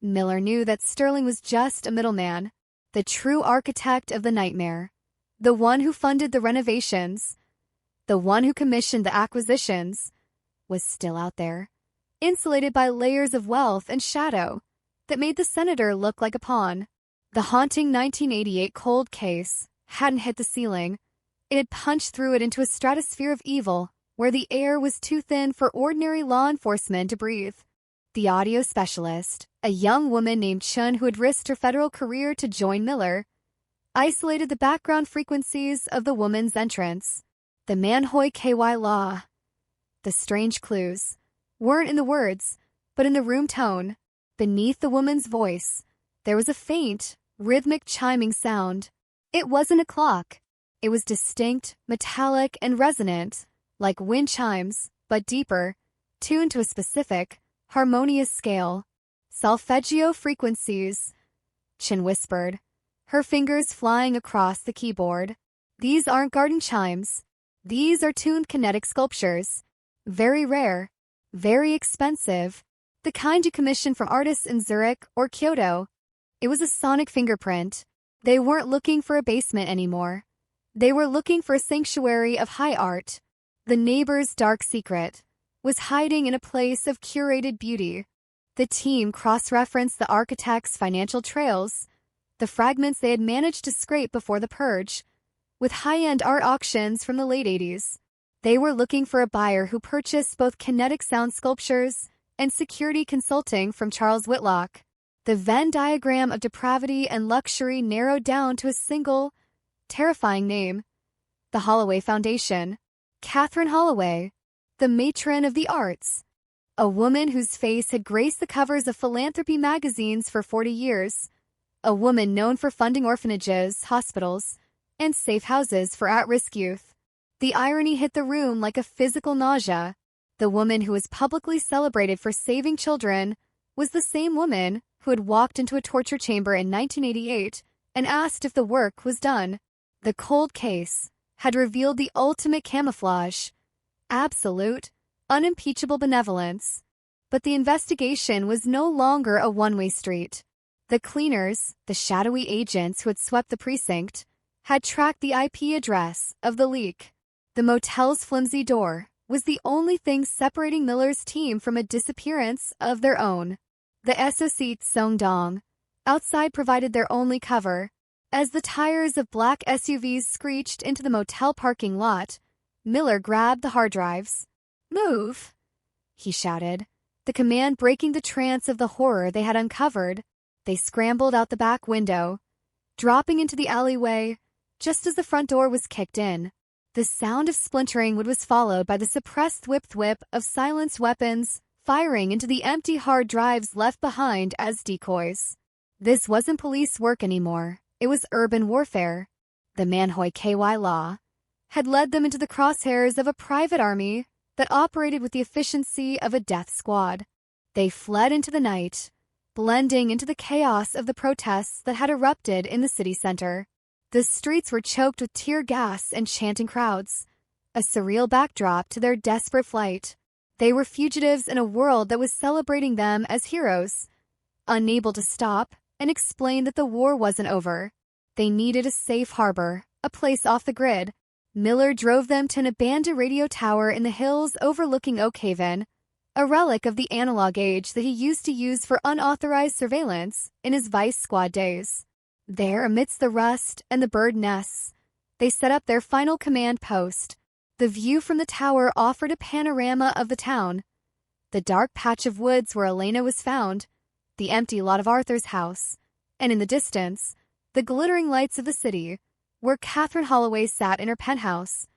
Speaker 8: Miller knew that Sterling was just a middleman, the true architect of the nightmare, the one who funded the renovations, the one who commissioned the acquisitions, was still out there, insulated by layers of wealth and shadow that made the senator look like a pawn. The haunting 1988 cold case hadn't hit the ceiling. It had punched through it into a stratosphere of evil where the air was too thin for ordinary law enforcement to breathe. The audio specialist, a young woman named Chun who had risked her federal career to join Miller, isolated the background frequencies of the woman's entrance. The Manhoy KY law. The strange clues weren't in the words, but in the room tone. Beneath the woman's voice, there was a faint, rhythmic chiming sound. It wasn't a clock. It was distinct, metallic, and resonant, like wind chimes, but deeper, tuned to a specific, harmonious scale. Solfeggio frequencies, Chin whispered, her fingers flying across the keyboard. These aren't garden chimes. These are tuned kinetic sculptures. Very rare, very expensive, the kind you commission from artists in Zurich or Kyoto. It was a sonic fingerprint. They weren't looking for a basement anymore. They were looking for a sanctuary of high art. The neighbor's dark secret was hiding in a place of curated beauty. The team cross-referenced the architect's financial trails, the fragments they had managed to scrape before the purge, with high-end art auctions from the late 80s. They were looking for a buyer who purchased both kinetic sound sculptures and security consulting from Charles Whitlock. The Venn diagram of depravity and luxury narrowed down to a single, terrifying name: the Holloway Foundation. Catherine Holloway, the matron of the arts, a woman whose face had graced the covers of philanthropy magazines for 40 years, a woman known for funding orphanages, hospitals, and safe houses for at-risk youth. The irony hit the room like a physical nausea. The woman who was publicly celebrated for saving children was the same woman who had walked into a torture chamber in 1988 and asked if the work was done. The cold case had revealed the ultimate camouflage: absolute, unimpeachable benevolence. But the investigation was no longer a one-way street. The cleaners, the shadowy agents who had swept the precinct, had tracked the IP address of the leak. The motel's flimsy door was the only thing separating Miller's team from a disappearance of their own. The SOC Tsongdong outside provided their only cover. As the tires of black SUVs screeched into the motel parking lot, Miller grabbed the hard drives. "Move!" he shouted, the command breaking the trance of the horror they had uncovered. They scrambled out the back window, dropping into the alleyway just as the front door was kicked in. The sound of splintering wood was followed by the suppressed whip-thwip of silenced weapons firing into the empty hard drives left behind as decoys. This wasn't police work anymore. It was urban warfare. The Manhoy KY law had led them into the crosshairs of a private army that operated with the efficiency of a death squad. They fled into the night, blending into the chaos of the protests that had erupted in the city center. The streets were choked with tear gas and chanting crowds, a surreal backdrop to their desperate flight. They were fugitives in a world that was celebrating them as heroes, unable to stop and explain that the war wasn't over. They needed a safe harbor, a place off the grid. Miller drove them to an abandoned radio tower in the hills overlooking Oak Haven, a relic of the analog age that he used to use for unauthorized surveillance in his Vice Squad days. There, amidst the rust and the bird nests, they set up their final command post. The view from the tower offered a panorama of the town. The dark patch of woods where Elena was found, the empty lot of Arthur's house, and in the distance, the glittering lights of the city, where Catherine Holloway sat in her penthouse,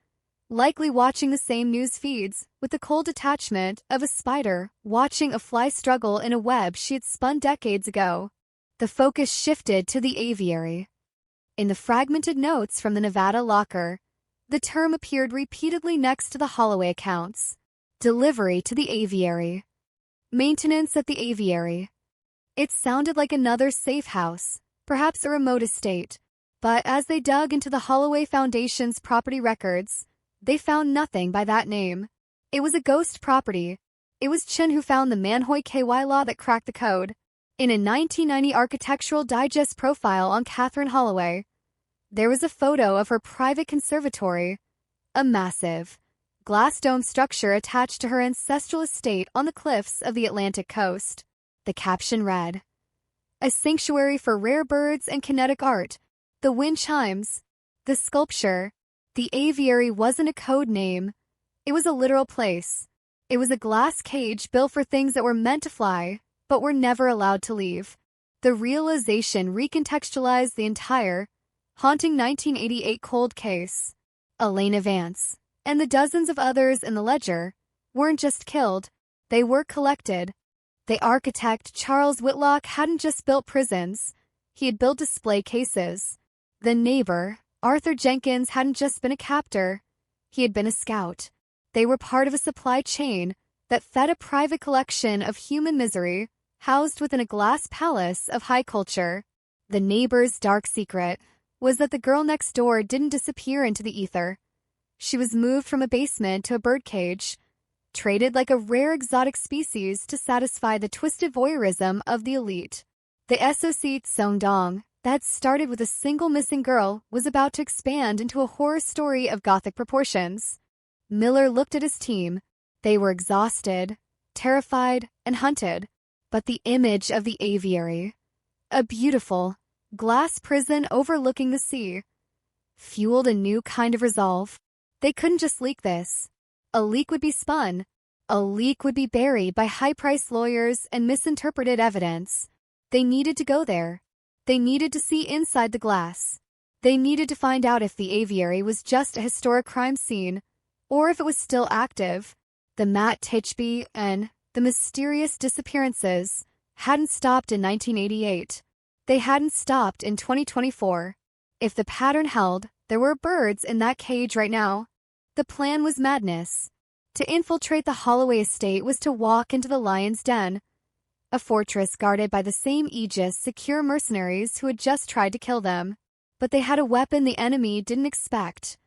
Speaker 8: likely watching the same news feeds with the cold detachment of a spider watching a fly struggle in a web she had spun decades ago. The focus shifted to the aviary. In the fragmented notes from the Nevada locker, the term appeared repeatedly next to the Holloway accounts. Delivery to the aviary. Maintenance at the aviary. It sounded like another safe house, perhaps a remote estate, but as they dug into the Holloway Foundation's property records, they found nothing by that name. It was a ghost property. It was Chin who found the Manhoy KY law that cracked the code. In a 1990 Architectural Digest profile on Catherine Holloway, there was a photo of her private conservatory, a massive, glass-dome structure attached to her ancestral estate on the cliffs of the Atlantic coast. The caption read, "A sanctuary for rare birds and kinetic art. The wind chimes. The sculpture." The aviary wasn't a code name. It was a literal place. It was a glass cage built for things that were meant to fly, but were never allowed to leave. The realization recontextualized the entire, haunting 1988 cold case. Elena Vance, and the dozens of others in the ledger, weren't just killed, they were collected. The architect Charles Whitlock hadn't just built prisons, he had built display cases. The neighbor, Arthur Jenkins, hadn't just been a captor, he had been a scout. They were part of a supply chain that fed a private collection of human misery, housed within a glass palace of high culture. The neighbor's dark secret was that the girl next door didn't disappear into the ether. She was moved from a basement to a birdcage, traded like a rare exotic species to satisfy the twisted voyeurism of the elite. The SOC Songdong, that started with a single missing girl, was about to expand into a horror story of gothic proportions. Miller looked at his team. They were exhausted, terrified, and hunted. But the image of the aviary, a beautiful, glass prison overlooking the sea, fueled a new kind of resolve. They couldn't just leak this. A leak would be spun. A leak would be buried by high-priced lawyers and misinterpreted evidence. They needed to go there. They needed to see inside the glass. They needed to find out if the aviary was just a historic crime scene, or if it was still active. The Matt Titchby and the mysterious disappearances hadn't stopped in 1988. They hadn't stopped in 2024. If the pattern held, there were birds in that cage right now. The plan was madness. To infiltrate the Holloway estate was to walk into the lion's den, a fortress guarded by the same aegis secure mercenaries who had just tried to kill them. But they had a weapon the enemy didn't expect.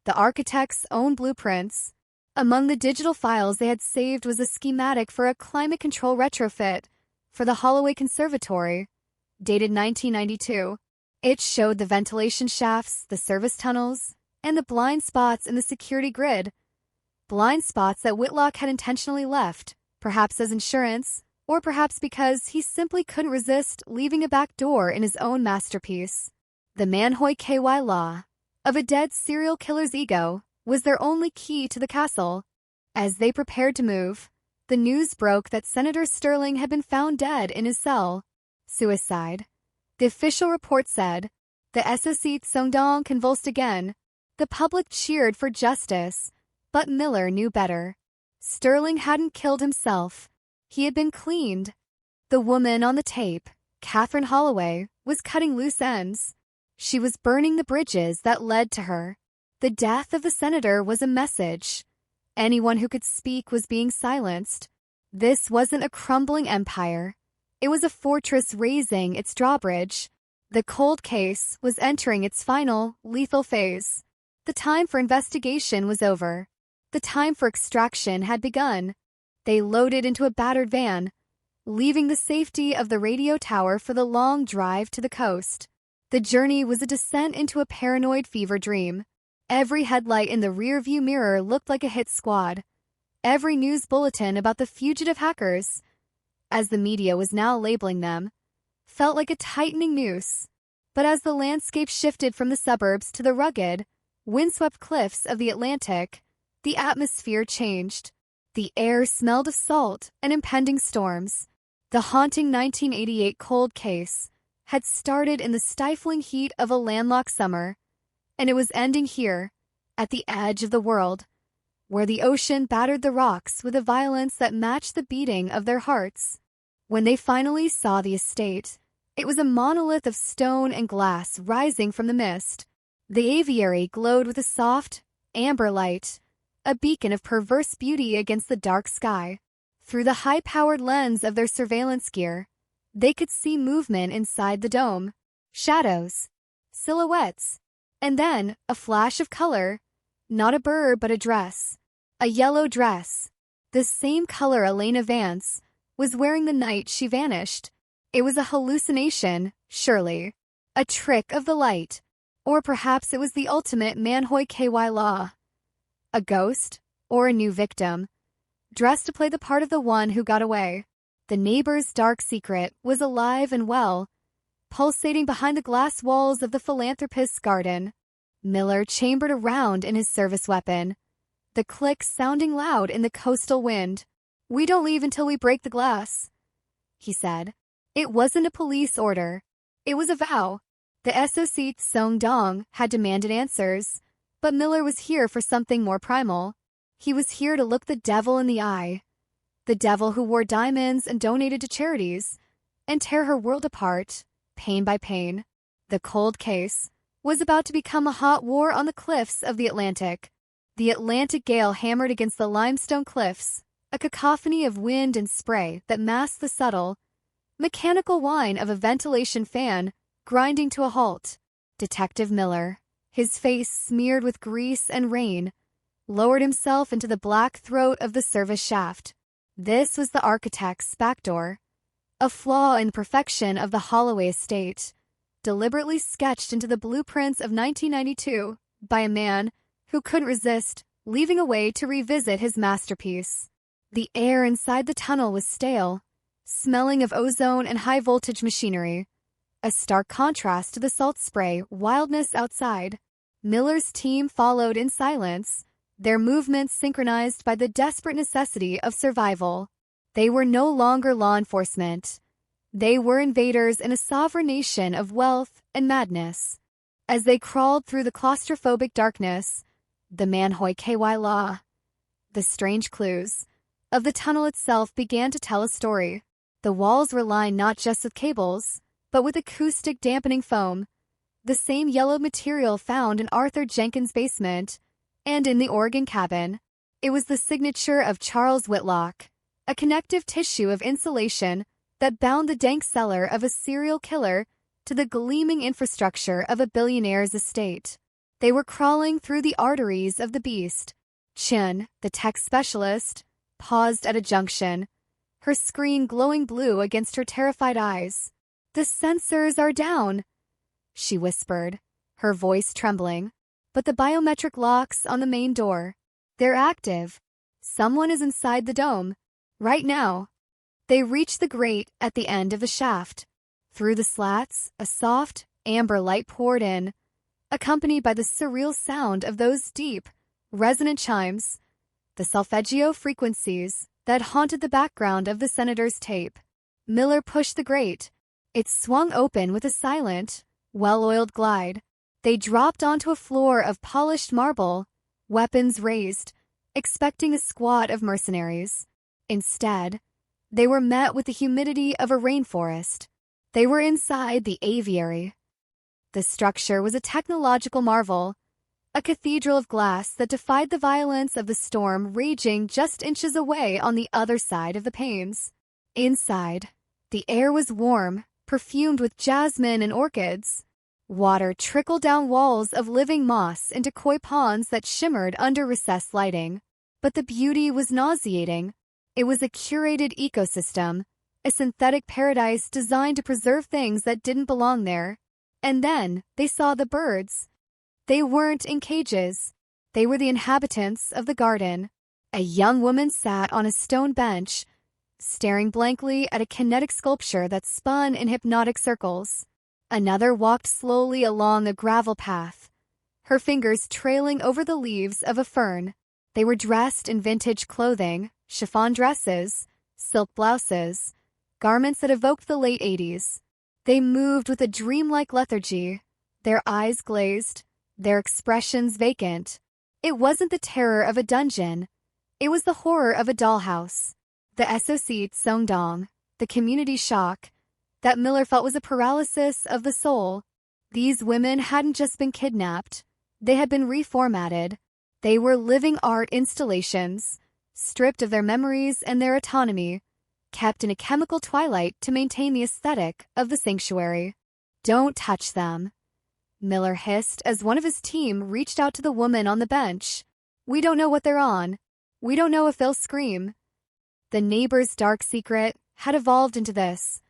Speaker 8: The architect's own blueprints. Among the digital files they had saved was a schematic for a climate control retrofit for the Holloway Conservatory, dated 1992. It showed the ventilation shafts, the service tunnels, and the blind spots in the security grid. Blind spots that Whitlock had intentionally left, perhaps as insurance, or perhaps because he simply couldn't resist leaving a back door in his own masterpiece. The Manhoy KY law, of a dead serial killer's ego, was their only key to the castle. As they prepared to move, the news broke that Senator Sterling had been found dead in his cell. Suicide. The official report said. The SOC Songdong convulsed again. The public cheered for justice, but Miller knew better. Sterling hadn't killed himself. He had been cleaned. The woman on the tape, Catherine Holloway, was cutting loose ends. She was burning the bridges that led to her. The death of the senator was a message. Anyone who could speak was being silenced. This wasn't a crumbling empire. It was a fortress raising its drawbridge. The cold case was entering its final, lethal phase. The time for investigation was over. The time for extraction had begun. They loaded into a battered van, leaving the safety of the radio tower for the long drive to the coast. The journey was a descent into a paranoid fever dream. Every headlight in the rearview mirror looked like a hit squad. Every news bulletin about the fugitive hackers, as the media was now labeling them, felt like a tightening noose. But as the landscape shifted from the suburbs to the rugged, windswept cliffs of the Atlantic, the atmosphere changed. The air smelled of salt and impending storms. The haunting 1988 cold case had started in the stifling heat of a landlocked summer, and it was ending here, at the edge of the world, where the ocean battered the rocks with a violence that matched the beating of their hearts. When they finally saw the estate, it was a monolith of stone and glass rising from the mist. The aviary glowed with a soft, amber light, a beacon of perverse beauty against the dark sky. Through the high-powered lens of their surveillance gear, they could see movement inside the dome. Shadows, silhouettes, and then a flash of color. Not a bird, but a dress. A yellow dress. The same color Elena Vance was wearing the night she vanished. It was a hallucination, surely. A trick of the light. Or perhaps it was the ultimate Manhoy KY law. A ghost, or a new victim, dressed to play the part of the one who got away. The neighbor's dark secret was alive and well, pulsating behind the glass walls of the philanthropist's garden. Miller chambered around in his service weapon, the click sounding loud in the coastal wind. "We don't leave until we break the glass," he said. It wasn't a police order. It was a vow. The SOC Song Dong had demanded answers, but Miller was here for something more primal. He was here to look the devil in the eye. The devil who wore diamonds and donated to charities, and tear her world apart, pain by pain. The cold case was about to become a hot war on the cliffs of the Atlantic. The Atlantic gale hammered against the limestone cliffs, a cacophony of wind and spray that masked the subtle, mechanical whine of a ventilation fan grinding to a halt. Detective Miller, his face smeared with grease and rain, lowered himself into the black throat of the service shaft. This was the architect's back door, a flaw in the perfection of the Holloway estate, deliberately sketched into the blueprints of 1992 by a man who couldn't resist leaving a way to revisit his masterpiece. The air inside the tunnel was stale, smelling of ozone and high-voltage machinery, a stark contrast to the salt spray wildness outside. Miller's team followed in silence, their movements synchronized by the desperate necessity of survival. They were no longer law enforcement. They were invaders in a sovereign nation of wealth and madness. As they crawled through the claustrophobic darkness, the Manhoy KY law, the strange clues of the tunnel itself began to tell a story. The walls were lined not just with cables, but with acoustic dampening foam, the same yellow material found in Arthur Jenkins' basement and in the Oregon cabin. It was the signature of Charles Whitlock, a connective tissue of insulation that bound the dank cellar of a serial killer to the gleaming infrastructure of a billionaire's estate. They were crawling through the arteries of the beast. Chin, the tech specialist, paused at a junction, her screen glowing blue against her terrified eyes. "The sensors are down," she whispered, her voice trembling. "But the biometric locks on the main door, they're active. Someone is inside the dome. Right now." They reached the grate at the end of the shaft. Through the slats, a soft, amber light poured in, accompanied by the surreal sound of those deep, resonant chimes, the solfeggio frequencies that haunted the background of the senator's tape. Miller pushed the grate. It swung open with a silent, well-oiled glide. They dropped onto a floor of polished marble, weapons raised, expecting a squad of mercenaries. Instead, they were met with the humidity of a rainforest. They were inside the aviary. The structure was a technological marvel, a cathedral of glass that defied the violence of the storm raging just inches away on the other side of the panes. Inside, the air was warm, perfumed with jasmine and orchids. Water trickled down walls of living moss into koi ponds that shimmered under recessed lighting. But the beauty was nauseating. It was a curated ecosystem, a synthetic paradise designed to preserve things that didn't belong there. And then they saw the birds. They weren't in cages. They were the inhabitants of the garden. A young woman sat on a stone bench, staring blankly at a kinetic sculpture that spun in hypnotic circles. Another walked slowly along a gravel path, her fingers trailing over the leaves of a fern. They were dressed in vintage clothing, chiffon dresses, silk blouses, garments that evoked the late 80s. They moved with a dreamlike lethargy, their eyes glazed, their expressions vacant. It wasn't the terror of a dungeon. It was the horror of a dollhouse. The SOC Songdong, the community shock, that Miller felt was a paralysis of the soul. These women hadn't just been kidnapped. They had been reformatted. They were living art installations, stripped of their memories and their autonomy, kept in a chemical twilight to maintain the aesthetic of the sanctuary. "Don't touch them," Miller hissed as one of his team reached out to the woman on the bench. "We don't know what they're on. We don't know if they'll scream." The neighbor's dark secret had evolved into this: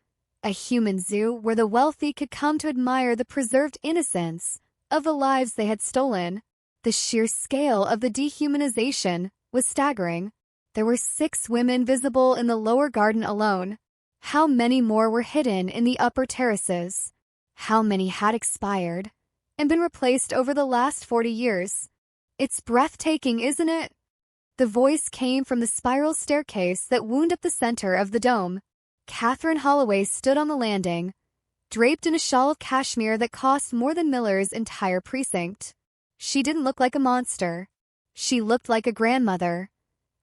Speaker 8: a human zoo where the wealthy could come to admire the preserved innocence of the lives they had stolen. The sheer scale of the dehumanization was staggering. There were 6 women visible in the lower garden alone. How many more were hidden in the upper terraces? How many had expired and been replaced over the last 40 years? "It's breathtaking, isn't it?" The voice came from the spiral staircase that wound up the center of the dome. Catherine Holloway stood on the landing, draped in a shawl of cashmere that cost more than Miller's entire precinct. She didn't look like a monster. She looked like a grandmother.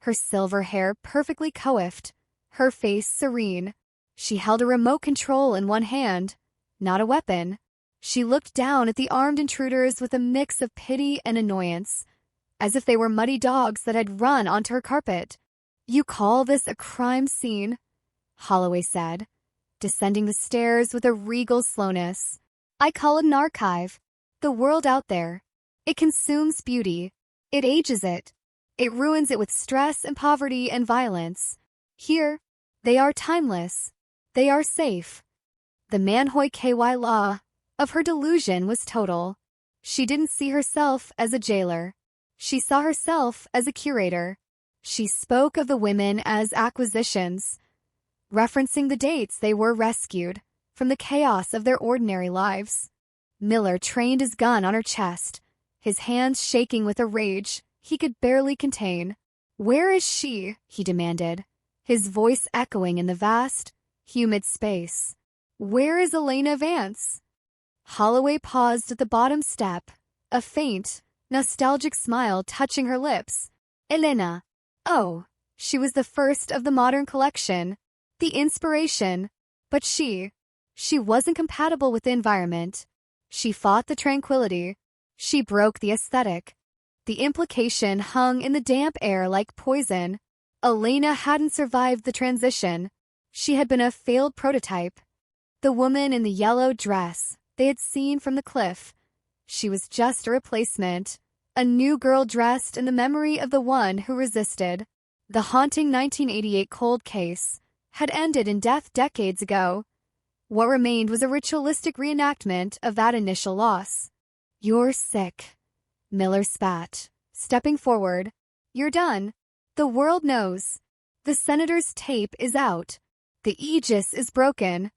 Speaker 8: Her silver hair perfectly coiffed, her face serene. She held a remote control in one hand, not a weapon. She looked down at the armed intruders with a mix of pity and annoyance, as if they were muddy dogs that had run onto her carpet. "You call this a crime scene?" Holloway said, descending the stairs with a regal slowness. "I call it an archive. The world out there. It consumes beauty. It ages it. It ruins it with stress and poverty and violence. Here, they are timeless. They are safe." The Manhoi KY law of her delusion was total. She didn't see herself as a jailer. She saw herself as a curator. She spoke of the women as acquisitions, referencing the dates they were rescued from the chaos of their ordinary lives. Miller trained his gun on her chest, his hands shaking with a rage he could barely contain. "Where is she?" he demanded, his voice echoing in the vast, humid space. "Where is Elena Vance?" Holloway paused at the bottom step, a faint, nostalgic smile touching her lips. "Elena. Oh, she was the first of the modern collection, the inspiration. But she wasn't compatible with the environment. She fought the tranquility. She broke the aesthetic. The implication hung in the damp air like poison. Elena hadn't survived the transition. She had been a failed prototype. The woman in the yellow dress they had seen from the cliff. She was just a replacement, a new girl dressed in the memory of the one who resisted. The haunting 1988 cold case had ended in death decades ago. What remained was a ritualistic reenactment of that initial loss. "You're sick," Miller spat, stepping forward. "You're done. The world knows. The senator's tape is out. The aegis is broken."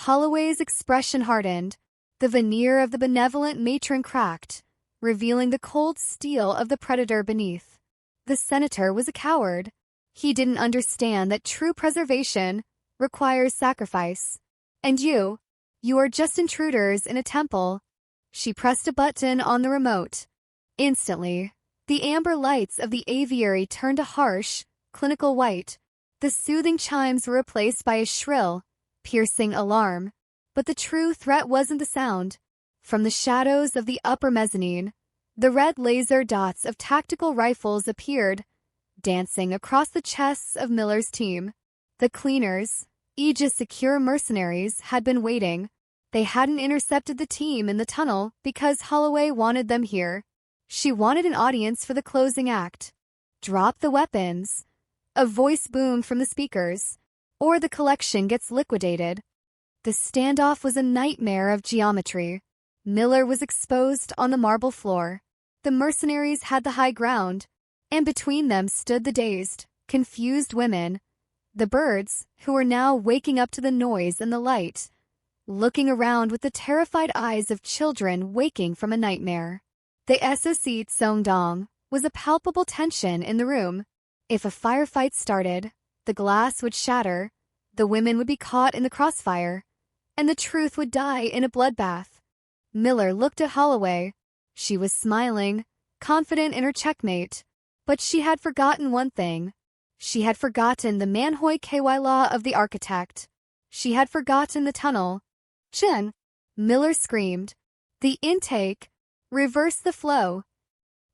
Speaker 8: Holloway's expression hardened. The veneer of the benevolent matron cracked, revealing the cold steel of the predator beneath. The senator was a coward. He didn't understand that true preservation requires sacrifice. "And you are just intruders in a temple." She pressed a button on the remote. Instantly, the amber lights of the aviary turned a harsh, clinical white. The soothing chimes were replaced by a shrill, piercing alarm. But the true threat wasn't the sound. From the shadows of the upper mezzanine, the red laser dots of tactical rifles appeared, dancing across the chests of Miller's team. The cleaners, Aegis secure mercenaries, had been waiting. They hadn't intercepted the team in the tunnel because Holloway wanted them here. She wanted an audience for the closing act. "Drop the weapons." A voice boomed from the speakers, or the collection gets liquidated. The standoff was a nightmare of geometry. Miller was exposed on the marble floor. The mercenaries had the high ground, and between them stood the dazed, confused women, the birds, who were now waking up to the noise and the light, looking around with the terrified eyes of children waking from a nightmare. The SOC Tsongdong was a palpable tension in the room. If a firefight started, the glass would shatter, the women would be caught in the crossfire, and the truth would die in a bloodbath. Miller looked at Holloway. She was smiling, confident in her checkmate, but she had forgotten one thing. She had forgotten the Manhoi KY law of the architect. She had forgotten the tunnel. Chen! Miller screamed. The intake. Reverse the flow.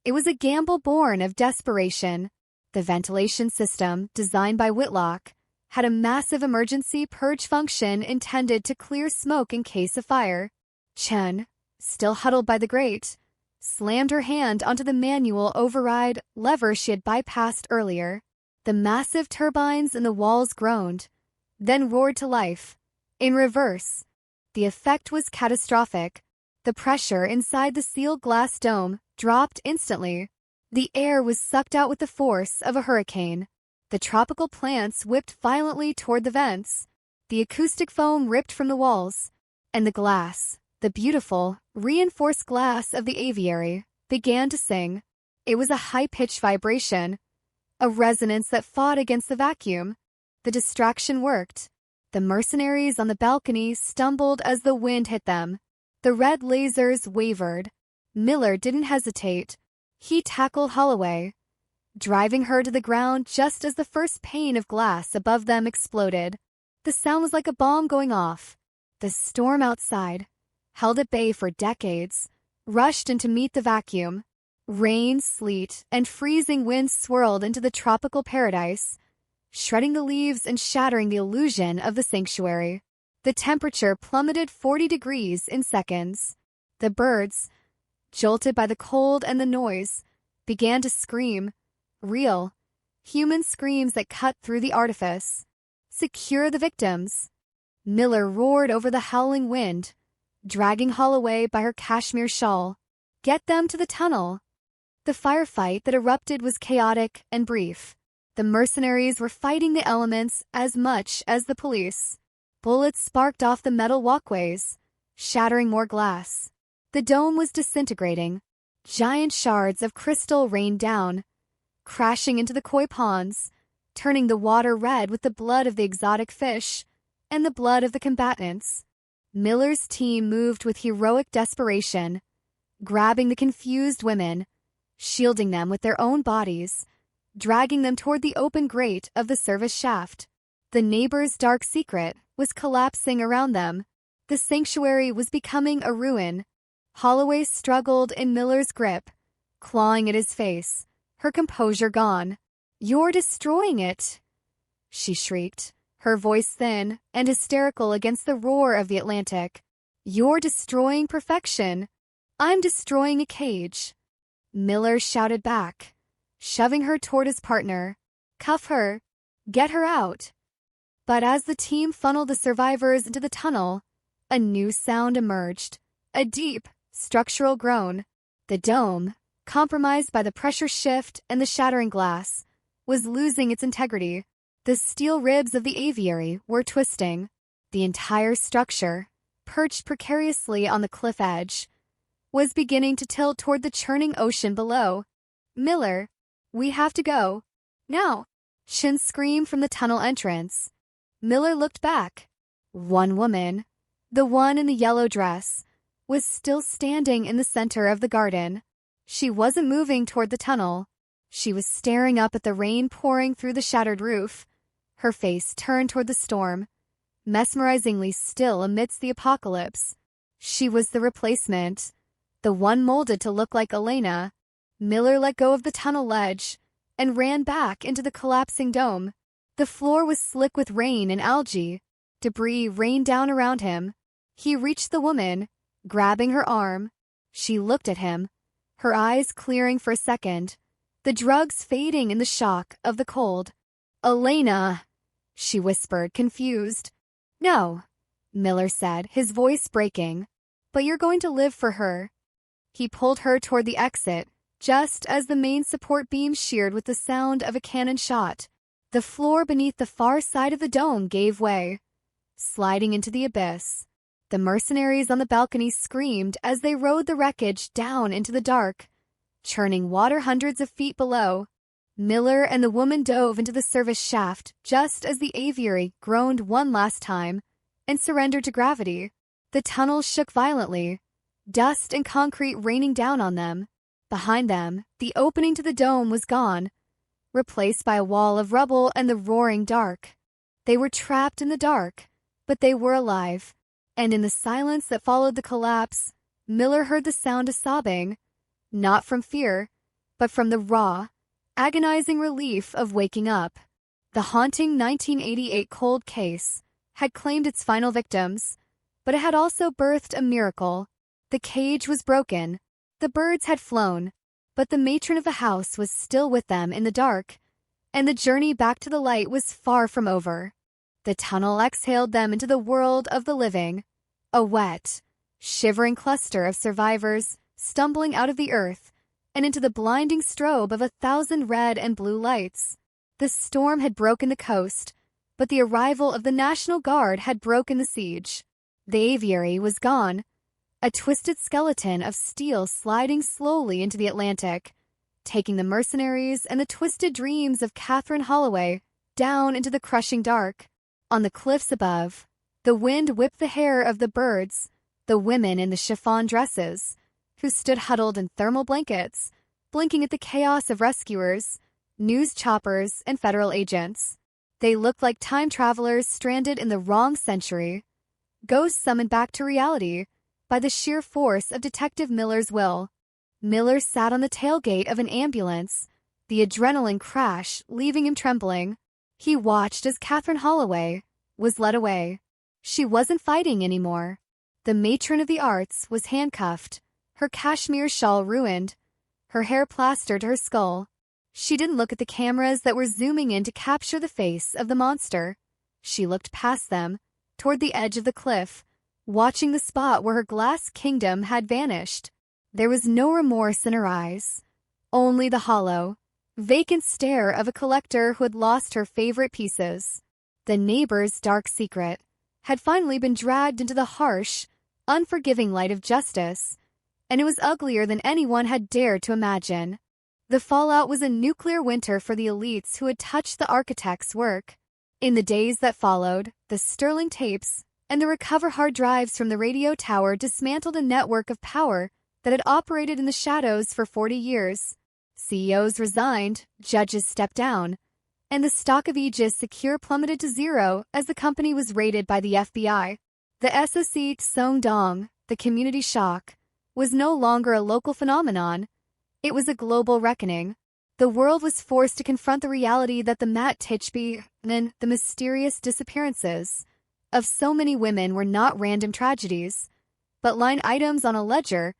Speaker 8: It was a gamble born of desperation. The ventilation system, designed by Whitlock, had a massive emergency purge function intended to clear smoke in case of fire. Chen, still huddled by the grate, slammed her hand onto the manual override lever she had bypassed earlier. The massive turbines in the walls groaned, then roared to life. In reverse, the effect was catastrophic. The pressure inside the sealed glass dome dropped instantly. The air was sucked out with the force of a hurricane. The tropical plants whipped violently toward the vents. The acoustic foam ripped from the walls, and the glass, the beautiful, reinforced glass of the aviary, began to sing. It was a high-pitched vibration, a resonance that fought against the vacuum. The distraction worked. The mercenaries on the balcony stumbled as the wind hit them. The red lasers wavered. Miller didn't hesitate. He tackled Holloway, driving her to the ground just as the first pane of glass above them exploded. The sound was like a bomb going off. The storm outside, held at bay for decades, rushed in to meet the vacuum. Rain, sleet, and freezing winds swirled into the tropical paradise, shredding the leaves and shattering the illusion of the sanctuary. The temperature plummeted 40 degrees in seconds. The birds, jolted by the cold and the noise, began to scream. Real, human screams that cut through the artifice. Secure the victims. Miller roared over the howling wind, dragging Holloway by her cashmere shawl. Get them to the tunnel. The firefight that erupted was chaotic and brief. The mercenaries were fighting the elements as much as the police. Bullets sparked off the metal walkways, shattering more glass. The dome was disintegrating. Giant shards of crystal rained down, crashing into the koi ponds, turning the water red with the blood of the exotic fish and the blood of the combatants. Miller's team moved with heroic desperation, grabbing the confused women, shielding them with their own bodies, dragging them toward the open grate of the service shaft. The neighbor's dark secret was collapsing around them. The sanctuary was becoming a ruin. Holloway struggled in Miller's grip, clawing at his face, her composure gone. You're destroying it, she shrieked, her voice thin and hysterical against the roar of the Atlantic. You're destroying perfection. I'm destroying a cage. Miller shouted back, shoving her toward his partner. Cuff her. Get her out. But as the team funneled the survivors into the tunnel, a new sound emerged. A deep, structural groan. The dome, compromised by the pressure shift and the shattering glass, was losing its integrity. The steel ribs of the aviary were twisting. The entire structure, perched precariously on the cliff edge, was beginning to tilt toward the churning ocean below. Miller, we have to go. Now! Shin screamed from the tunnel entrance. Miller looked back. One woman, the one in the yellow dress, was still standing in the center of the garden. She wasn't moving toward the tunnel. She was staring up at the rain pouring through the shattered roof, her face turned toward the storm, mesmerizingly still amidst the apocalypse. She was the replacement, the one molded to look like Elena. Miller let go of the tunnel ledge and ran back into the collapsing dome. The floor was slick with rain and algae. Debris rained down around him. He reached the woman, grabbing her arm. She looked at him, her eyes clearing for a second, the drugs fading in the shock of the cold. Elena, she whispered, confused. No, Miller said, his voice breaking. But you're going to live for her. He pulled her toward the exit, just as the main support beam sheared with the sound of a cannon shot. The floor beneath the far side of the dome gave way, sliding into the abyss. The mercenaries on the balcony screamed as they rode the wreckage down into the dark, churning water hundreds of feet below. Miller and the woman dove into the service shaft just as the aviary groaned one last time and surrendered to gravity. The tunnels shook violently, dust and concrete raining down on them. Behind them, the opening to the dome was gone, replaced by a wall of rubble and the roaring dark. They were trapped in the dark, but they were alive. And in the silence that followed the collapse, Miller heard the sound of sobbing, not from fear, but from the raw, agonizing relief of waking up. The haunting 1988 cold case had claimed its final victims, but it had also birthed a miracle. The cage was broken, the birds had flown, but the matron of the house was still with them in the dark, and the journey back to the light was far from over. The tunnel exhaled them into the world of the living, a wet, shivering cluster of survivors stumbling out of the earth and into the blinding strobe of 1,000 red and blue lights. The storm had broken the coast, but the arrival of the National Guard had broken the siege. The aviary was gone, a twisted skeleton of steel sliding slowly into the Atlantic, taking the mercenaries and the twisted dreams of Catherine Holloway down into the crushing dark. On the cliffs above, the wind whipped the hair of the birds, the women in the chiffon dresses, who stood huddled in thermal blankets, blinking at the chaos of rescuers, news choppers, and federal agents. They looked like time travelers stranded in the wrong century, ghosts summoned back to reality by the sheer force of Detective Miller's will. Miller sat on the tailgate of an ambulance, the adrenaline crash leaving him trembling. He watched as Catherine Holloway was led away. She wasn't fighting anymore. The matron of the arts was handcuffed, her cashmere shawl ruined, her hair plastered to her skull. She didn't look at the cameras that were zooming in to capture the face of the monster. She looked past them, toward the edge of the cliff, watching the spot where her glass kingdom had vanished. There was no remorse in her eyes, only the hollow, vacant stare of a collector who had lost her favorite pieces. The neighbor's dark secret had finally been dragged into the harsh, unforgiving light of justice, and it was uglier than anyone had dared to imagine. The fallout was a nuclear winter for the elites who had touched the architect's work. In the days that followed, the sterling tapes and the recover hard drives from the radio tower dismantled a network of power that had operated in the shadows for 40 years. CEOs resigned, judges stepped down, and the stock of Aegis Secure plummeted to zero as the company was raided by the FBI. The SSE Songdong, the community shock, was no longer a local phenomenon. It was a global reckoning. The world was forced to confront the reality that the Matt Titchby and the mysterious disappearances of so many women were not random tragedies, but line items on a ledger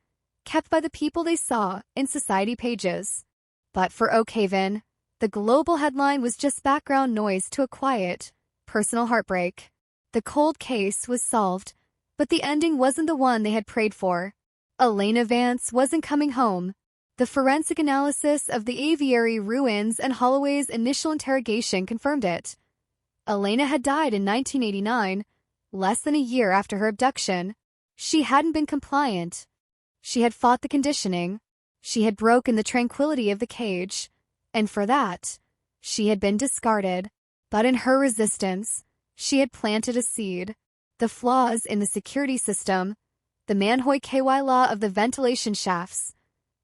Speaker 8: kept by the people they saw in society pages. But for Oakhaven, the global headline was just background noise to a quiet, personal heartbreak. The cold case was solved, but the ending wasn't the one they had prayed for. Elena Vance wasn't coming home. The forensic analysis of the aviary ruins and Holloway's initial interrogation confirmed it. Elena had died in 1989, less than a year after her abduction. She hadn't been compliant. She had fought the conditioning. She had broken the tranquility of the cage, and for that, she had been discarded. But in her resistance, she had planted a seed. The flaws in the security system, the Manhoy KY law of the ventilation shafts.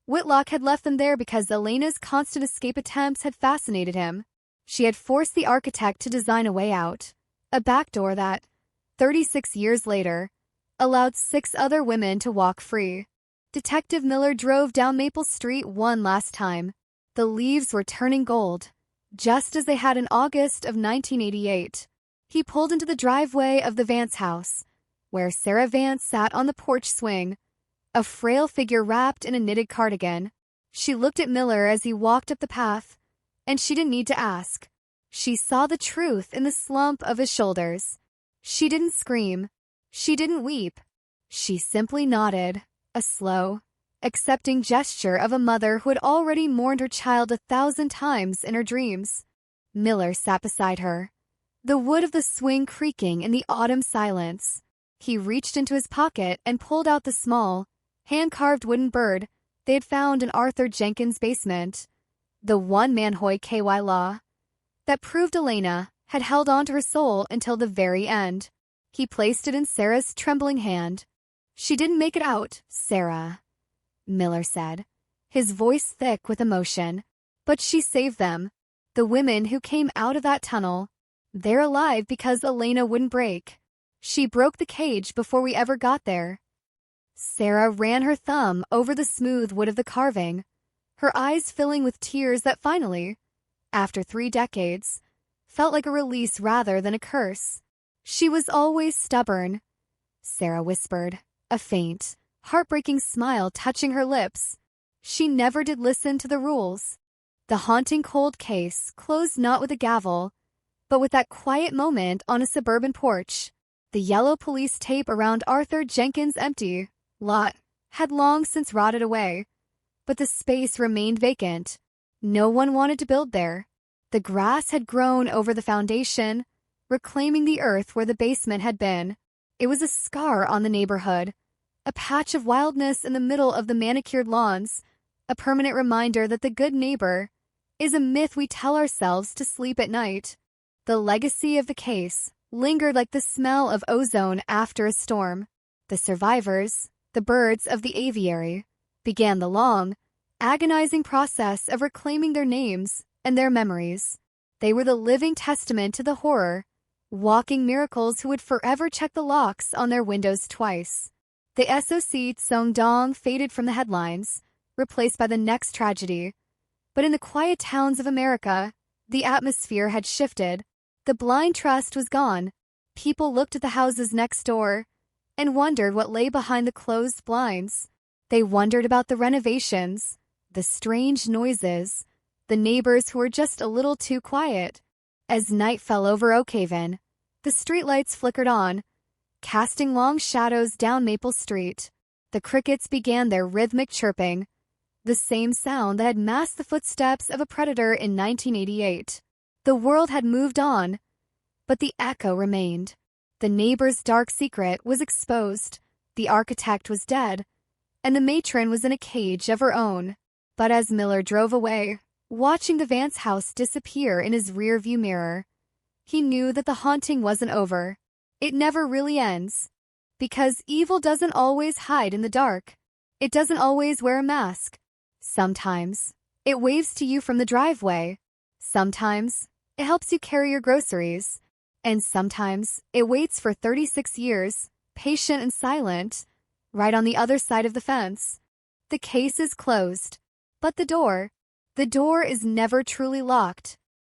Speaker 8: Whitlock had left them there because Elena's constant escape attempts had fascinated him. She had forced the architect to design a way out, a backdoor that, 36 years later, allowed 6 other women to walk free. Detective Miller drove down Maple Street one last time. The leaves were turning gold, just as they had in August of 1988. He pulled into the driveway of the Vance house, where Sarah Vance sat on the porch swing, a frail figure wrapped in a knitted cardigan. She looked at Miller as he walked up the path, and she didn't need to ask. She saw the truth in the slump of his shoulders. She didn't scream. She didn't weep. She simply nodded, a slow, accepting gesture of a mother who had already mourned her child 1,000 times in her dreams. Miller sat beside her, the wood of the swing creaking in the autumn silence. He reached into his pocket and pulled out the small, hand-carved wooden bird they had found in Arthur Jenkins' basement. The one Manhoy KY law that proved Elena had held on to her soul until the very end. He placed it in Sarah's trembling hand. "She didn't make it out, Sarah," Miller said, his voice thick with emotion. "But she saved them. The women who came out of that tunnel. They're alive because Elena wouldn't break. She broke the cage before we ever got there." Sarah ran her thumb over the smooth wood of the carving, her eyes filling with tears that finally, after 3 decades, felt like a release rather than a curse. "She was always stubborn," Sarah whispered, a faint, heartbreaking smile touching her lips. "She never did listen to the rules." The haunting cold case closed not with a gavel, but with that quiet moment on a suburban porch. The yellow police tape around Arthur Jenkins' empty lot had long since rotted away, but the space remained vacant. No one wanted to build there. The grass had grown over the foundation, reclaiming the earth where the basement had been. It was a scar on the neighborhood, a patch of wildness in the middle of the manicured lawns, a permanent reminder that the good neighbor is a myth we tell ourselves to sleep at night. The legacy of the case lingered like the smell of ozone after a storm. The survivors, the birds of the aviary, began the long, agonizing process of reclaiming their names and their memories. They were the living testament to the horror, walking miracles who would forever check the locks on their windows twice. The SOC Songdong faded from the headlines, replaced by the next tragedy. But in the quiet towns of America, the atmosphere had shifted. The blind trust was gone. People looked at the houses next door and wondered what lay behind the closed blinds. They wondered about the renovations, the strange noises, the neighbors who were just a little too quiet. As night fell over Oakhaven, the streetlights flickered on, casting long shadows down Maple Street. The crickets began their rhythmic chirping, the same sound that had masked the footsteps of a predator in 1988. The world had moved on, but the echo remained. The neighbor's dark secret was exposed. The architect was dead, and the matron was in a cage of her own. But as Miller drove away, watching the Vance house disappear in his rearview mirror, he knew that the haunting wasn't over. It never really ends. Because evil doesn't always hide in the dark. It doesn't always wear a mask. Sometimes, it waves to you from the driveway. Sometimes, it helps you carry your groceries. And sometimes, it waits for 36 years, patient and silent, right on the other side of the fence. The case is closed. But the door is never truly locked.